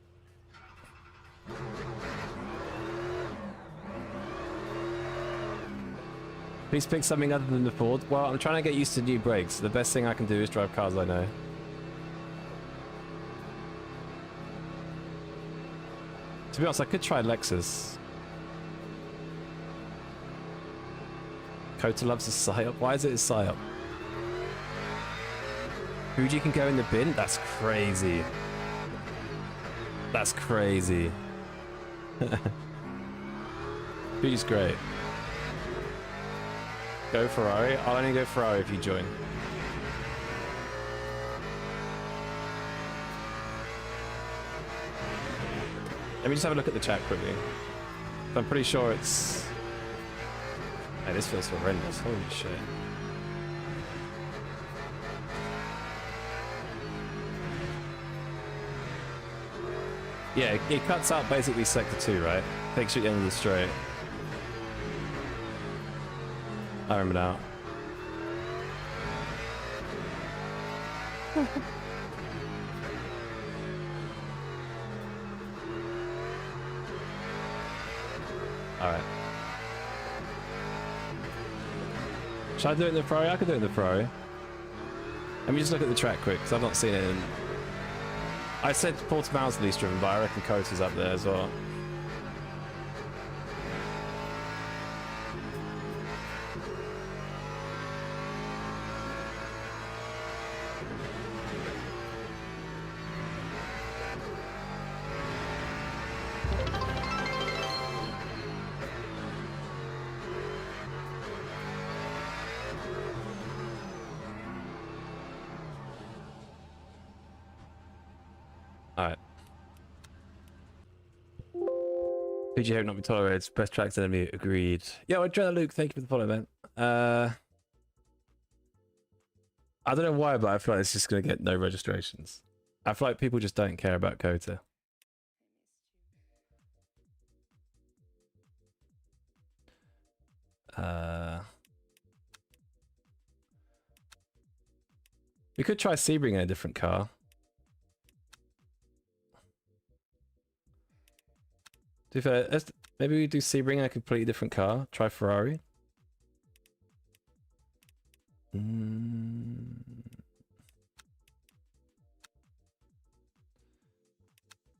Please pick something other than the Ford. Well, I'm trying to get used to new brakes. The best thing I can do is drive cars I know. To be honest, I could try Lexus. Kota loves a psyop. Why is it a psyop? Fuji can go in the bin? That's crazy. That's crazy. Fuji's great. Go Ferrari? I'll only go Ferrari if you join. Let me just have a look at the chat quickly. I'm pretty sure it's... Hey, this feels horrendous. Holy shit. Yeah, it cuts out basically sector 2, right? Takes you at the end of the straight. I remember now. Alright. Should I do it in the Ferrari? I could do it in the Ferrari. Let me just look at the track quick, because I've not seen it in... I said Portimao's the least driven, but I reckon Kota's up there as well. Alright. PG hope not be tolerated. Best tracks enemy agreed. Yo, Adrenaline Luke, thank you for the follow, man. I don't know why, but I feel like it's just gonna get no registrations. I feel like people just don't care about Kota. We could try Sebring in a different car. Maybe we do Sebring in a completely different car. Try Ferrari.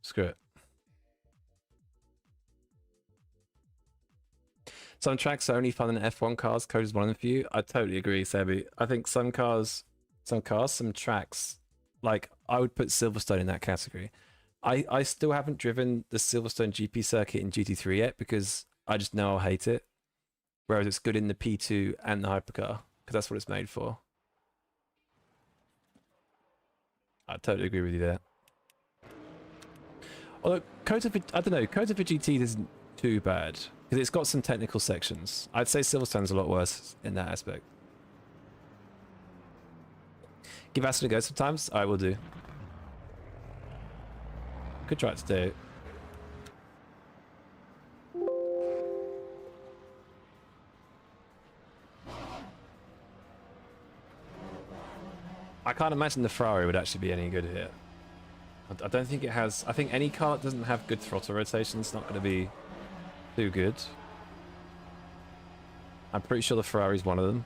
Screw it. Some tracks are only fun in F1 cars. Code is one of them for you. I totally agree, Sebi. I think some tracks, like I would put Silverstone in that category. I still haven't driven the Silverstone GP circuit in GT3 yet because I just know I'll hate it. Whereas it's good in the P2 and the hypercar because that's what it's made for. I totally agree with you there. Although I don't know, Coda for GT isn't too bad because it's got some technical sections. I'd say Silverstone's a lot worse in that aspect. Give Aston a go sometimes. I will do. Could try it today. I can't imagine the Ferrari would actually be any good here. I don't think it has. I think any car that doesn't have good throttle rotation is not going to be too good. I'm pretty sure the Ferrari's one of them.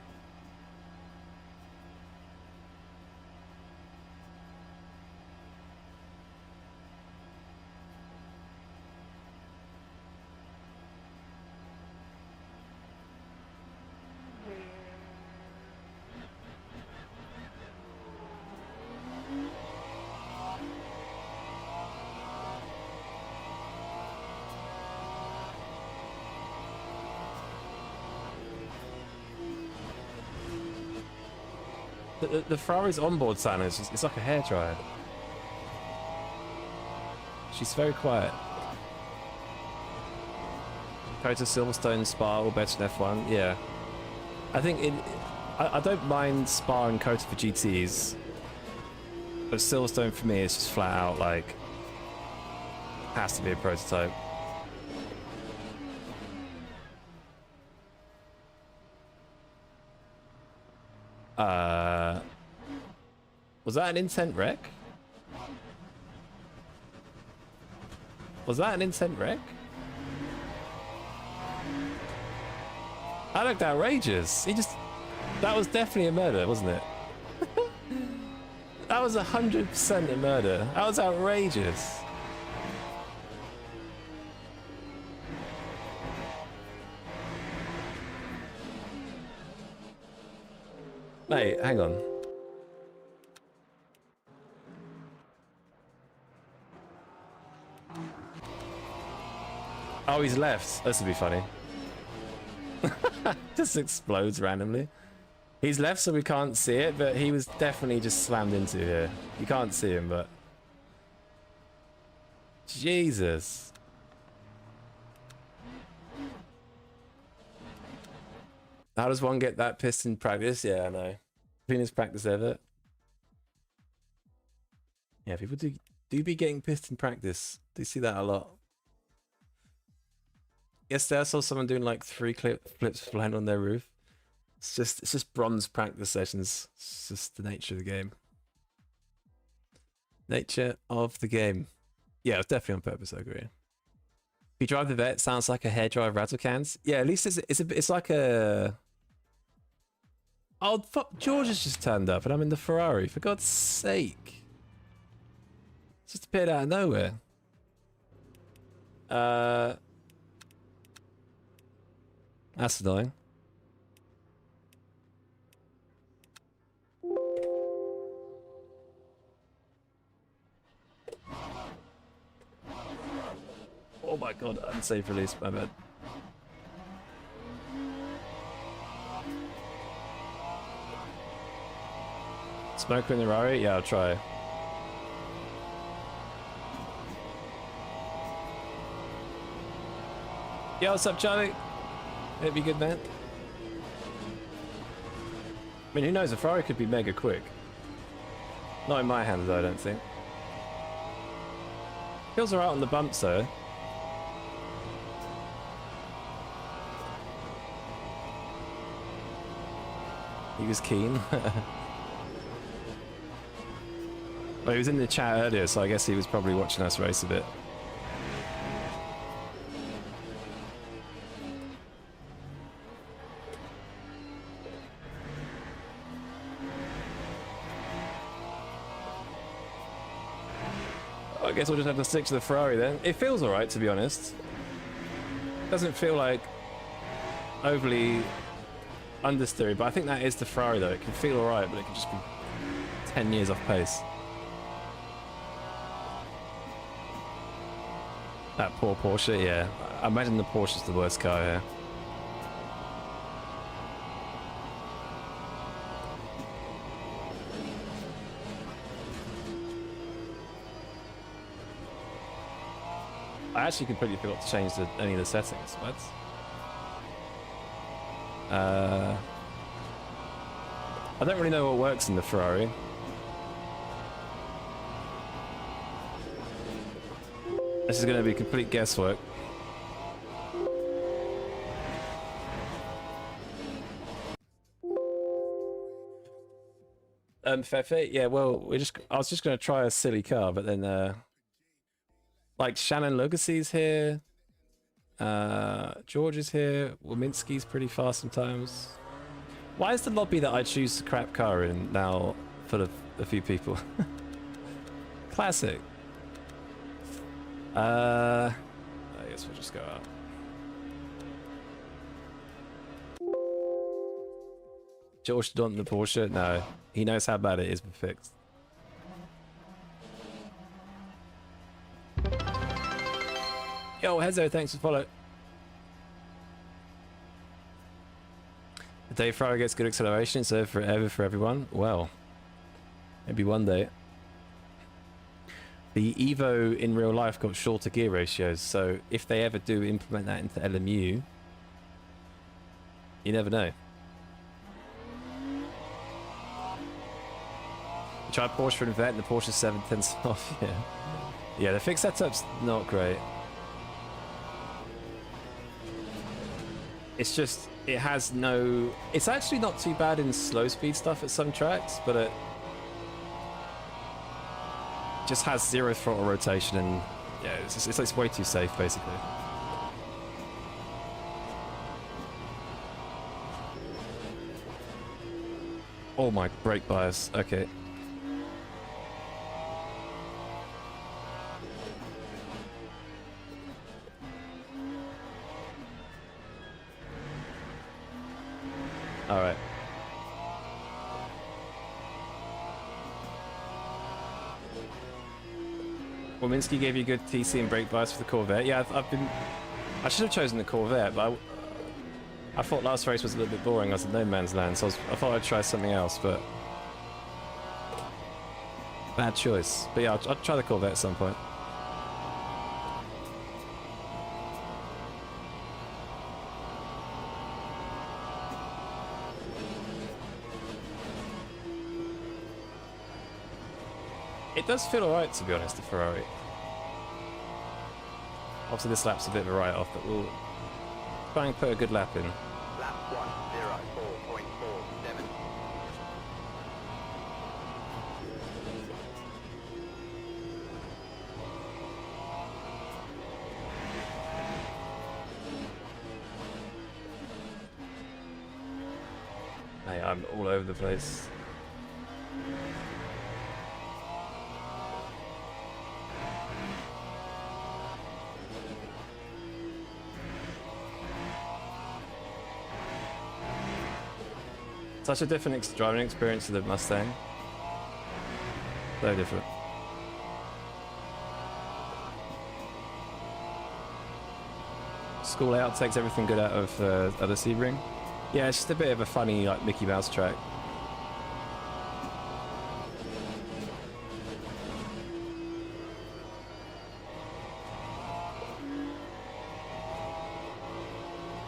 The Ferrari's onboard sound is just, it's like a hairdryer. She's very quiet. Go to Silverstone, Spa, or better than F1. Yeah, I think I don't mind Spa and Kota for GTs, but Silverstone for me is just flat out like has to be a prototype. Was that an intent wreck? Was that an intent wreck? That looked outrageous. That was definitely a murder, wasn't it? That was 100% a murder. That was outrageous. Mate, hang on. Oh, he's left. This would be funny. Just explodes randomly. He's left so we can't see it, but he was definitely just slammed into here. You can't see him, but... Jesus. How does one get that pissed in practice? Yeah, I know. Cleanest practice ever. Yeah, people do be getting pissed in practice. Do see that a lot. Yesterday I saw someone doing like 3 flips flying on their roof. It's just bronze practice sessions. It's just the nature of the game. Nature of the game. Yeah, it was definitely on purpose, I agree. If you drive the vet, it sounds like a hairdryer rattle cans. Yeah, at least it's like a... Oh, fuck, George has just turned up and I'm in the Ferrari, for God's sake. It's just appeared out of nowhere. That's annoying. Oh my God, unsafe release, my bad. Smoke in the Rari? Yeah, I'll try. Yo, what's up, Charlie? It'd be good, man. I mean, who knows? A Ferrari could be mega quick. Not in my hands, though, I don't think. Feels alright on the bumps, though. He was keen. Well, he was in the chat earlier, so I guess he was probably watching us race a bit. I guess we'll just have to stick to the Ferrari then. It feels alright, to be honest. Doesn't feel like overly understeery, but I think that is the Ferrari though. It can feel alright, but it can just be 10 years off pace. That poor Porsche, yeah. I imagine the Porsche's the worst car here. I actually completely forgot to change any of the settings. What? I don't really know what works in the Ferrari. This is going to be complete guesswork. Fefe, yeah, well, I was just going to try a silly car, but then, like, Shannon Legacy's here, George is here, Wominski's pretty fast sometimes. Why is the lobby that I choose the crap car in now full of a few people? Classic. I guess we'll just go out. George don't the Porsche? No. He knows how bad it is to be fixed. Yo, Hezo, thanks for follow. The day Ferrari gets good acceleration, so forever for everyone. Well, maybe one day. The Evo in real life got shorter gear ratios, so if they ever do implement that into LMU, you never know. Tried Porsche for an event and the Porsche 710 off, yeah. Yeah, the fixed setup's not great. It's just, it has no... It's actually not too bad in slow speed stuff at some tracks, but it just has zero throttle rotation and yeah, it's way too safe basically. Oh my, brake bias, okay. All right. Wominski gave you good TC and brake bias for the Corvette. Yeah, I should have chosen the Corvette, but I thought last race was a little bit boring. I was in no man's land, so I thought I'd try something else, but bad choice. But yeah, I'll try the Corvette at some point. It does feel alright, to be honest, the Ferrari. Obviously this lap's a bit of a write-off, but we'll try and put a good lap in. Lap 1:04.47. Hey, I'm all over the place. Such a different driving experience to the Mustang. So different. School out takes everything good out of the Sebring. Yeah, it's just a bit of a funny, like, Mickey Mouse track.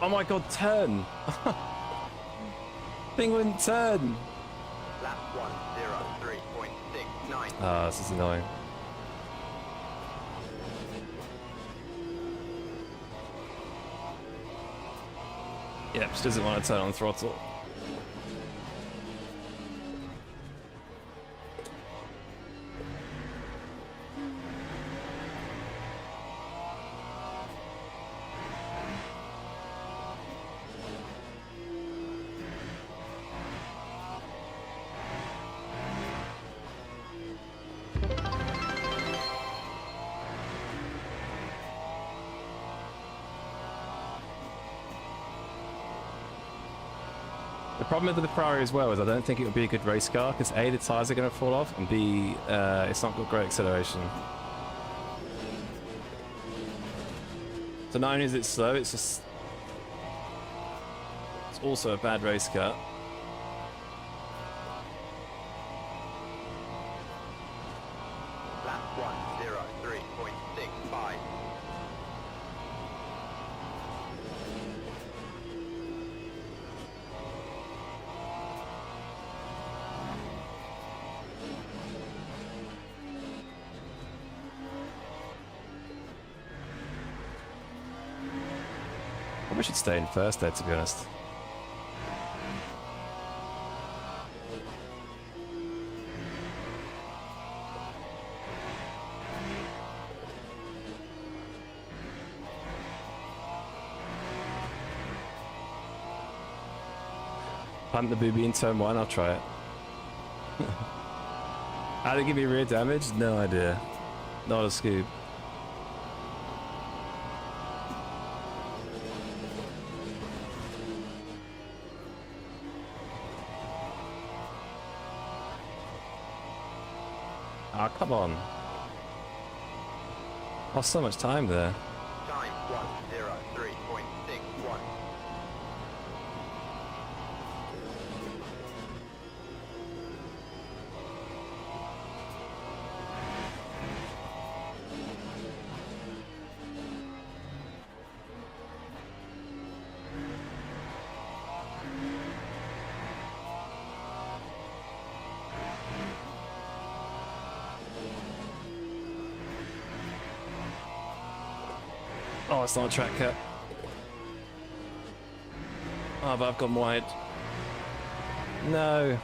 Oh my god, turn! Thing wouldn't turn! Lap 1:03.69. Ah, this is annoying. Yep, just doesn't want to turn on throttle. problem with the Ferrari as well is I don't think it would be a good race car because A, the tyres are going to fall off, and B, it's not got great acceleration. So not only is it slow, it's just... It's also a bad race car. Lap 1:03.65. Probably should stay in first there, to be honest. Punt the booby in turn 1, I'll try it. How to give me rear damage? No idea. Not a scoop. Ah, come on. Lost so much time there. Time 1:03.61. Oh, it's not a track cut. Oh, but I've gone wide. No.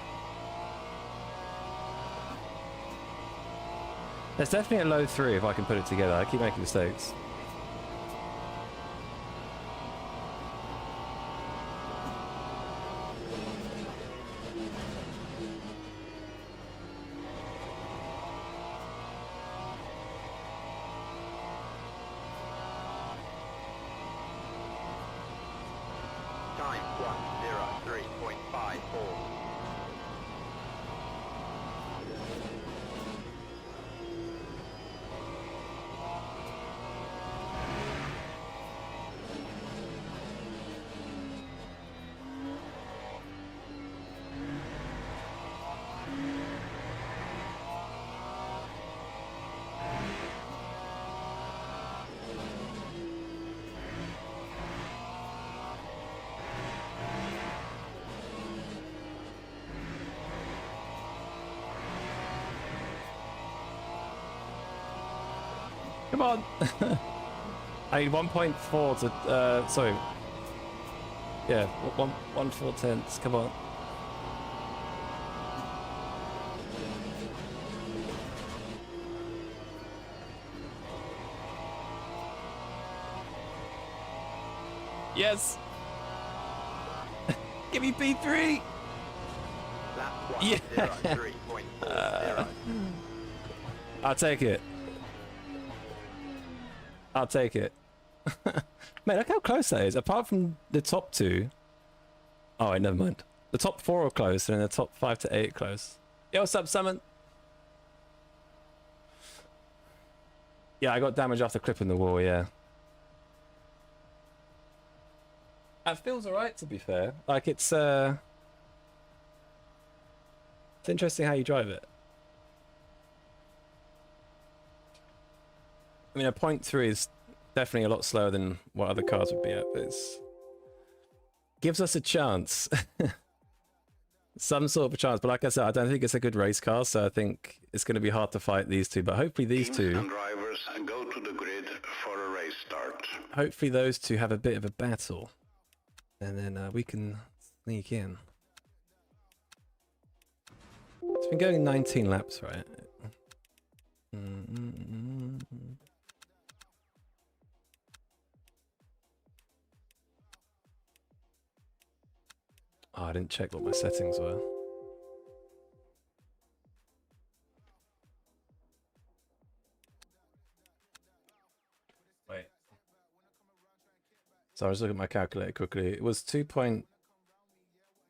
There's definitely a low 3 if I can put it together. I keep making mistakes. Time 1:03.54. Come on. I need 1.4 to, sorry. Yeah, 1.4 tenths, come on. Yes. Give me P3. Lap Yeah. 1:03.40. I'll take it. I'll take it. Mate, look how close that is. Apart from the top 2. Oh, wait, never mind. The top 4 are close, and then the top 5 to 8 are close. Yo, what's up, Summon? Yeah, I got damage after clipping the wall, yeah. That feels alright, to be fair. Like, it's interesting how you drive it. I mean, a 0.3 is definitely a lot slower than what other cars would be at, but it's... gives us a chance. Some sort of a chance, but like I said, I don't think it's a good race car, so I think it's going to be hard to fight these two, but hopefully these Teams two... and drivers go to the grid for a race start. Hopefully those two have a bit of a battle. And then we can sneak in. It's been going 19 laps, right? Oh, I didn't check what my settings were. Wait. So I was looking at my calculator quickly. It was 2.8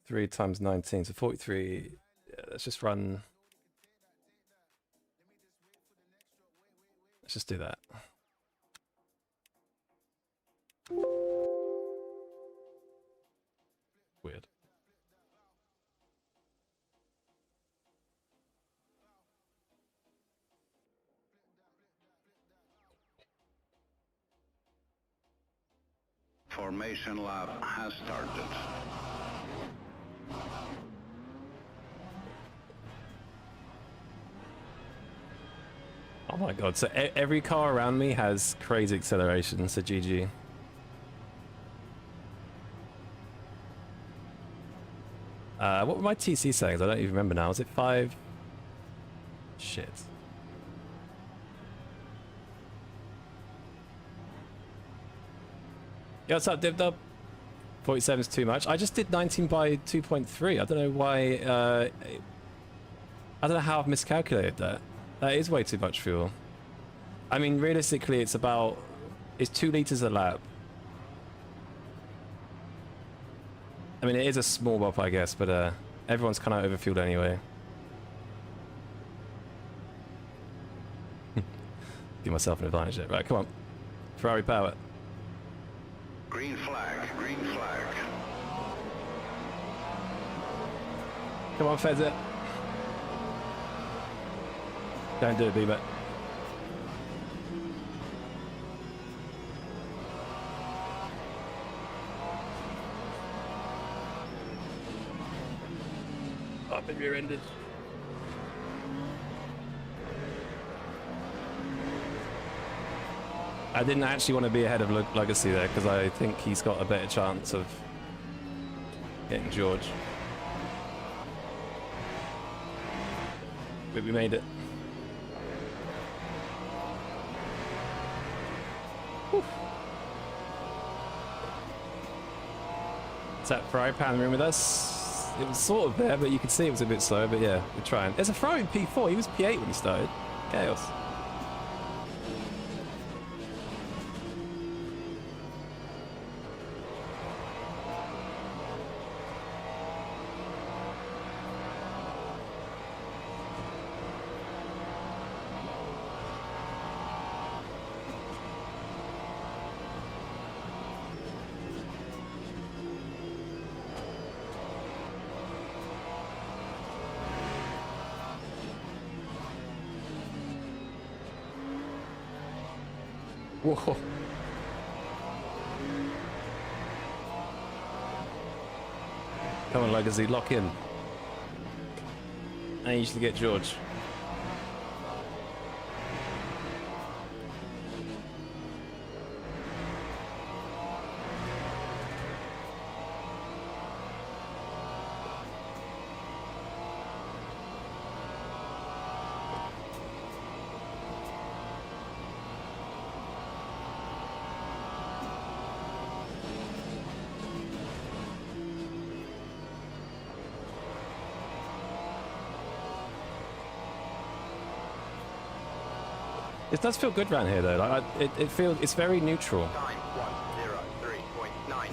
3 times 19, so 43. Yeah, let's just run. Let's just do that. Weird. Formation lap has started. Oh my god, so every car around me has crazy acceleration, so GG. What were my TC settings? I don't even remember now. Was it 5? Shit. Yo, what's up, Dibdub? 47 is too much. I just did 19 by 2.3. I don't know why. I don't know how I've miscalculated that. That is way too much fuel. I mean, realistically, it's 2 liters a lap. I mean, it is a small bop, I guess, but everyone's kind of overfueled anyway. Give myself an advantage there. Right, come on. Ferrari power. Green flag, green flag. Come on, Fezzer. Don't do it, Bieber. I've been rear-ended. I didn't actually want to be ahead of Legacy there because I think he's got a better chance of getting George. But we made it. Whew. Is that Ferrari pan room with us? It was sort of there, but you could see it was a bit slow, but yeah, we're trying. There's a Ferrari in P4, he was P8 when he started. Chaos. Whoa. Come on, Legacy, lock in. I usually get George. It does feel good around here, though. Like, it feels it's very neutral. Time 1:03.97.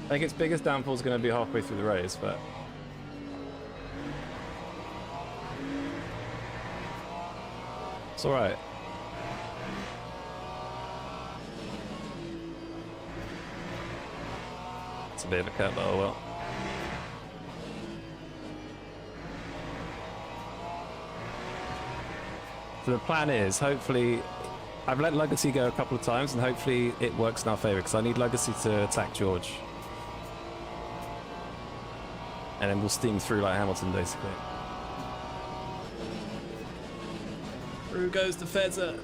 I think its biggest downfall is going to be halfway through the race, but it's all right. It's a bit of a cut, but oh well. So the plan is, hopefully, I've let Legacy go a couple of times, and hopefully it works in our favour, because I need Legacy to attack George. And then we'll steam through like Hamilton, basically. Through goes the Fezzer.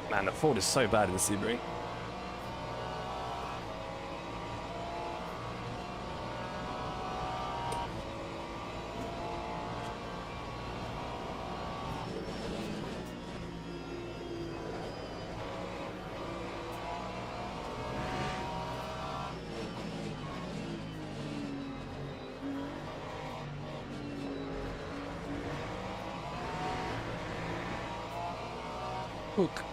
Man, the Ford is so bad in the Sebring. Hook.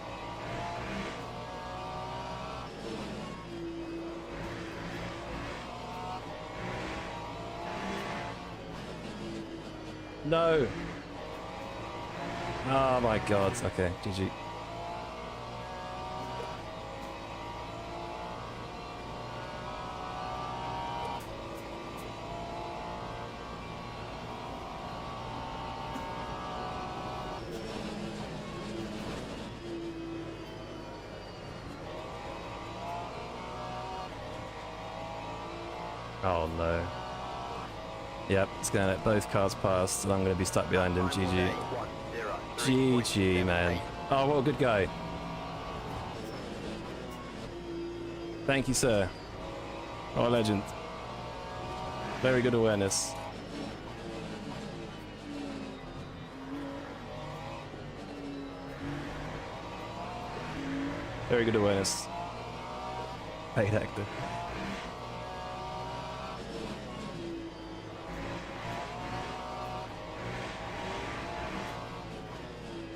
No. Oh my god. Okay, GG. Oh no. Yep, it's gonna let both cars pass, and I'm gonna be stuck behind him. GG. GG, man. Oh, what a good guy. Thank you, sir. Oh, legend. Very good awareness. Very good awareness. Paid actor.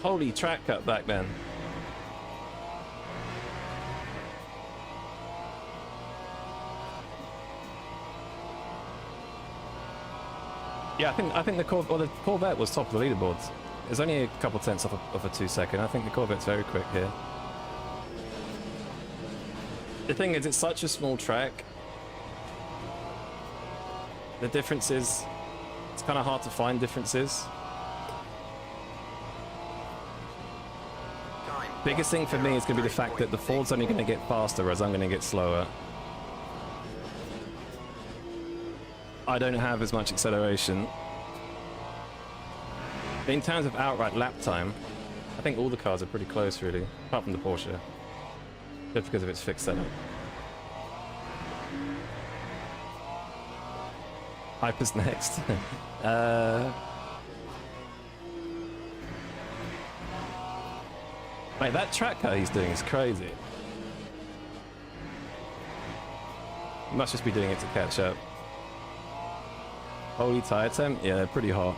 Holy track cut back then. Yeah, I think the Corvette was top of the leaderboards. It's only a couple tenths off of a 2 second. I think the Corvette's very quick here. The thing is, it's such a small track. The difference is, it's kind of hard to find differences. Biggest thing for me is going to be the fact that the Ford's only going to get faster, whereas I'm going to get slower. I don't have as much acceleration. In terms of outright lap time, I think all the cars are pretty close, really, apart from the Porsche, just because of its fixed setup. Hyper's next. Mate, that track cut he's doing is crazy. He must just be doing it to catch up. Holy tire temp? Yeah, they're pretty hot.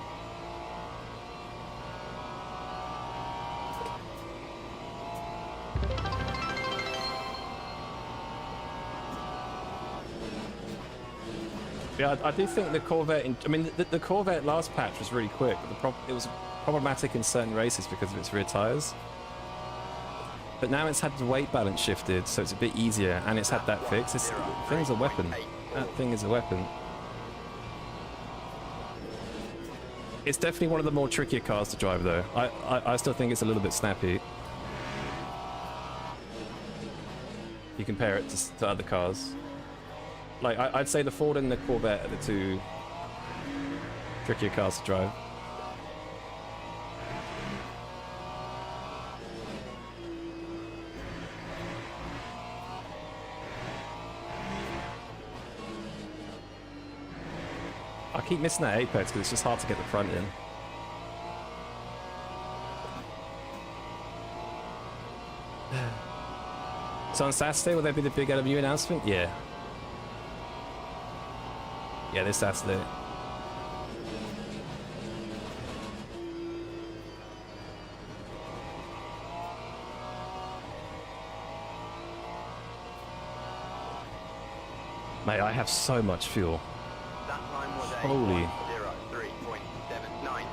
Yeah, I do think the Corvette... I mean, the Corvette last patch was really quick, but it was problematic in certain races because of its rear tires. But now it's had the weight balance shifted, so it's a bit easier, and it's had that fix. This thing's a weapon. That thing is a weapon. It's definitely one of the more trickier cars to drive, though. I still think it's a little bit snappy. You compare it to other cars. Like, I'd say the Ford and the Corvette are the two trickier cars to drive. I keep missing that apex because it's just hard to get the front in. So on Saturday, will there be the big LMU announcement? Yeah. Yeah, this Saturday. Mate, I have so much fuel. That time was Holy. 1:03.79.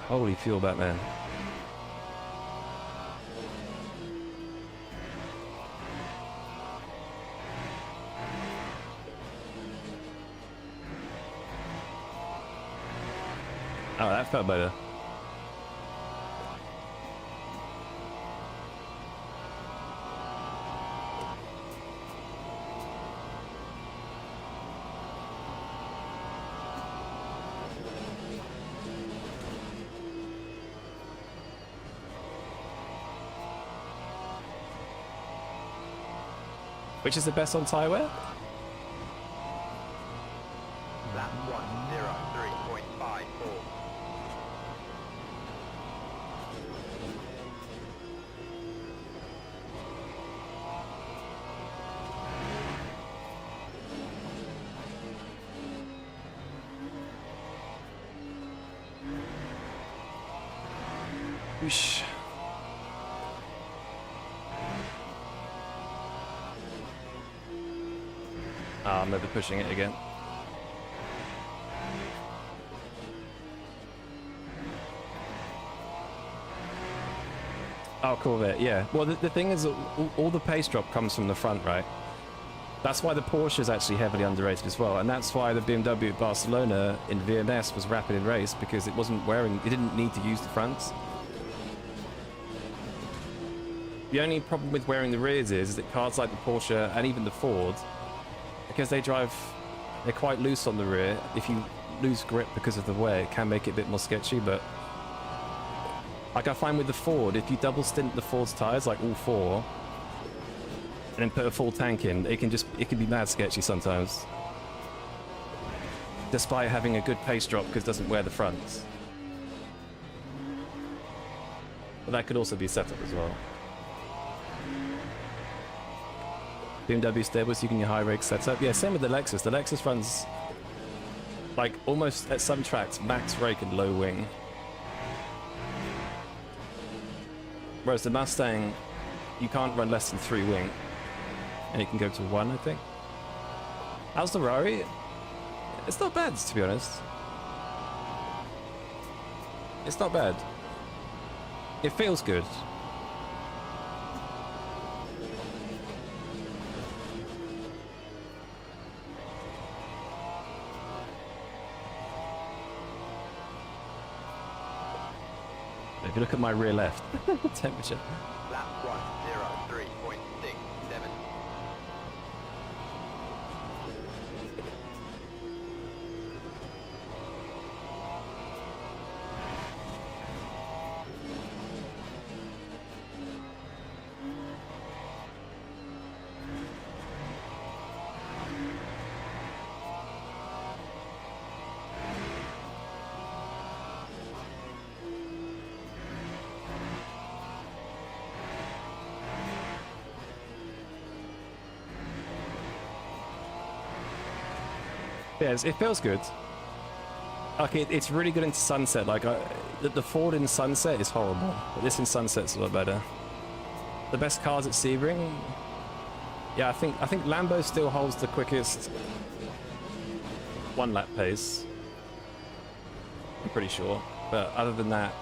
Holy fuel, Batman. Oh, that felt better. Which is the best on tire wear? Lap 1:03.54. Whoosh. Ah, I'm over pushing it again. Oh, Corvette, yeah. Well, the thing is, all the pace drop comes from the front, right? That's why the Porsche is actually heavily underrated as well, and that's why the BMW at Barcelona in VMS was rapid in race, because it wasn't wearing, it didn't need to use the fronts. The only problem with wearing the rears is that cars like the Porsche and even the Ford, because they're quite loose on the rear. If you lose grip because of the wear, it can make it a bit more sketchy, but like I find with the Ford, if you double stint the Ford's tires, like all four, and then put a full tank in, it can be mad sketchy sometimes. Despite having a good pace drop because it doesn't wear the fronts. But that could also be set up as well. BMW stables, you can your high rake setup. Yeah, same with the Lexus. The Lexus runs like almost at some tracks max rake and low wing. Whereas the Mustang, you can't run less than 3 wing. And you can go to 1, I think. How's the Rari? It's not bad, to be honest. It's not bad. It feels good. If you look at my rear left, temperature. Lap 103.67. Yes, it feels good. Okay, it's really good in sunset. Like the Ford in sunset is horrible, but this in sunset's a lot better. The best cars at Sebring. Yeah, I think Lambo still holds the quickest 1 lap pace. I'm pretty sure. But other than that,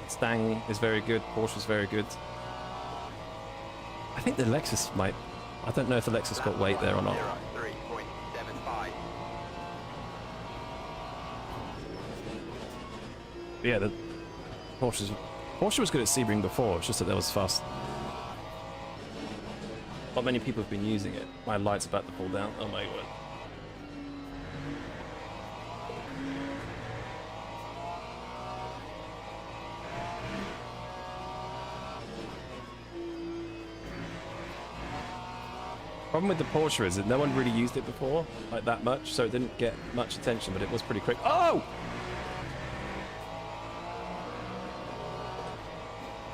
Stang is very good. Porsche is very good. I think the Lexus might. I don't know if the Lexus got weight there or not. 103.75. Yeah, the Porsche was good at Sebring before. It's just that there was fast. Not many people have been using it. My light's about to fall down. Oh my word. Problem with the Porsche is that no one really used it before, like that much, so it didn't get much attention, but it was pretty quick. Oh!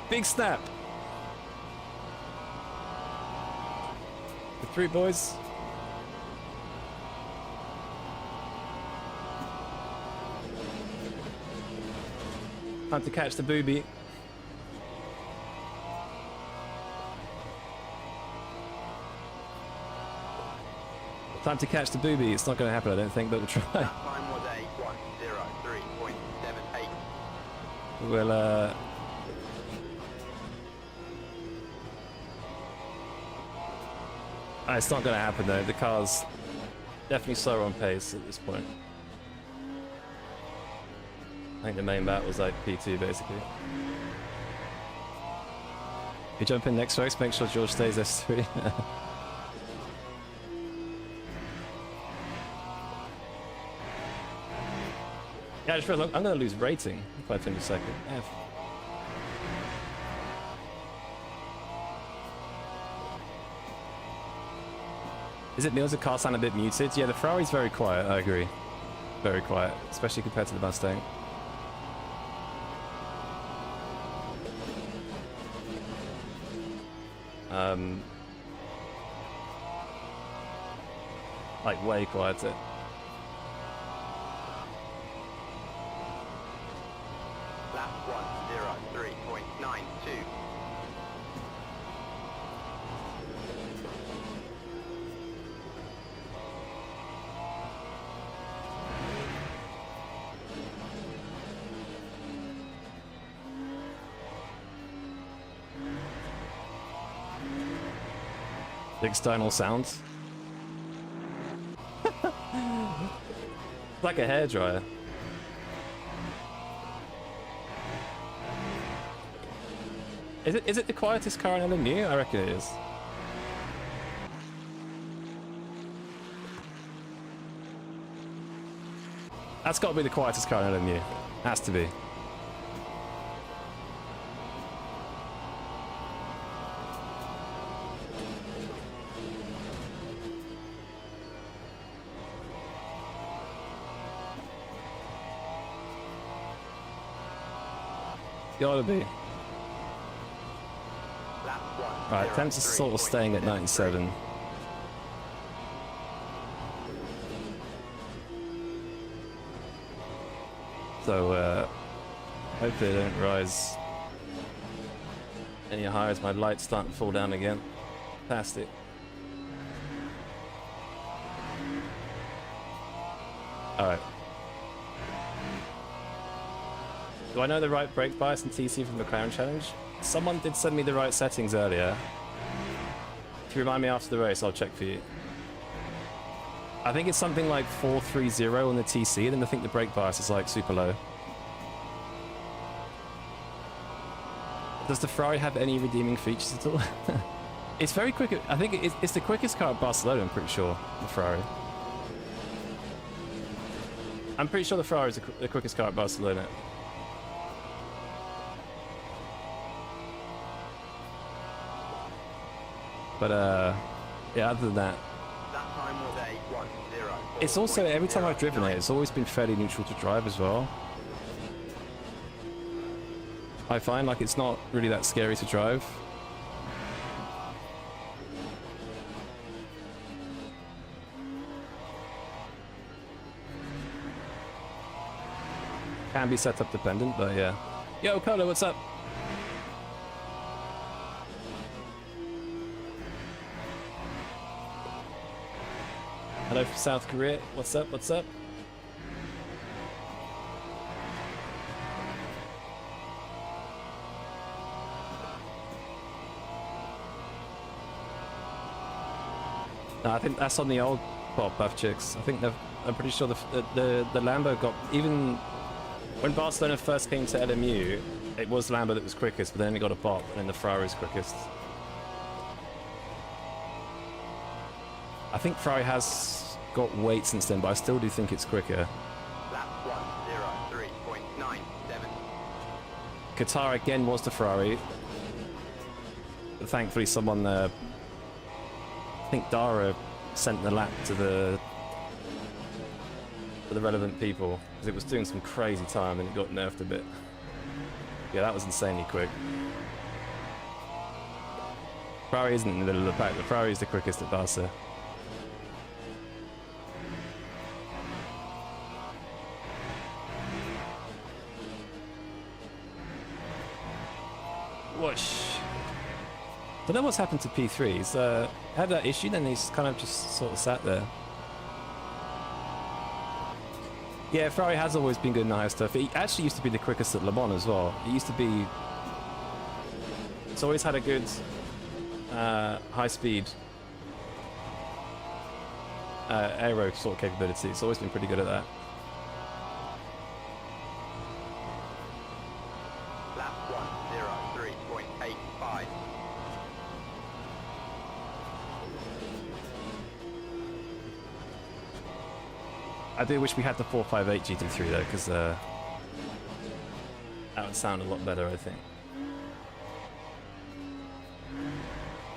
Big snap! The 3 boys. Time to catch the booby. Time to catch the booby. It's not going to happen, I don't think, but we'll try. That time was a 103.78. We'll, it's not going to happen, though. The car's definitely slower on pace at this point. I think the main bat was like P2, basically. You jump in next race, make sure George stays S3. Yeah, I just realized I'm going to lose rating if I finish second. F. Is it me or does the car sound a bit muted? Yeah, the Ferrari's very quiet, I agree. Very quiet, especially compared to the Mustang. Like way quieter. Lap 1:03.92. External sounds. Like a hairdryer. Is it the quietest car in LMU? I reckon it is. That's got to be the quietest car in LMU. Has to be. Gotta be. Lap 1. Right, temps are sort of staying at 97. So, hopefully they don't rise any higher as my light's starting to fall down again. Fantastic. Alright. Do I know the right brake bias and TC from the McLaren Challenge? Someone did send me the right settings earlier. If you remind me after the race, I'll check for you. I think it's something like 430 on the TC, and then I think the brake bias is like super low. Does the Ferrari have any redeeming features at all? It's very quick. I think it's the quickest car at Barcelona, I'm pretty sure, the Ferrari. I'm pretty sure the Ferrari is the quickest car at Barcelona. But yeah, other than that, That time was a 1:04. it's also, every time I've driven it, it's always been fairly neutral to drive as well. I find like it's not really that scary to drive. Can be setup dependent, but yeah. Yo, Polo, what's up? Hello from South Korea. What's up? What's up? No, I think that's on the old Pop Buff Chicks. I think I'm pretty sure the Lambo got, even when Barcelona first came to LMU, it was Lambo that was quickest, but then it got a pop, and then the Ferrari was quickest. I think Ferrari has got weight since then, but I still do think it's quicker. Lap 1:03.97. Qatar again was the Ferrari. But thankfully someone, I think Dara sent the lap to the relevant people, because it was doing some crazy time and it got nerfed a bit. Yeah, that was insanely quick. Ferrari isn't in the middle of the pack, but Ferrari is the quickest at Barca. Whoosh. Don't know what's happened to P3. He's had that issue, then he's kind of just sort of sat there. Yeah, Ferrari has always been good in the high stuff. It actually used to be the quickest at Le Mans as well. It used to be... It's always had a good high speed aero sort of capability. It's always been pretty good at that. Lap 1:03.85. I do wish we had the 458 GT3 though, because that would sound a lot better, I think.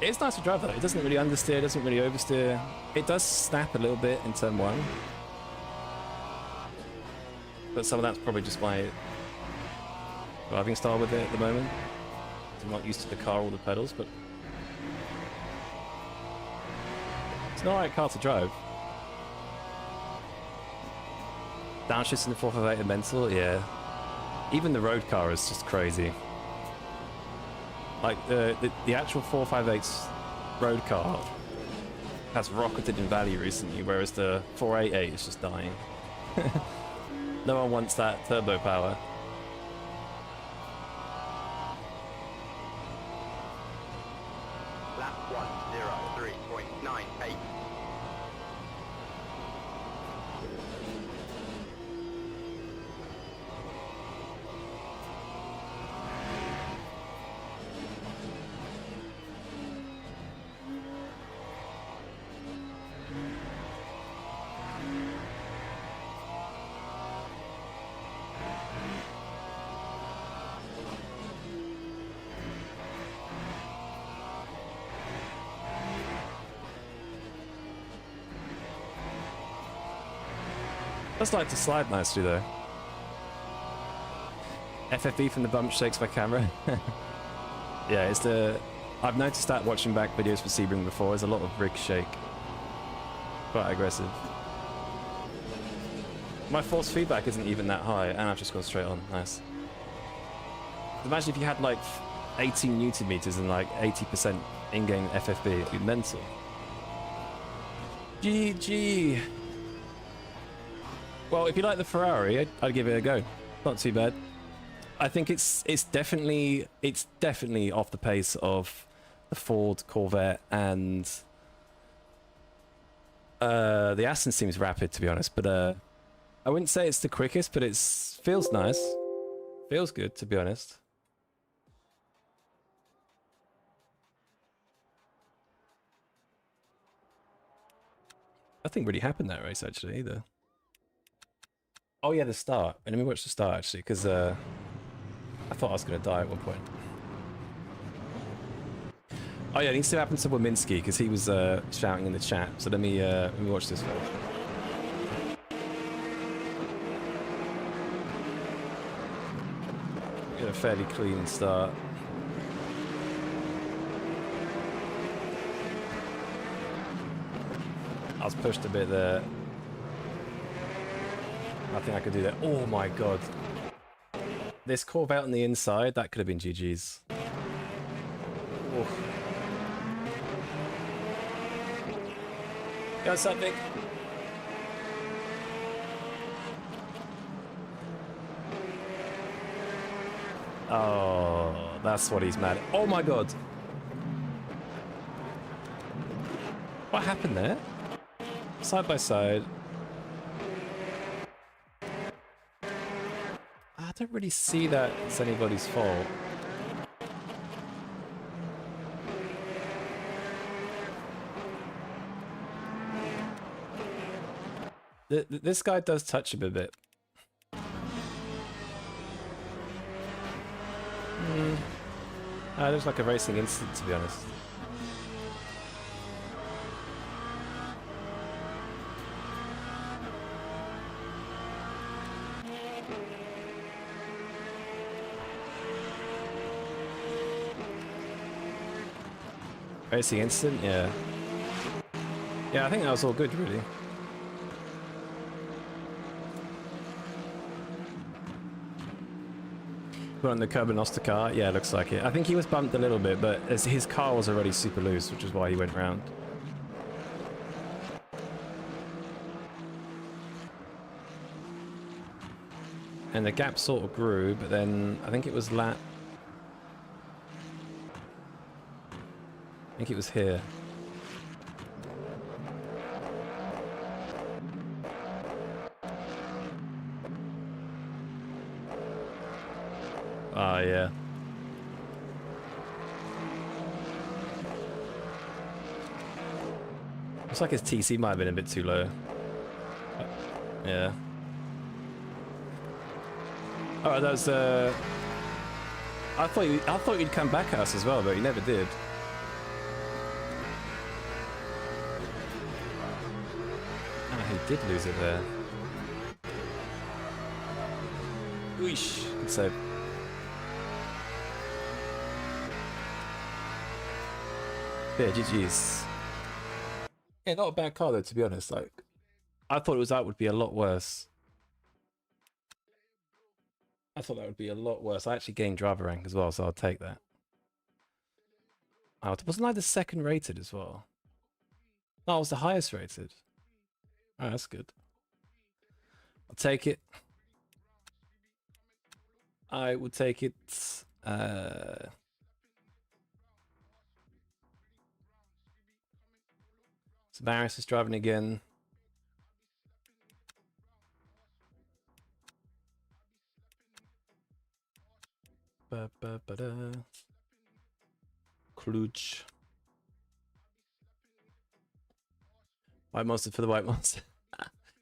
It's nice to drive though. It doesn't really understeer, doesn't really oversteer. It does snap a little bit in turn 1. But some of that's probably just my driving style with it at the moment. I'm not used to the car or the pedals, but It's an alright car to drive. Downshifts in the 458 are mental, yeah. Even the road car is just crazy. Like the actual 458's road car has rocketed in value recently, whereas the 488 is just dying. No one wants that turbo power. Lap 1:03.98. Does like to slide nicely though. FFB from the bump shakes my camera. Yeah, it's the... I've noticed that watching back videos for Sebring before, there's a lot of rig shake. Quite aggressive. My force feedback isn't even that high, and I've just gone straight on. Nice. Imagine if you had like 18 Newton meters and like 80% in-game FFB, it'd be mental. GG! Well, if you like the Ferrari, I'd give it a go. Not too bad. I think it's definitely off the pace of the Ford Corvette, and the Aston seems rapid, to be honest. But I wouldn't say it's the quickest, but it feels nice. Feels good, to be honest. Nothing really happened that race actually either. Oh yeah, the start. Let me watch the start actually, because I thought I was going to die at one point. Oh yeah, it needs to happen to Wominski because he was shouting in the chat. So let me watch this one. Get a fairly clean start. I was pushed a bit there. I think I could do that. Oh my god. This Corvette on the inside, that could have been GG's. Oof. Go outside, Vic. Oh, that's what he's mad at. Oh my god. What happened there? Side by side. I don't really see that it's anybody's fault. This guy does touch him a bit. It looks like a racing incident, to be honest. Racing incident, yeah. Yeah, I think that was all good, really. Put on the curb and lost the car? Yeah, looks like it. I think he was bumped a little bit, but his car was already super loose, which is why he went round. And the gap sort of grew, but then I think it was lap... I think it was here. Oh, yeah. Looks like his TC might have been a bit too low. Yeah. Alright, that was I thought you'd come back at us as well, but you never did. He did lose it there. Weesh. Good save. Yeah, GG's. Yeah, not a bad car though, to be honest. Like, I thought it was that would be a lot worse. I thought that would be a lot worse. I actually gained driver rank as well, so I'll take that. Oh, wasn't I the second rated as well? No, I was the highest rated. Oh, that's good. I'll take it. I will take it. Maris is driving again. Klutch. White monster for the white monster.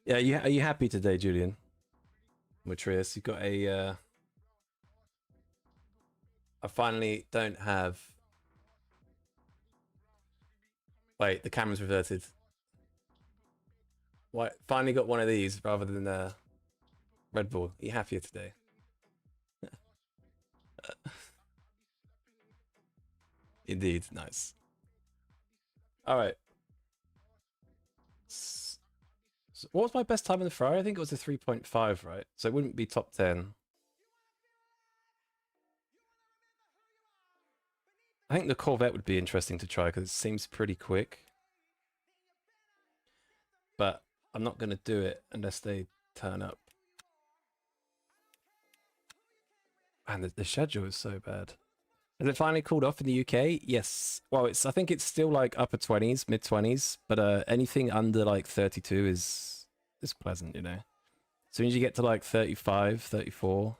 Yeah, are you happy today, Julian? Matrius, you've got a. I finally don't have. Wait, the camera's reverted. Why? Finally got one of these rather than Red Bull. Are you happier today? Indeed, nice. All right. So what was my best time in the Ferrari? I think it was a 3.5, right? So it wouldn't be top 10. I think the Corvette would be interesting to try because it seems pretty quick. But I'm not going to do it unless they turn up. And the schedule is so bad. Has it finally cooled off in the UK? Yes. Well, I think it's still like upper 20s, mid 20s, but anything under like 32 is pleasant, you know. As soon as you get to like 35, 34,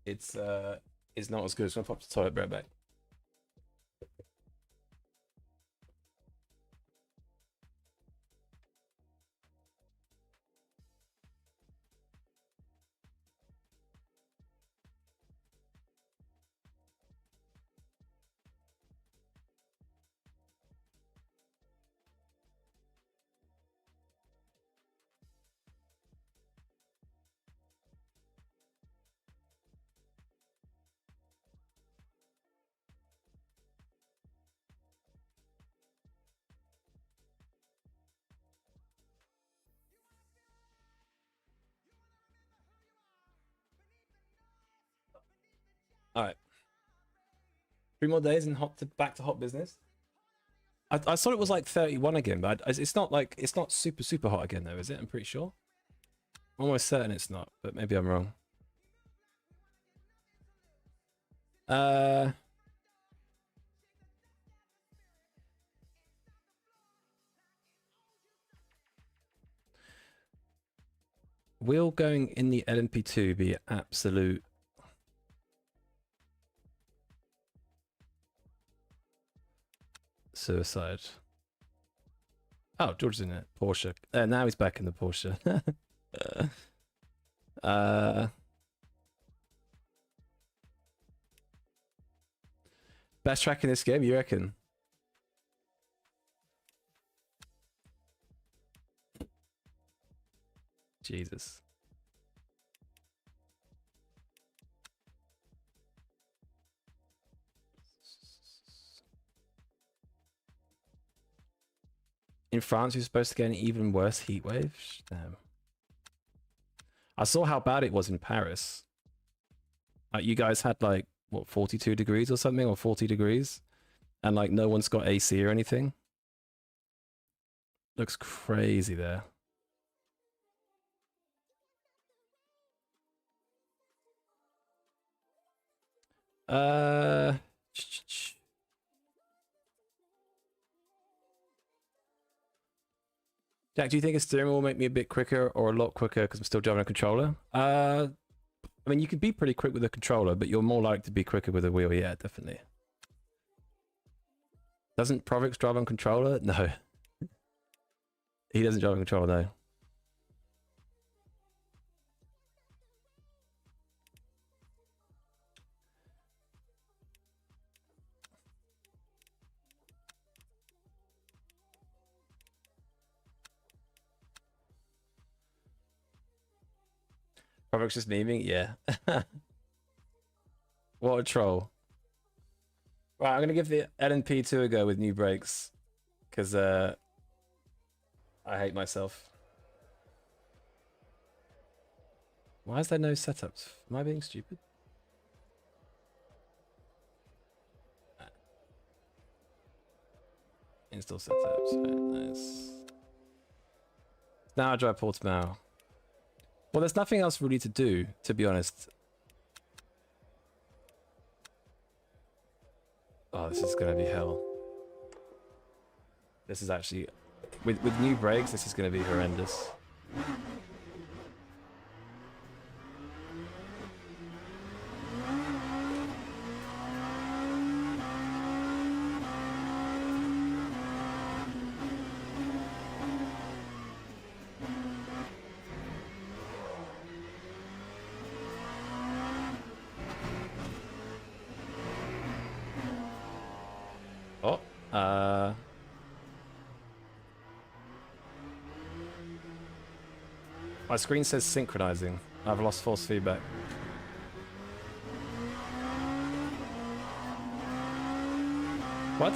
it's not as good. So I'll pop the toilet right back. All right. 3 more days and back to hot business. I thought it was like 31 again, but it's not super hot again though, is it? I'm pretty sure. I'm almost certain it's not, but maybe I'm wrong. Will going in the LMP2 be absolute suicide? Oh, George's in it. Porsche. Now he's back in the Porsche. Best track in this game, you reckon? Jesus. In France, you're supposed to get an even worse heat wave? Damn. I saw how bad it was in Paris. Like, you guys had like, what, 42 degrees or something, or 40 degrees? And like, no one's got AC or anything? Looks crazy there. Jack, do you think a steering wheel will make me a bit quicker or a lot quicker because I'm still driving a controller? I mean, you could be pretty quick with a controller, but you're more likely to be quicker with a wheel. Yeah, definitely. Doesn't Provix drive on controller? No. He doesn't drive on controller, no. Provix just memeing? Yeah. What a troll. Right, I'm going to give the LNP2 a go with new brakes. because I hate myself. Why is there no setups? Am I being stupid? Install setups. Right, nice. Now I drive Portimao. Well, there's nothing else really to do, to be honest. Oh, this is gonna be hell. This is actually, with new brakes, this is gonna be horrendous. My screen says synchronizing. I've lost force feedback. What?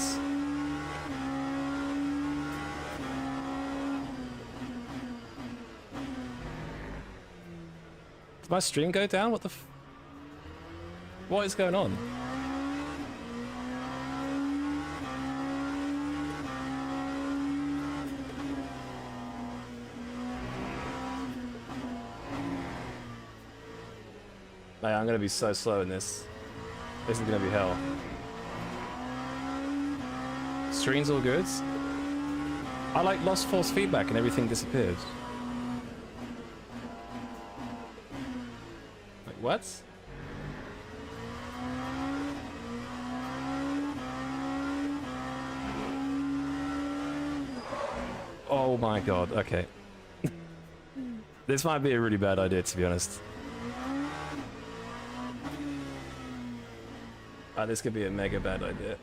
Did my stream go down? What the f... What is going on? Man, I'm gonna be so slow in this. This is gonna be hell. Screen's all good. I like lost force feedback and everything disappeared. Like what? Oh my god, okay. This might be a really bad idea, to be honest. This could be a mega bad idea.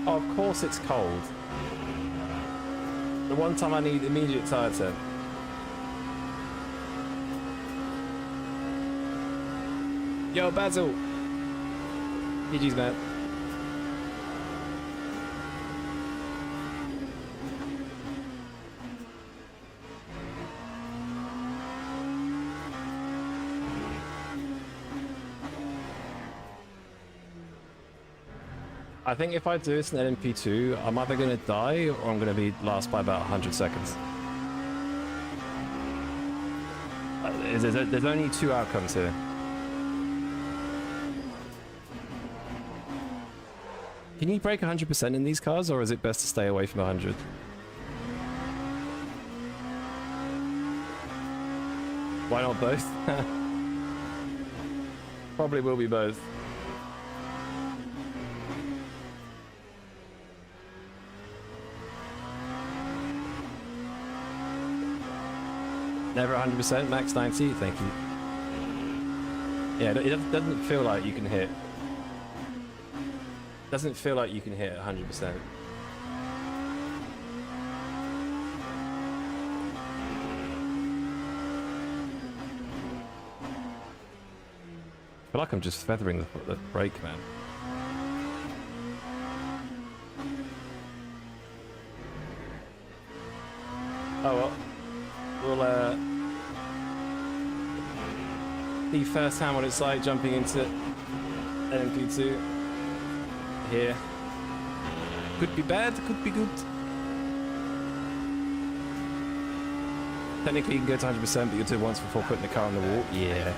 Oh, of course it's cold. The one time I need immediate tire temp. Yo, Basil! GG's, man. I think if I do this in LMP2, I'm either going to die or I'm going to be last by about 100 seconds. There's only two outcomes here. Can you break 100% in these cars, or is it best to stay away from 100? Why not both? Probably will be both. Never 100%, max 90, thank you. Yeah, it doesn't feel like you can hit. Doesn't feel like you can hit 100%. I feel like I'm just feathering the brake, man. Oh well. We'll see firsthand what it's like jumping into LMP2 here. Could be bad, could be good. Technically you can go to 100%, but you'll do it once before putting the car on the wall. Yeah.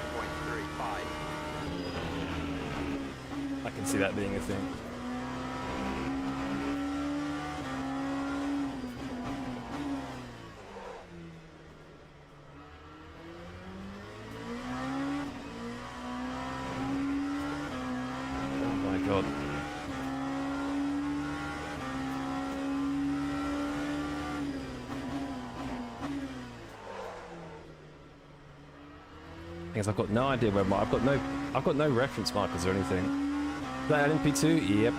I can see that being a thing. I've got no idea where I've got no reference markers or anything. Is that LMP2? Yep.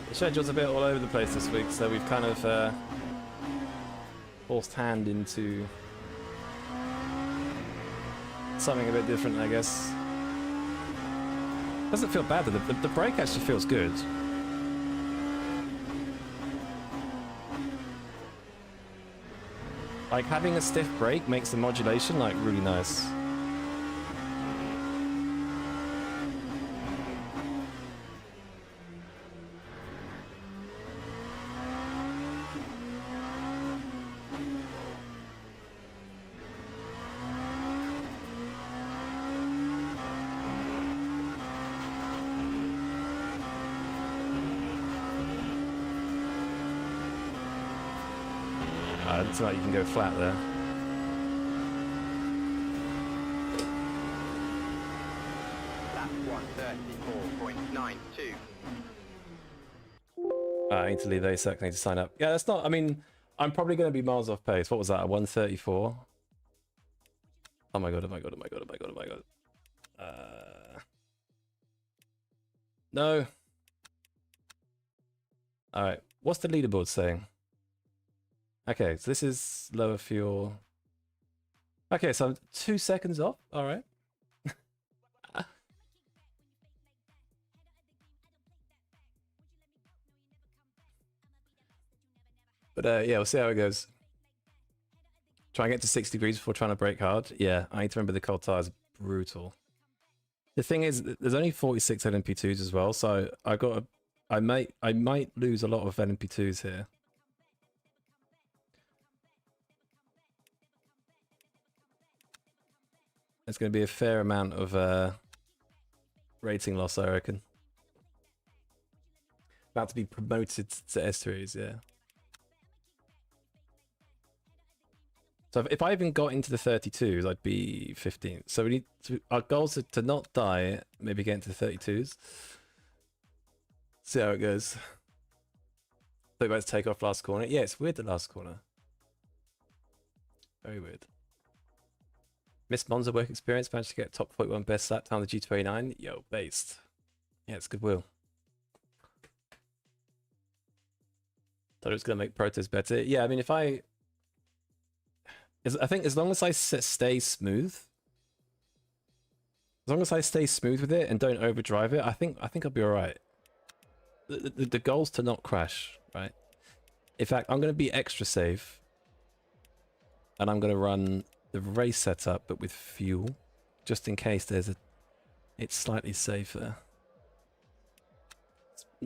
The schedule's a bit all over the place this week, so we've kind of forced hand into something a bit different, I guess. Doesn't feel bad, though. The brake actually feels good. Like, having a stiff brake makes the modulation, like, really nice. It's like you can go flat there. Lap 134.92. I need to leave ASAC, I need to sign up. Yeah, that's not, I mean, I'm probably going to be miles off pace. What was that, a 134? Oh my god, oh my god, oh my god, oh my god, oh my god. No. Alright, what's the leaderboard saying? Okay, so this is lower fuel. Okay, so I'm 2 seconds off. All right. But yeah, we'll see how it goes. Try and get to 6 degrees before trying to brake hard. Yeah, I need to remember the cold tires. Brutal. The thing is, there's only 46 LMP2s as well, so I might lose a lot of LMP2s here. There's going to be a fair amount of rating loss, I reckon. About to be promoted to S3s, yeah. So if I even got into the 32s, I'd be 15th. So we need to, our goals are to not die, maybe get into the 32s. See how it goes. So about to take off last corner. Yeah, it's weird the last corner. Very weird. Miss Monza work experience, managed to get top 41 best lap time on the G29. Yo, based. Yeah, it's goodwill. Thought it was going to make Protos better. Yeah, I mean, if I think as long as I stay smooth, as long as I stay smooth with it and don't overdrive it, I think I'll be all right. The goal's to not crash, right? In fact, I'm going to be extra safe, and I'm going to run the race setup, but with fuel, just in case it's slightly safer.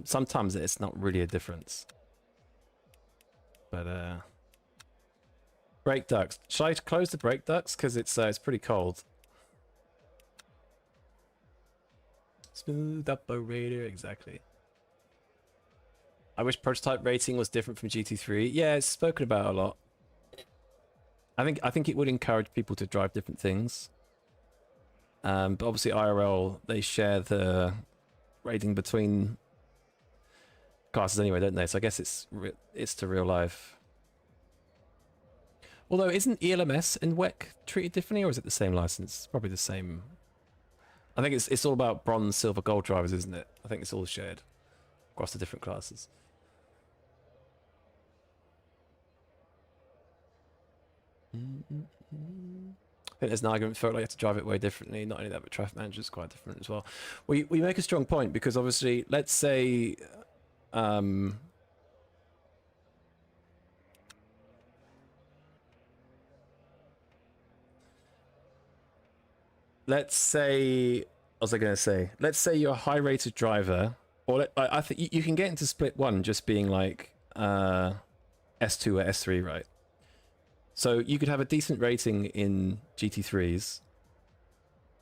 Sometimes it's not really a difference, but brake ducts. Should I close the brake ducts because it's pretty cold? Smooth operator, exactly. I wish prototype rating was different from GT3. Yeah, it's spoken about a lot. I think it would encourage people to drive different things. But obviously IRL, they share the rating between classes anyway, don't they? So I guess it's to real life. Although, isn't ELMS and WEC treated differently, or is it the same license? Probably the same. I think it's all about bronze, silver, gold drivers, isn't it? I think it's all shared across the different classes. I think there's an argument for it, like you have to drive it way differently. Not only that, but traffic manager is quite different as well. We make a strong point because obviously, let's say let's say, what was I going to say? Let's say you're a high-rated driver, or I think you can get into split one just being like S2 or S3, right? So you could have a decent rating in GT3s,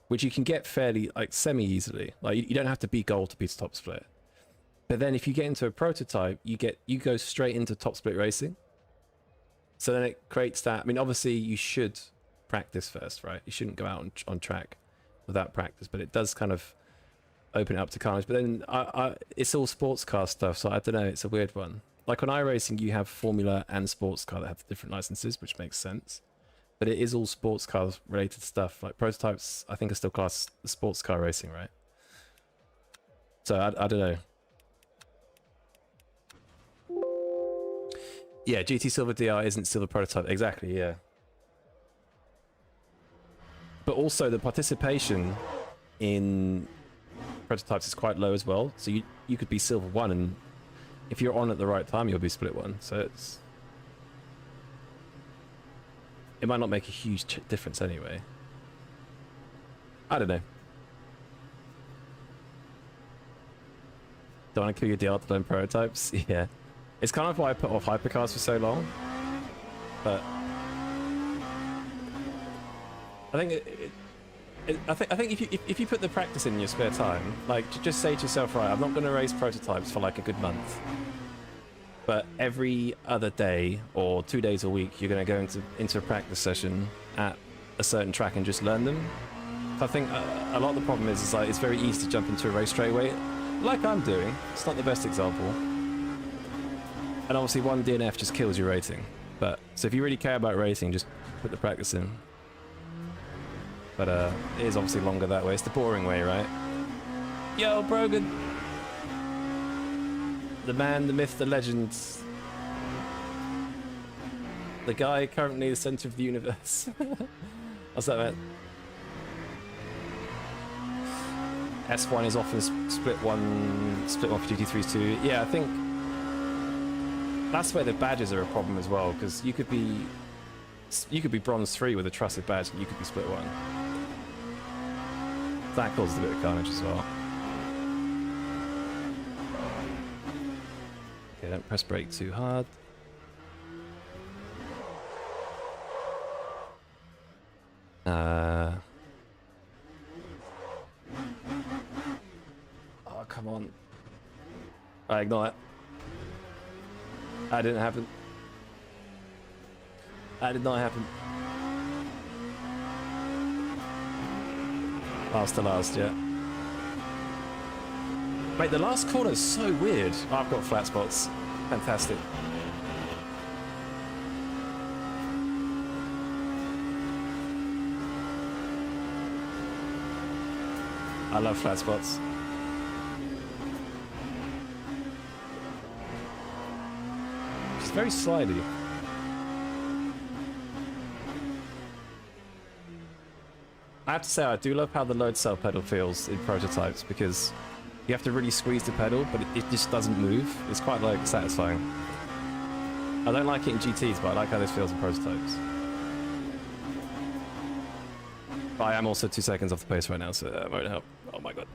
which you can get fairly, like, semi-easily. Like, you don't have to be gold to beat top split. But then if you get into a prototype, you go straight into top split racing. So then it creates that. I mean, obviously you should practice first, right? You shouldn't go out on track without practice, but it does kind of open it up to carnage. But then it's all sports car stuff, so I don't know, it's a weird one. Like on iRacing, you have Formula and sports car that have different licenses, which makes sense. But it is all sports cars related stuff. Like prototypes, I think are still classed as sports car racing, right? So I don't know. Yeah, GT Silver DR isn't Silver Prototype. Exactly, yeah. But also the participation in prototypes is quite low as well. So you could be silver 1, and if you're on at the right time, you'll be split 1. So it might not make a huge difference anyway. I don't know. Don't want to kill your DR to learn prototypes? Yeah. It's kind of why I put off hypercars for so long. But I think I think if you put the practice in your spare time, like just say to yourself, right, I'm not going to race prototypes for like a good month, but every other day or 2 days a week, you're going to go into a practice session at a certain track and just learn them. So I think a lot of the problem is like it's very easy to jump into a race straight away, like I'm doing. It's not the best example, and obviously one DNF just kills your rating. But so if you really care about racing, just put the practice in. But it is obviously longer that way. It's the boring way, right? Yo, Brogan! The man, the myth, the legend. The guy currently the center of the universe. What's that, man? S1 is often split one for GT3s too. Yeah, I think that's where the badges are a problem as well, because you could be bronze 3 with a trusted badge, and you could be split 1. That causes a bit of carnage as well. Okay, don't press brake too hard. Oh, come on. I ignore it. That didn't happen. That did not happen. Last to last, yeah. Mate, the last corner is so weird. Oh, I've got flat spots. Fantastic. I love flat spots. It's very slidey. I have to say, I do love how the load cell pedal feels in prototypes, because you have to really squeeze the pedal, but it just doesn't move. It's quite like satisfying. I don't like it in GTs, but I like how this feels in prototypes. But I am also 2 seconds off the pace right now, so that won't help. Oh my god.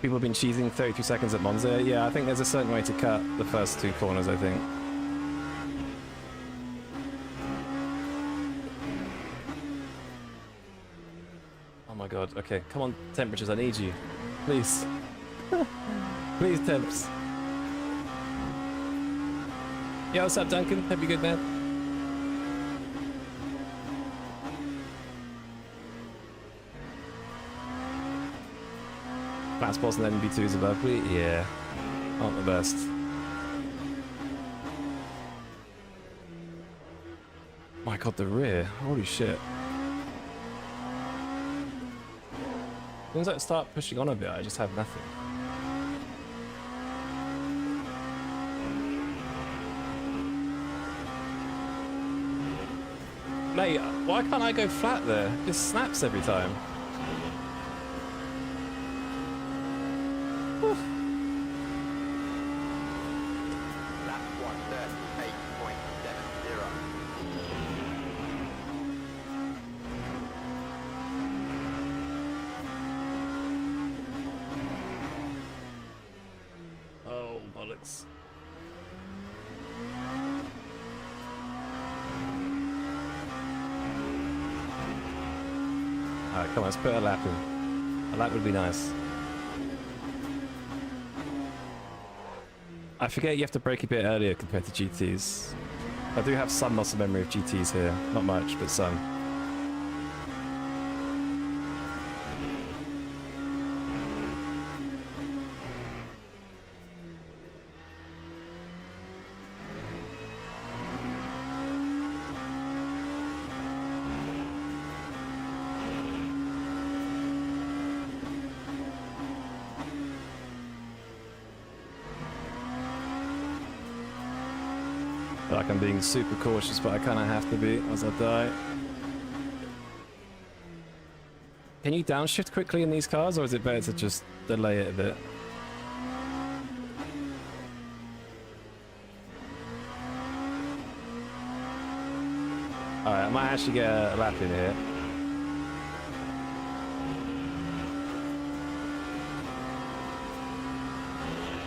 People have been cheesing 32 seconds at Monza. Yeah, I think there's a certain way to cut the first 2 corners, I think. Oh my god, okay, come on, temperatures, I need you. Please. Please, temps. Yo, what's up, Duncan? Hope you're good, man. Fast spots and then B2s above me? Yeah, aren't the best. My god, the rear. Holy shit. As soon as I start pushing on a bit, I just have nothing. Mate, why can't I go flat there? It just snaps every time. Alright, come on, let's put a lap in. A lap would be nice. I forget you have to brake a bit earlier compared to GTs. I do have some muscle memory of GTs here. Not much, but some. Like I'm being super cautious, but I kind of have to be as I die. Can you downshift quickly in these cars, or is it better to just delay it a bit? Alright, I might actually get a lap in here.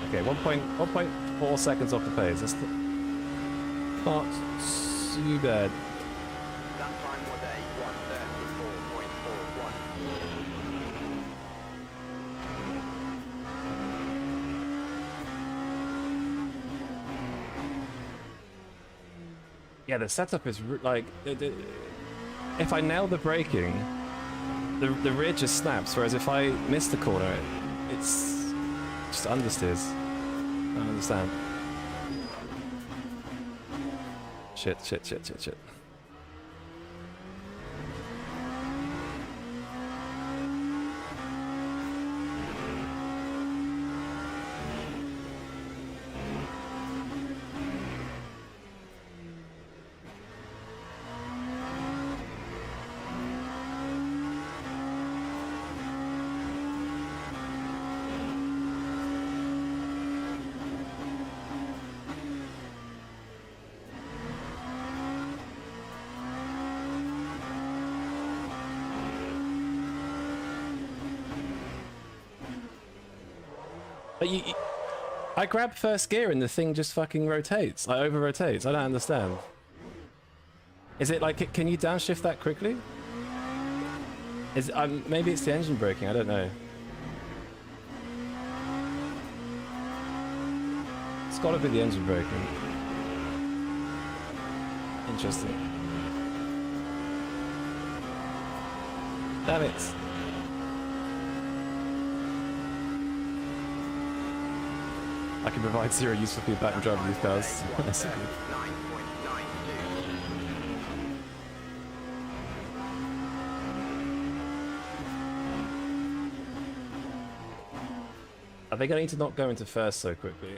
Okay, 1.4 seconds off the pace. That's not too bad. That time was a 1:34.41. Yeah, the setup is like... if I nail the braking, the rear just snaps, whereas if I miss the corner, it's just understeers. I don't understand. Shit. But I grab first gear and the thing just fucking rotates, like over rotates. I don't understand. Is it like, can you downshift that quickly? Is maybe it's the engine braking, I don't know. It's gotta be the engine braking. Interesting. Damn it. I can provide zero useful feedback on driving these cars. That's good. 9.92. I think I need to not go into first so quickly.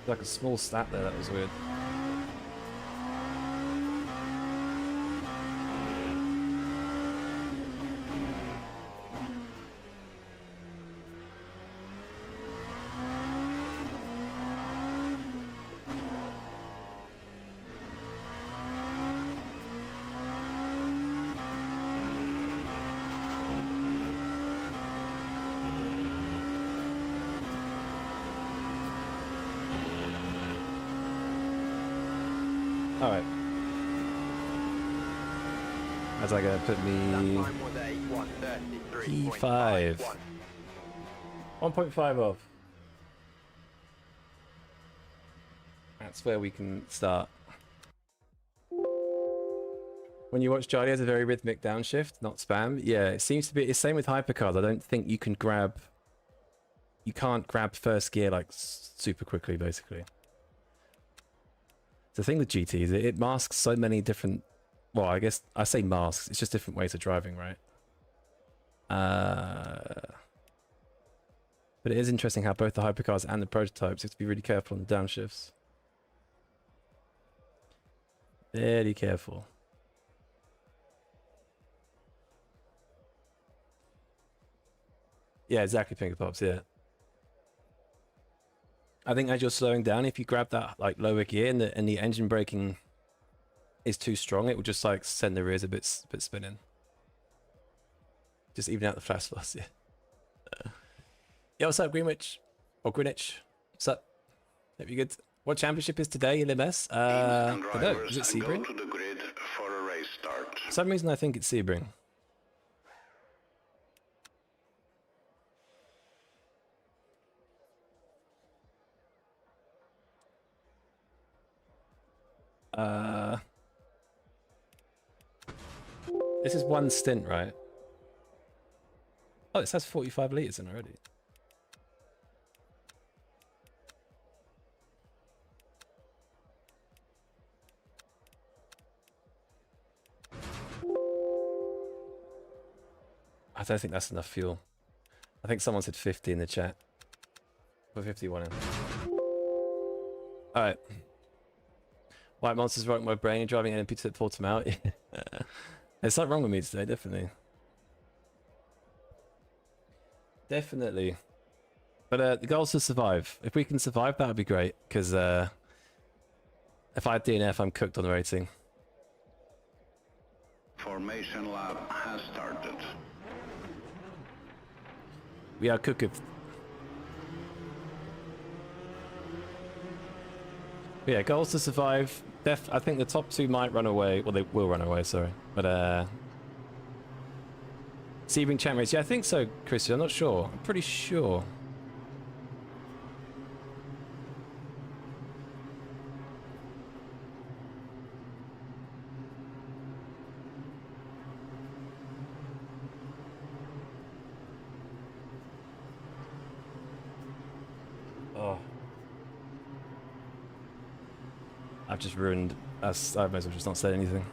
Like a small stat there, that was weird. Alright. How's that gonna put me... That time was a 1.5. 1:33.51. 1.5 off. That's where we can start. When you watch Charlie has a very rhythmic downshift, not spam. Yeah, it seems to be. It's same with hypercars. I don't think you can grab... You can't grab first gear like super quickly, basically. The thing with GT is it masks so many different... Well, I guess I say masks. It's just different ways of driving, right? But it is interesting how both the hypercars and the prototypes have to be really careful on the downshifts. Very careful. Yeah, exactly, Pinker Pops, yeah. I think as you're slowing down, if you grab that like lower gear and the engine braking is too strong, it will just like send the rears a bit spinning. Just even out the flash spots, yeah. Yeah, what's up, Greenwich? Or Greenwich? What's up? Hope you're good. What championship is today in MS? I don't know. Is it Sebring? Go to the grid for a race start. For some reason I think it's Sebring. This is one stint, right? Oh, it says 45 litres in already. I don't think that's enough fuel. I think someone said 50 in the chat. Put 51 in. Alright. White monsters rock my brain, driving NMP to pull them out. There's something wrong with me today, definitely. Definitely. But the goal is to survive. If we can survive, that would be great. Because if I had DNF, I'm cooked on the rating. Formation lap has started. We are cooked. Yeah, goals to survive. I think the top two might run away. Well, they will run away, sorry. But, Sebring champ race. Yeah, I think so, Christian. I'm not sure. I'm pretty sure. Oh. I've just ruined us. I might as well just not say anything.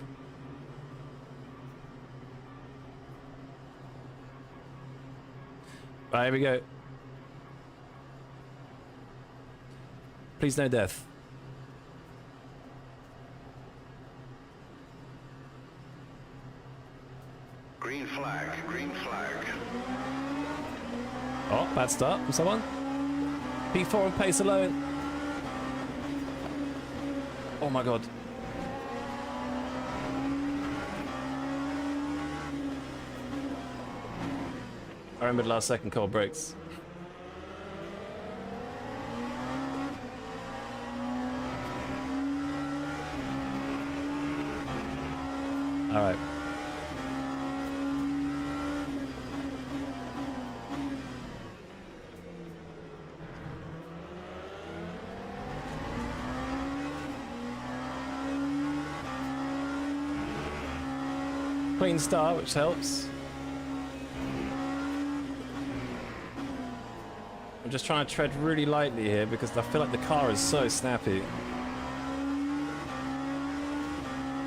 Right, here we go. Please no death. Green flag, green flag. Oh, bad start from someone. P4 on pace alone. Oh my god. I remembered last second cold breaks. Alright. Clean start, which helps. I'm just trying to tread really lightly here because I feel like the car is so snappy.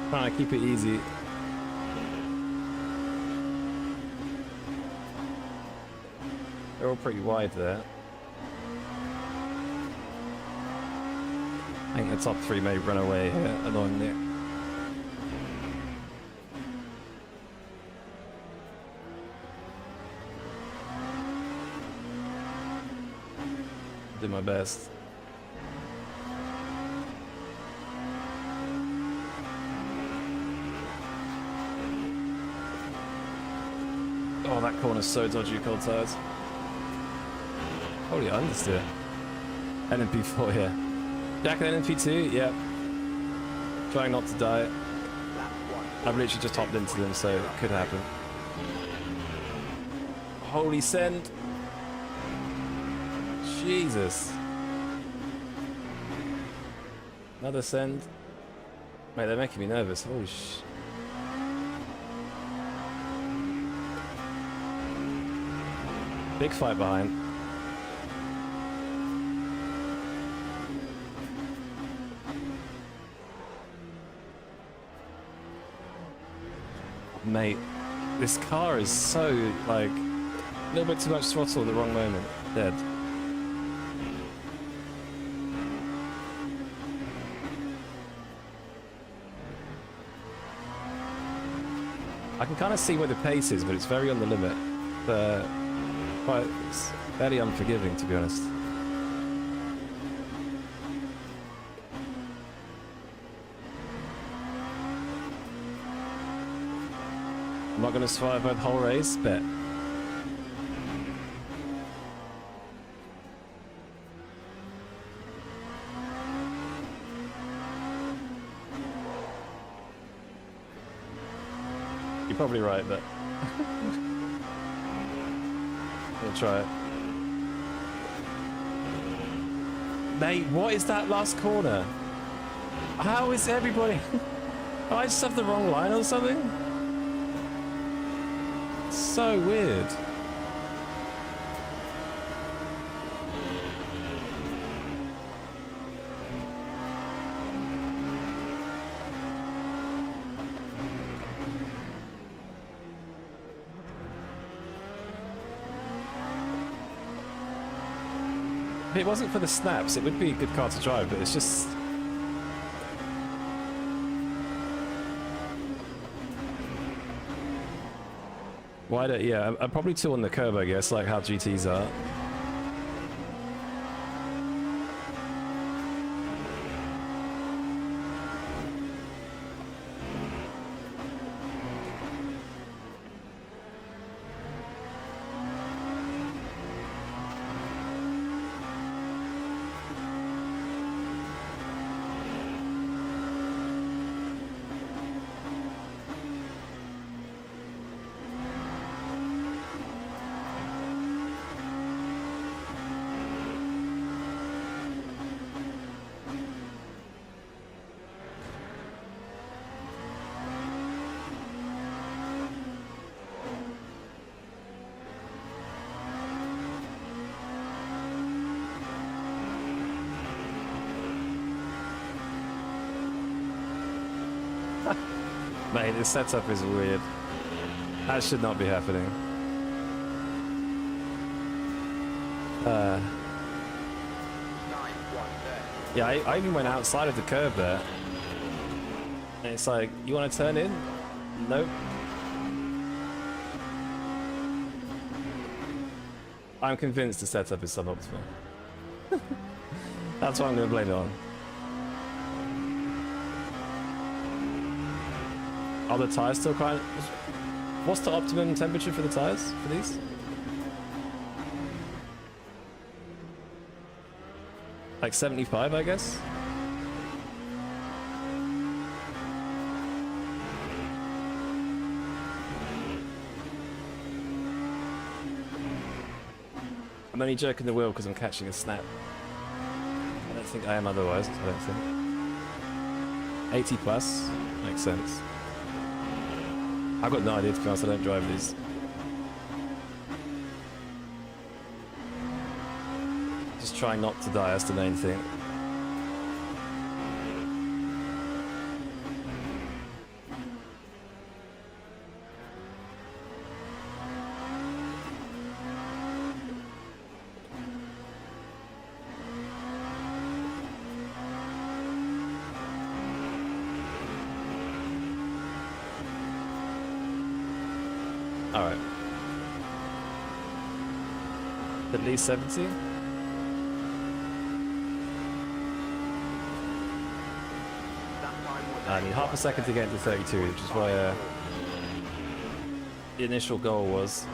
Trying to keep it easy. They're all pretty wide there. I think the top three may run away here, annoyingly. Do my best. Oh, that corner's so dodgy, cold tires. Holy understeer. NMP4 here. Jack and NMP2, yeah. Trying not to die. Lap 1. I've literally just hopped into them, so it could happen. Holy send. Jesus. Another send. Mate, they're making me nervous. Holy sh... Big fight behind. Mate, this car is so, like, a little bit too much throttle at the wrong moment. Dead. I can kind of see where the pace is, but it's very on the limit. It's fairly unforgiving, to be honest. I'm not going to survive the whole race, bet. You're probably right, but we'll try it. Mate, what is that last corner? How is everybody? Oh, I just have the wrong line or something? So weird. If it wasn't for the snaps, it would be a good car to drive, but it's just... Why don't... Yeah, I'm probably too on the curb, I guess, like how GTs are. Mate, this setup is weird. That should not be happening. 9, 130. Yeah, I even went outside of the curb there. And it's like, you want to turn in? Nope. I'm convinced the setup is suboptimal. That's what I'm going to blame it on. Are the tires still kind of... What's the optimum temperature for the tires for these? Like 75, I guess? I'm only jerking the wheel because I'm catching a snap. I don't think I am otherwise, I don't think. 80 plus, makes sense. I've got no idea, to be honest, I don't drive these. Just trying not to die, that's the main thing. Alright. At least 70? I need half a second to get into 32, which is why the initial goal was.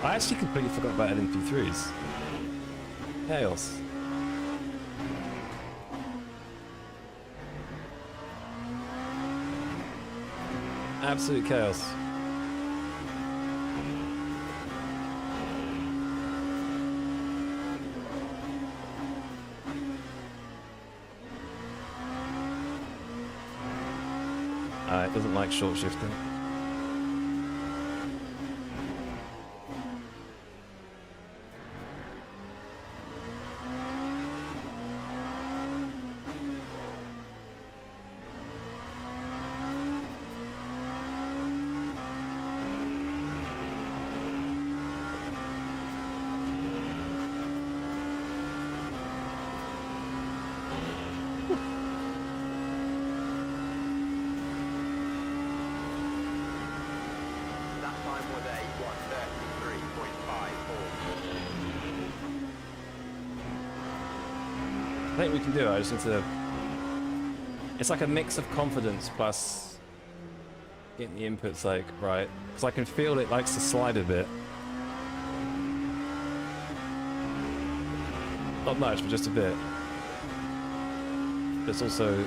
I actually completely forgot about LMP3s. Chaos. Absolute chaos. It doesn't like short shifting. I think we can do it, I just need to It's like a mix of confidence plus getting the inputs like right, because I can feel it likes to slide a bit. Not much, but just a bit. It's also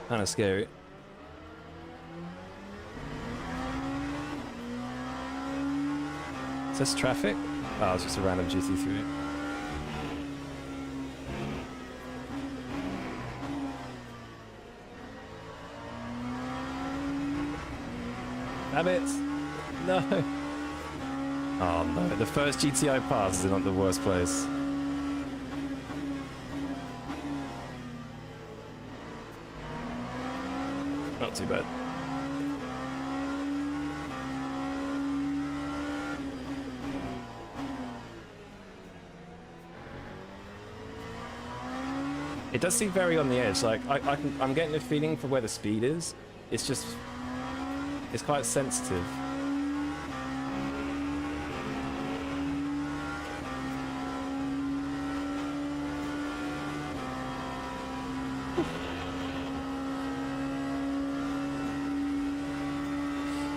kind of scary. Is this traffic? Oh, it's just a random GT3. Damn it! No! Oh no, the first GTI pass is not the worst place. Not too bad. It does seem very on the edge. Like I'm getting a feeling for where the speed is. It's just, it's quite sensitive.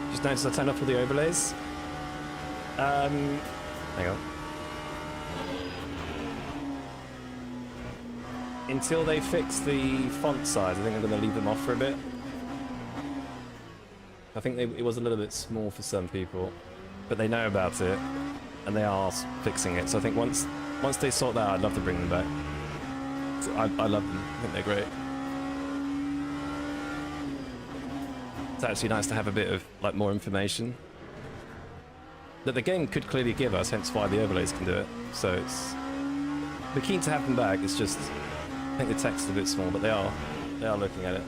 Just noticed I turned off all the overlays. Hang on. Until they fix the font size, I think I'm going to leave them off for a bit. I think it was a little bit small for some people, but they know about it, and they are fixing it. So I think once they sort that out, I'd love to bring them back. So I love them. I think they're great. It's actually nice to have a bit of like more information that the game could clearly give us, hence why the overlays can do it. So we're keen to have them back. It's just I think the text is a bit small, but they are looking at it.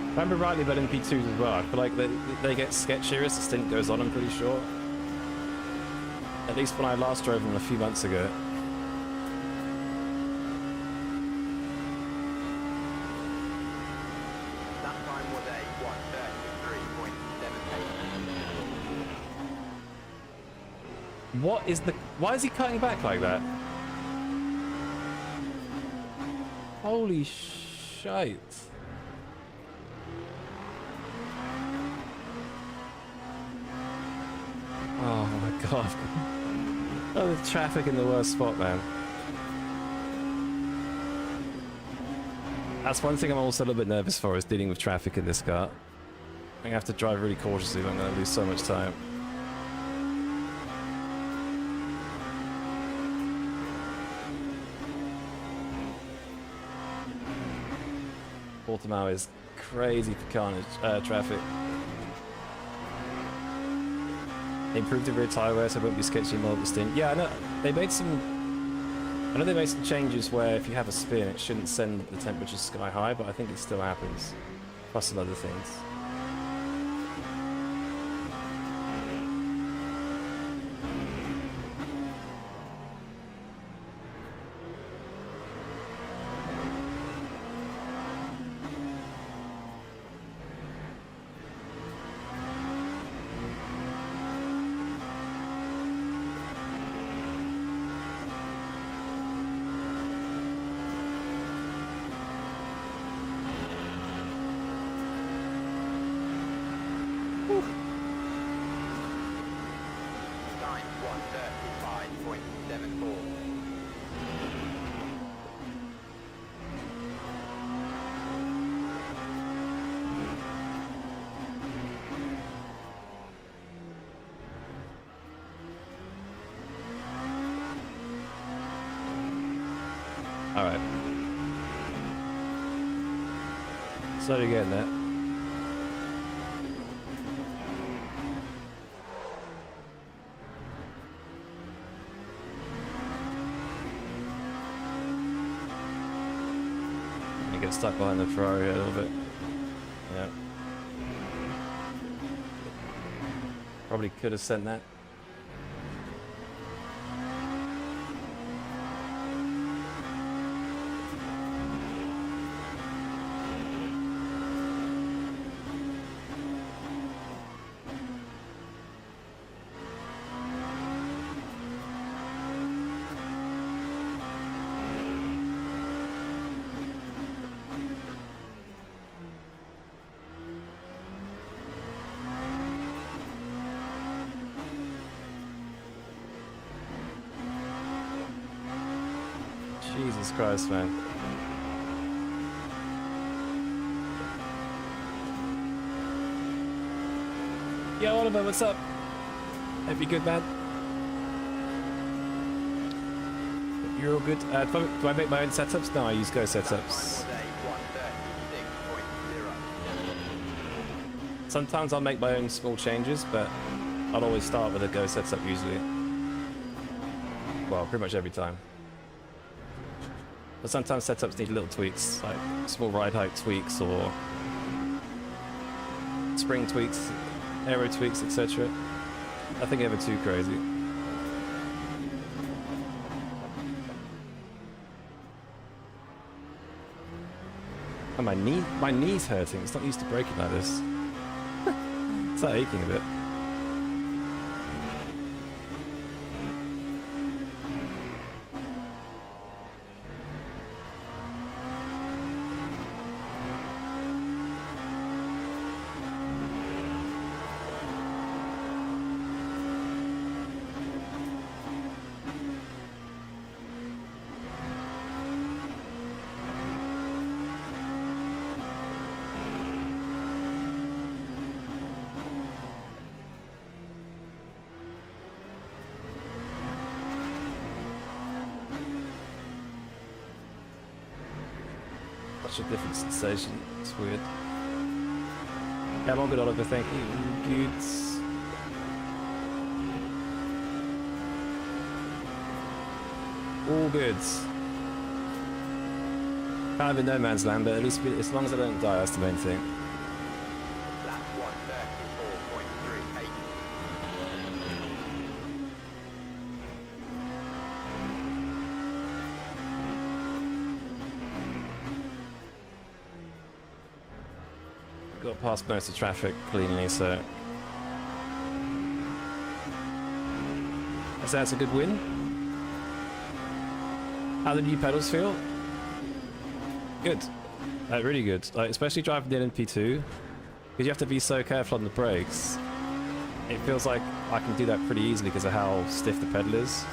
I remember rightly about MP2s as well. I feel like they get sketchier as the stint goes on, I'm pretty sure. At least when I last drove them a few months ago. That time was a 1:33.78. What is the... Why is he cutting back like that? Holy shite. Oh my god. Oh, the traffic in the worst spot, man. That's one thing I'm also a little bit nervous for, is dealing with traffic in this car. I'm gonna have to drive really cautiously, but I'm gonna lose so much time. Portimao is crazy for carnage, traffic. They improved the rear tyre wear so it won't be sketchy more at the stint. Yeah, I know they made some. I know they made some changes where if you have a spin, it shouldn't send the temperature sky high, but I think it still happens. Plus some other things. Time 1:35.74. All right. Slowly getting there. stuck behind the Ferrari a little bit. Yeah. Probably could have sent that. Jesus Christ, man. Yo, Oliver, what's up? Hope you're good, man. You're all good. Do I make my own setups? No, I use Go setups. Sometimes I'll make my own small changes, but I'll always start with a Go setup usually. Well, pretty much every time. But sometimes setups need little tweaks, like small ride height tweaks or spring tweaks, aero tweaks, etc. Nothing ever too crazy. And my knee's hurting. It's not used to breaking like this. It's like aching a bit. Such a different sensation. It's weird. Yeah, I'm all good, Oliver. Thank you. Good. All good. Kind of in no man's land, but at least as long as I don't die, that's the main thing. Lap 134.38. Got past most of the traffic cleanly, so I say that's a good win. How do the new pedals feel? Good, really good. Like especially driving the LMP2, because you have to be so careful on the brakes. It feels like I can do that pretty easily because of how stiff the pedal is.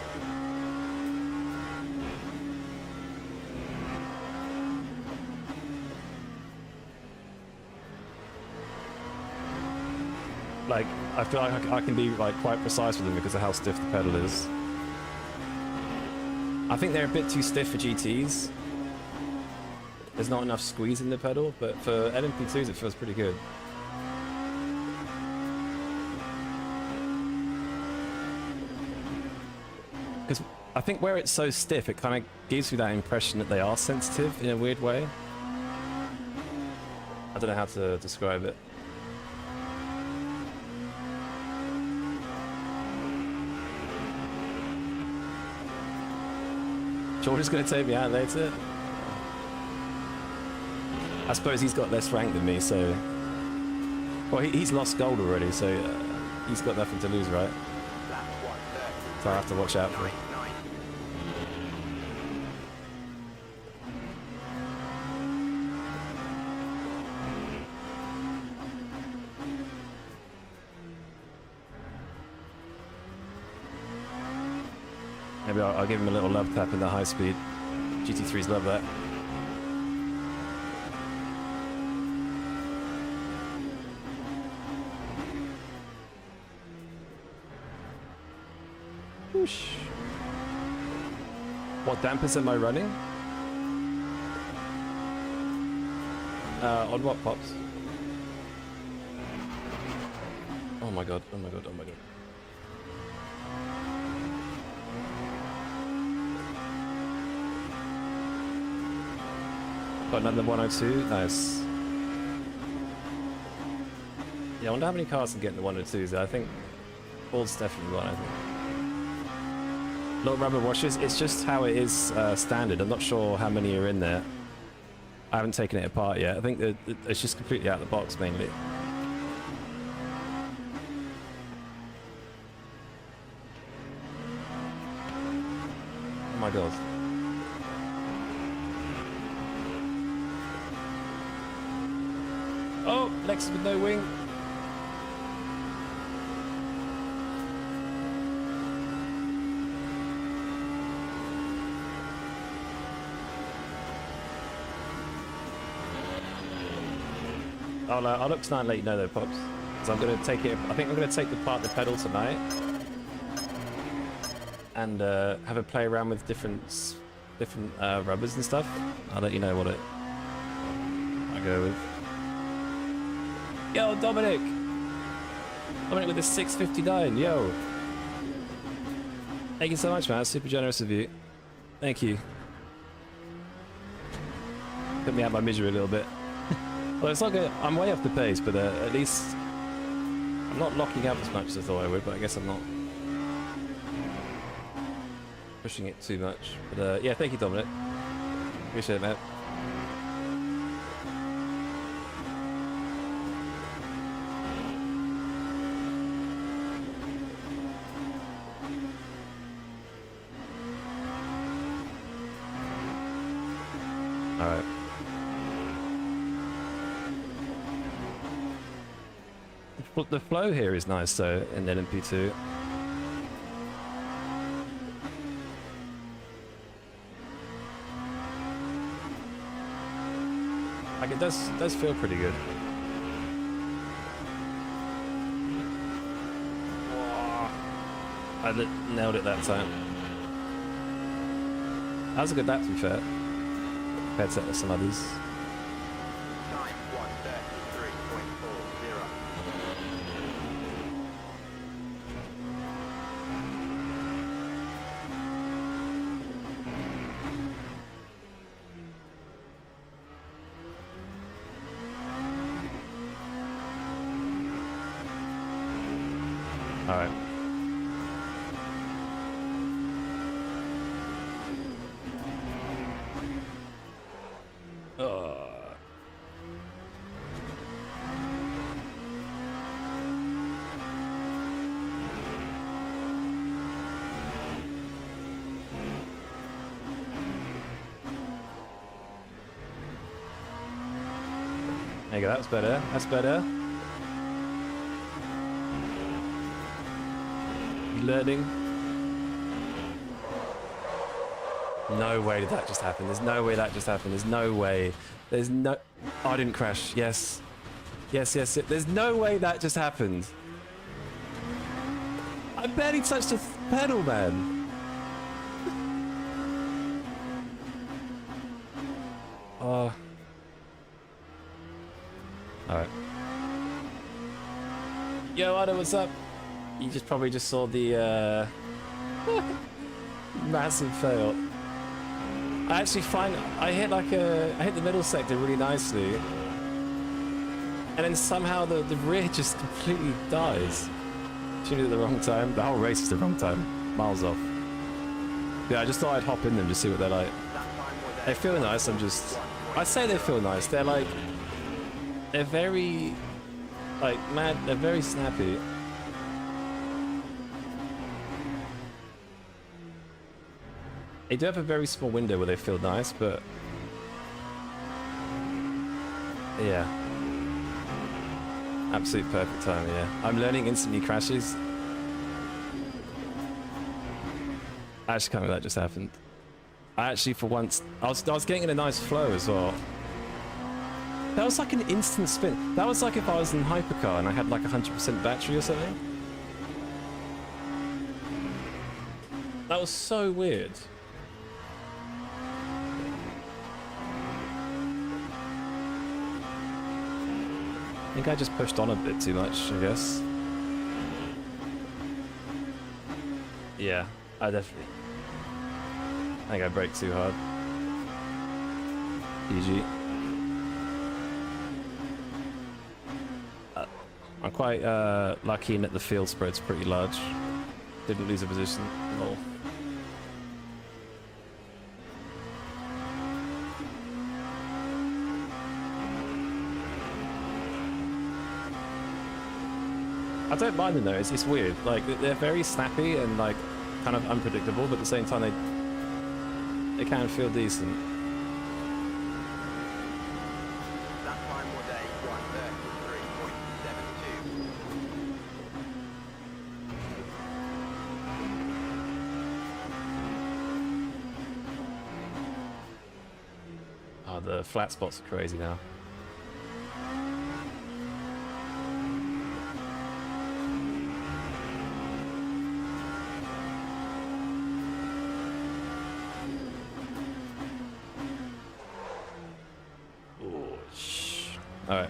Like, I feel like I can be like quite precise with them because of how stiff the pedal is. I think they're a bit too stiff for GTs. There's not enough squeeze in the pedal, but for LMP2s it feels pretty good. Because I think where it's so stiff, it kind of gives you that impression that they are sensitive in a weird way. I don't know how to describe it. George is going to take me out later. I suppose he's got less rank than me, so... Well, he's lost gold already, so he's got nothing to lose, right? Lap 130. So I have to watch out for him. 99. Maybe I'll give him a little love tap in the high speed. GT3s love that. Whoosh. What dampers am I running? On what pops? Oh my god, oh my god, oh my god. Got another 102. Nice. Yeah, I wonder how many cars can get in the 102s. I think Ford's definitely one, I think. Little rubber washers. It's just how it is standard. I'm not sure how many are in there. I haven't taken it apart yet. I think that it's just completely out of the box, mainly. Oh my god. Oh, Lexus with no wing. I'll look tonight and let you know though, Pops. So I'm gonna take it. I think I'm gonna take apart the pedal tonight and have a play around with different rubbers and stuff. I'll let you know what I go with. Yo, Dominic! Dominic with the 659, yo! Thank you so much, man. That's super generous of you. Thank you. Put me out my misery a little bit. Well, it's not good. I'm way off the pace, but at least I'm not locking up as much as I thought I would, but I guess I'm not pushing it too much. But yeah, thank you, Dominic. Appreciate it, man. Alright. The flow here is nice though in LMP2. Like it does feel pretty good. I nailed it that time. That was a good lap to be fair. Compared to some others. Time 1:33.40. All right. There you go, that's better. That's better. Learning. No way did that just happen. There's no way that just happened. There's no way. There's no... Oh, I didn't crash. Yes. Yes, yes. There's no way that just happened. I barely touched the pedal, man. Oh. Alright. Yo, Otto, what's up? You probably just saw the massive fail. I actually I hit the middle sector really nicely, and then somehow the rear just completely dies. Tuned it at the wrong time. The whole race is the wrong time. Miles off. Yeah, I just thought I'd hop in them to see what they're like. They feel nice. I say they feel nice. They're very, mad. They're very snappy. They do have a very small window where they feel nice, but yeah, absolute perfect time. Yeah, I'm learning instantly crashes. I actually can't believe that just happened. I actually, for once, I was getting in a nice flow as well. That was like an instant spin. That was like if I was in hypercar and I had like 100% battery or something. That was so weird. I think I just pushed on a bit too much, I guess. Yeah, I think I braked too hard. GG. I'm quite lucky in that the field spread's pretty large. Didn't lose a position. Lol. I don't mind them though, it's weird. Like, they're very snappy and like kind of unpredictable, but at the same time they can feel decent. That time was a 1:33.72. Oh, the flat spots are crazy now. All right.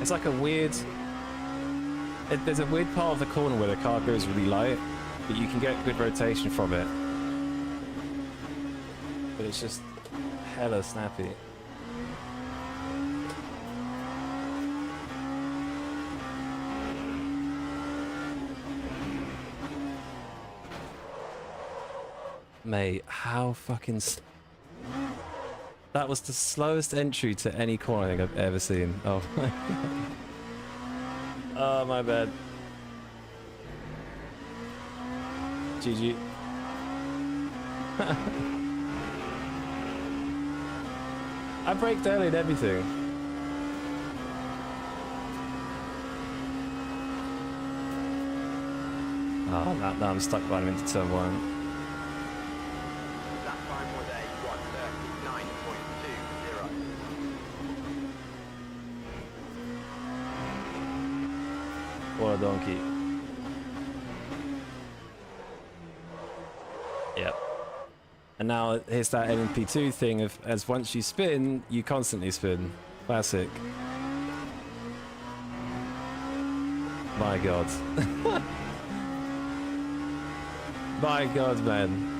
It's like a weird... there's a weird part of the corner where the car goes really light, but you can get good rotation from it. But it's just hella snappy. Mate, how fucking... That was the slowest entry to any corner I think I've ever seen. Oh my god. Oh, my bad. GG. I braked early and everything. Oh, now I'm stuck running into turn 1. That time was a 1:39.20. What a donkey. Yep. And now here's that LMP2 thing of as once you spin, you constantly spin. Classic. My god. My god, man.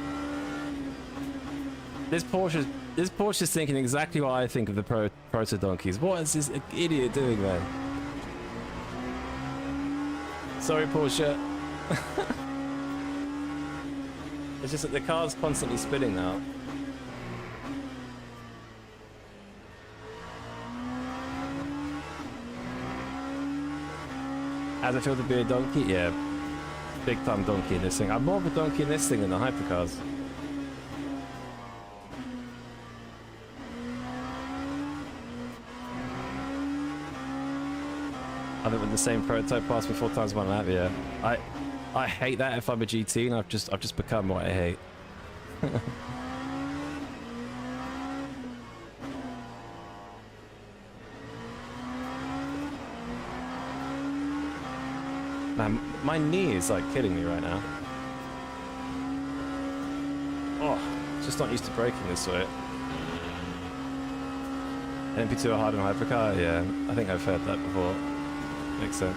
This Porsche's thinking exactly what I think of the proto donkeys. What is this idiot doing, man? Sorry, Porsche. It's just that the car's constantly spinning now. How's it feel to be a donkey? Yeah, big time donkey in this thing. I'm more of a donkey in this thing than the hypercars. I think with the same prototype passed me 4 times 1 lap, yeah. I hate that if I'm a GT and I've just become what I hate. Man, my knee is like killing me right now. Oh, just not used to braking this way. MP2 are hard on hypercar? Yeah, I think I've heard that before. Makes sense.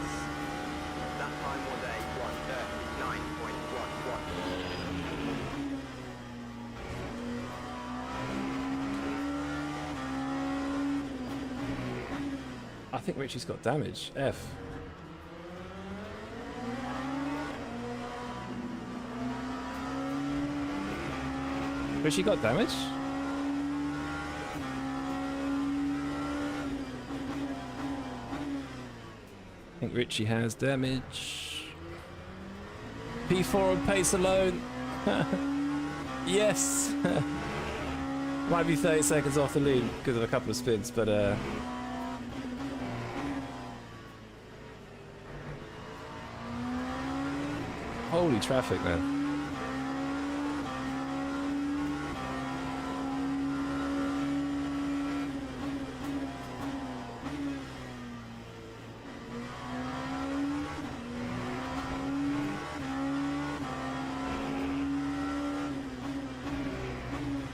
That time was a 1:39.11. I think Richie's got damage. F. Richie got damage? I think Richie has damage. P4 on pace alone. Yes. Might be 30 seconds off the lead because of a couple of spins, but holy traffic, man.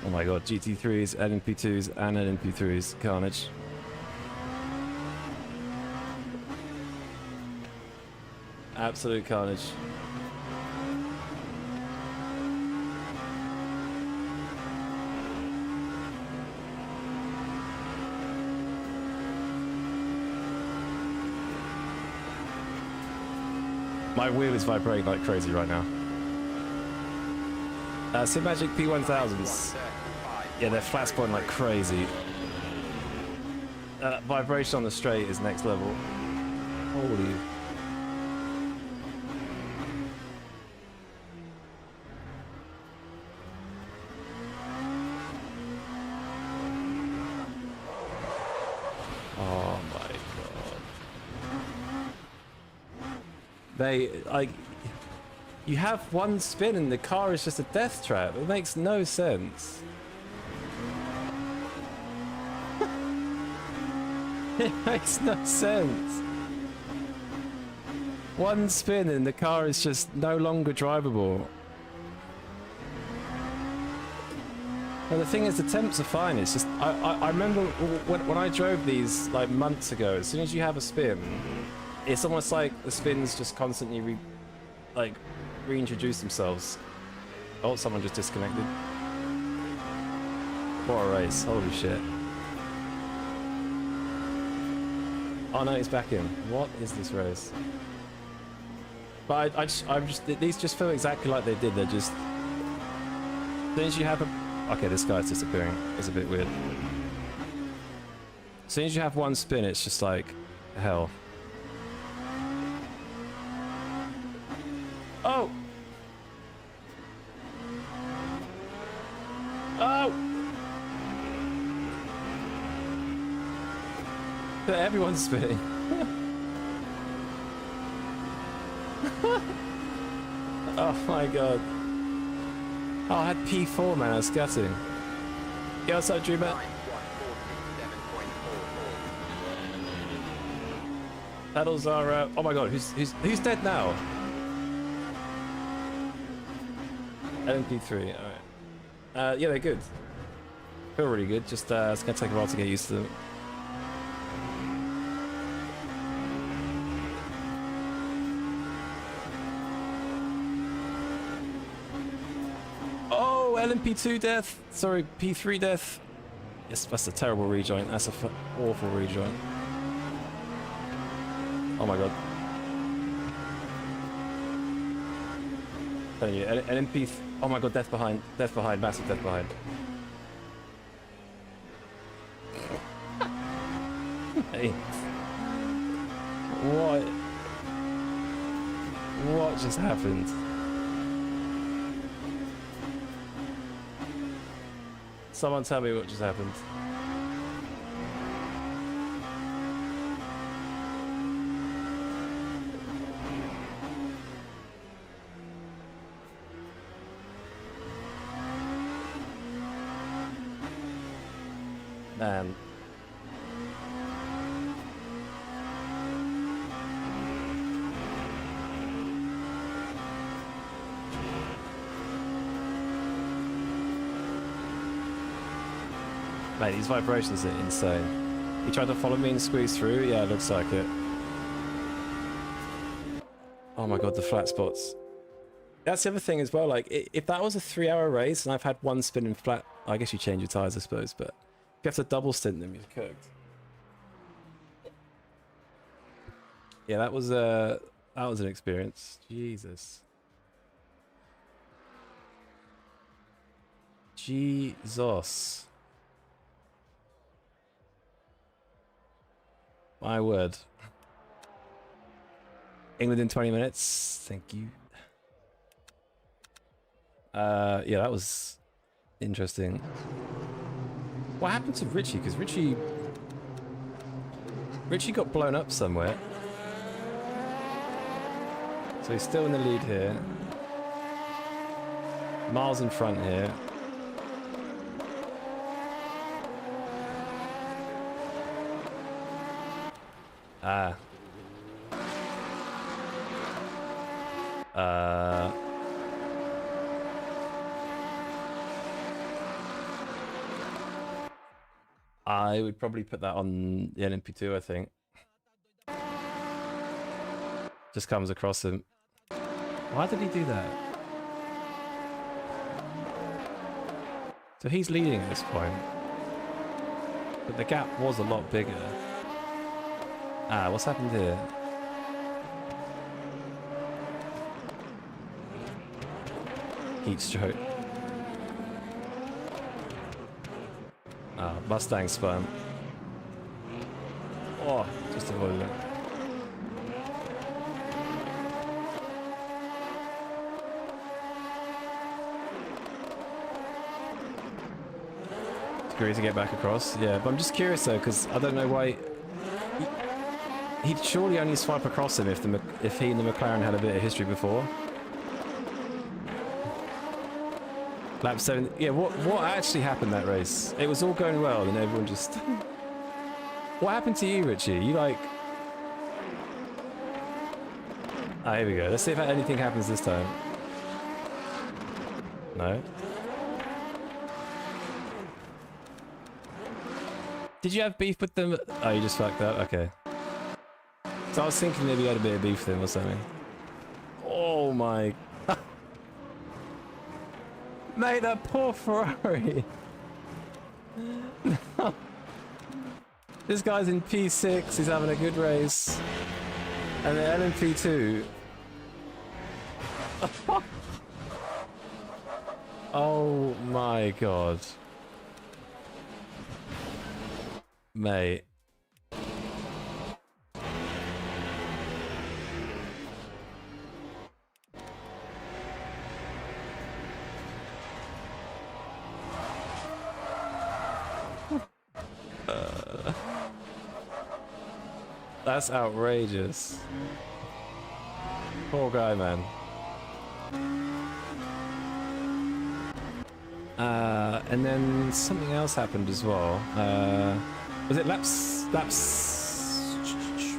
Oh my god, GT3s, LMP2s, and LMP3s. Carnage. Absolute carnage. My wheel is vibrating like crazy right now. SIMAGIC P1000s. Yeah, they're flat spotting like crazy. Vibration on the straight is next level. Holy. Oh my god. They, like, you have one spin and the car is just a death trap. It makes no sense. It makes no sense. One spin and the car is just no longer drivable. And the thing is, the temps are fine. It's just, I remember when I drove these like months ago, as soon as you have a spin, it's almost like the spins just constantly reintroduce themselves. Oh, someone just disconnected. What a race, holy shit. Oh no, he's back in. What is this race? But these just feel exactly like they did. They're just, as soon as you have a, okay, this guy's disappearing. It's a bit weird. As soon as you have one spin, it's just like hell. Oh! Oh! Everyone's spinning. Oh my god. Oh, I had P4, man. I was gutting. Get outside, Dreamer. Pedals are. Oh my god, who's dead now? LMP3. All right. Yeah, they're good. Feel really good. Just it's gonna take a while to get used to them. LMP2 death. Sorry, P3 death. Yes, that's a terrible rejoin. That's a awful rejoin. Oh my god. Telling you, LMP. Oh my god, death behind. Death behind. Massive death behind. Hey. What just happened? Someone tell me what just happened. Man. Mate, these vibrations are insane. He tried to follow me and squeeze through? Yeah, it looks like it. Oh my god, the flat spots. That's the other thing as well, like, if that was a 3-hour race and I've had one spin in flat... I guess you change your tyres, I suppose, but... if you have to double stint them, you're cooked. Yeah, that was an experience. Jesus. Jesus. My word. England in 20 minutes. Thank you. Yeah, that was interesting. What happened to Richie? Because Richie got blown up somewhere. So he's still in the lead here. Miles in front here. Ah. I would probably put that on the LMP2, I think. Just comes across him. Why did he do that? So he's leading at this point. But the gap was a lot bigger. Ah, what's happened here? Heat stroke. Ah, Mustang spun. Oh, just avoided it. It's great to get back across. Yeah, but I'm just curious though, because I don't know why. He'd surely only swipe across him if he and the McLaren had a bit of history before. Lap 7. Yeah, what actually happened that race? It was all going well, and everyone just. What happened to you, Richie? You like. Ah, here we go. Let's see if anything happens this time. No. Did you have beef with them? Oh, you just fucked up? Okay. So I was thinking maybe you had a bit of beef with them or something. Oh my... Mate, that poor Ferrari! This guy's in P6, he's having a good race. And then LMP2... Oh my god. Mate. That's outrageous. Poor guy, man. And then something else happened as well. Was it laps?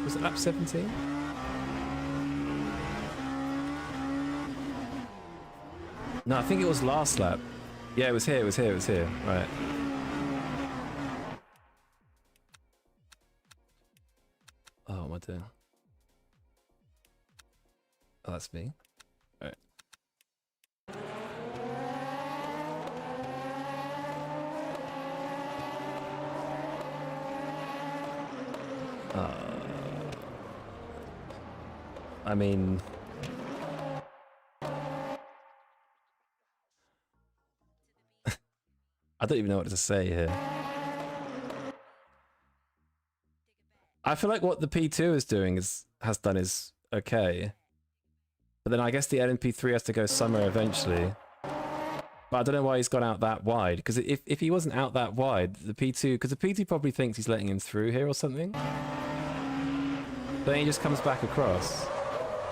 Was it lap 17? No, I think it was last lap. Yeah, it was here. Right. Oh, what am I doing? Oh, that's me. All right. I mean... I don't even know what to say here. I feel like what the P2 is doing has done is okay. But then I guess the LMP3 has to go somewhere eventually. But I don't know why he's gone out that wide. Because if he wasn't out that wide, the P2... Because the P2 probably thinks he's letting him through here or something. But then he just comes back across.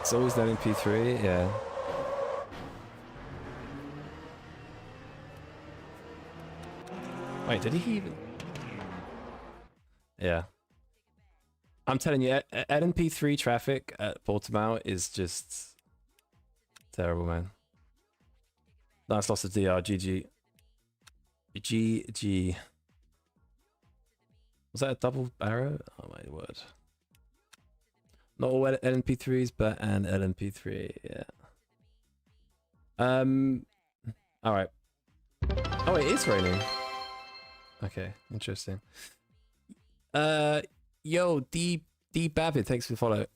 It's always the LMP3, yeah. Wait, did he even... Yeah. I'm telling you, LMP3 traffic at Portimao is just terrible, man. Nice loss of DR, GG. GG. Was that a double arrow? Oh my word. Not all LMP3s, but an LMP3, yeah. Alright. Oh, it is raining. Okay, interesting. Yo, D Babbitt, thanks for the follow.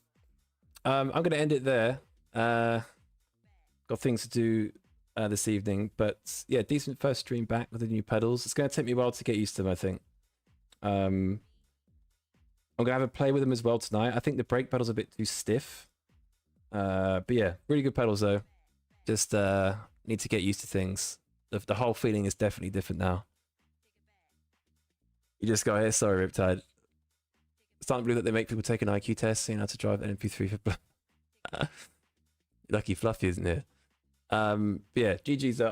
I'm gonna end it there. Got things to do this evening, but yeah, decent first stream back with the new pedals. It's gonna take me a while to get used to them, I think. I'm gonna have a play with them as well tonight. I think the brake pedal's a bit too stiff. But yeah, really good pedals though. Just need to get used to things. The whole feeling is definitely different now. You just got here, sorry, Riptide. Starting to believe that they make people take an IQ test, seeing how to drive an MP3 for lucky Fluffy, isn't it? Yeah, GG's.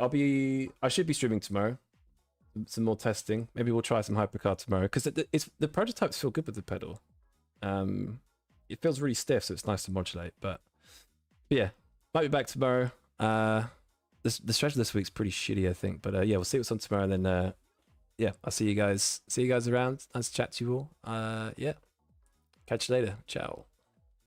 I should be streaming tomorrow. Some more testing. Maybe we'll try some hypercar tomorrow because the prototypes feel good with the pedal. It feels really stiff, so it's nice to modulate. But yeah, might be back tomorrow. The schedule this week's pretty shitty, I think. But yeah, we'll see what's on tomorrow, and then yeah, I'll see you guys. See you guys around. Nice to chat to you all. Yeah, catch you later. Ciao.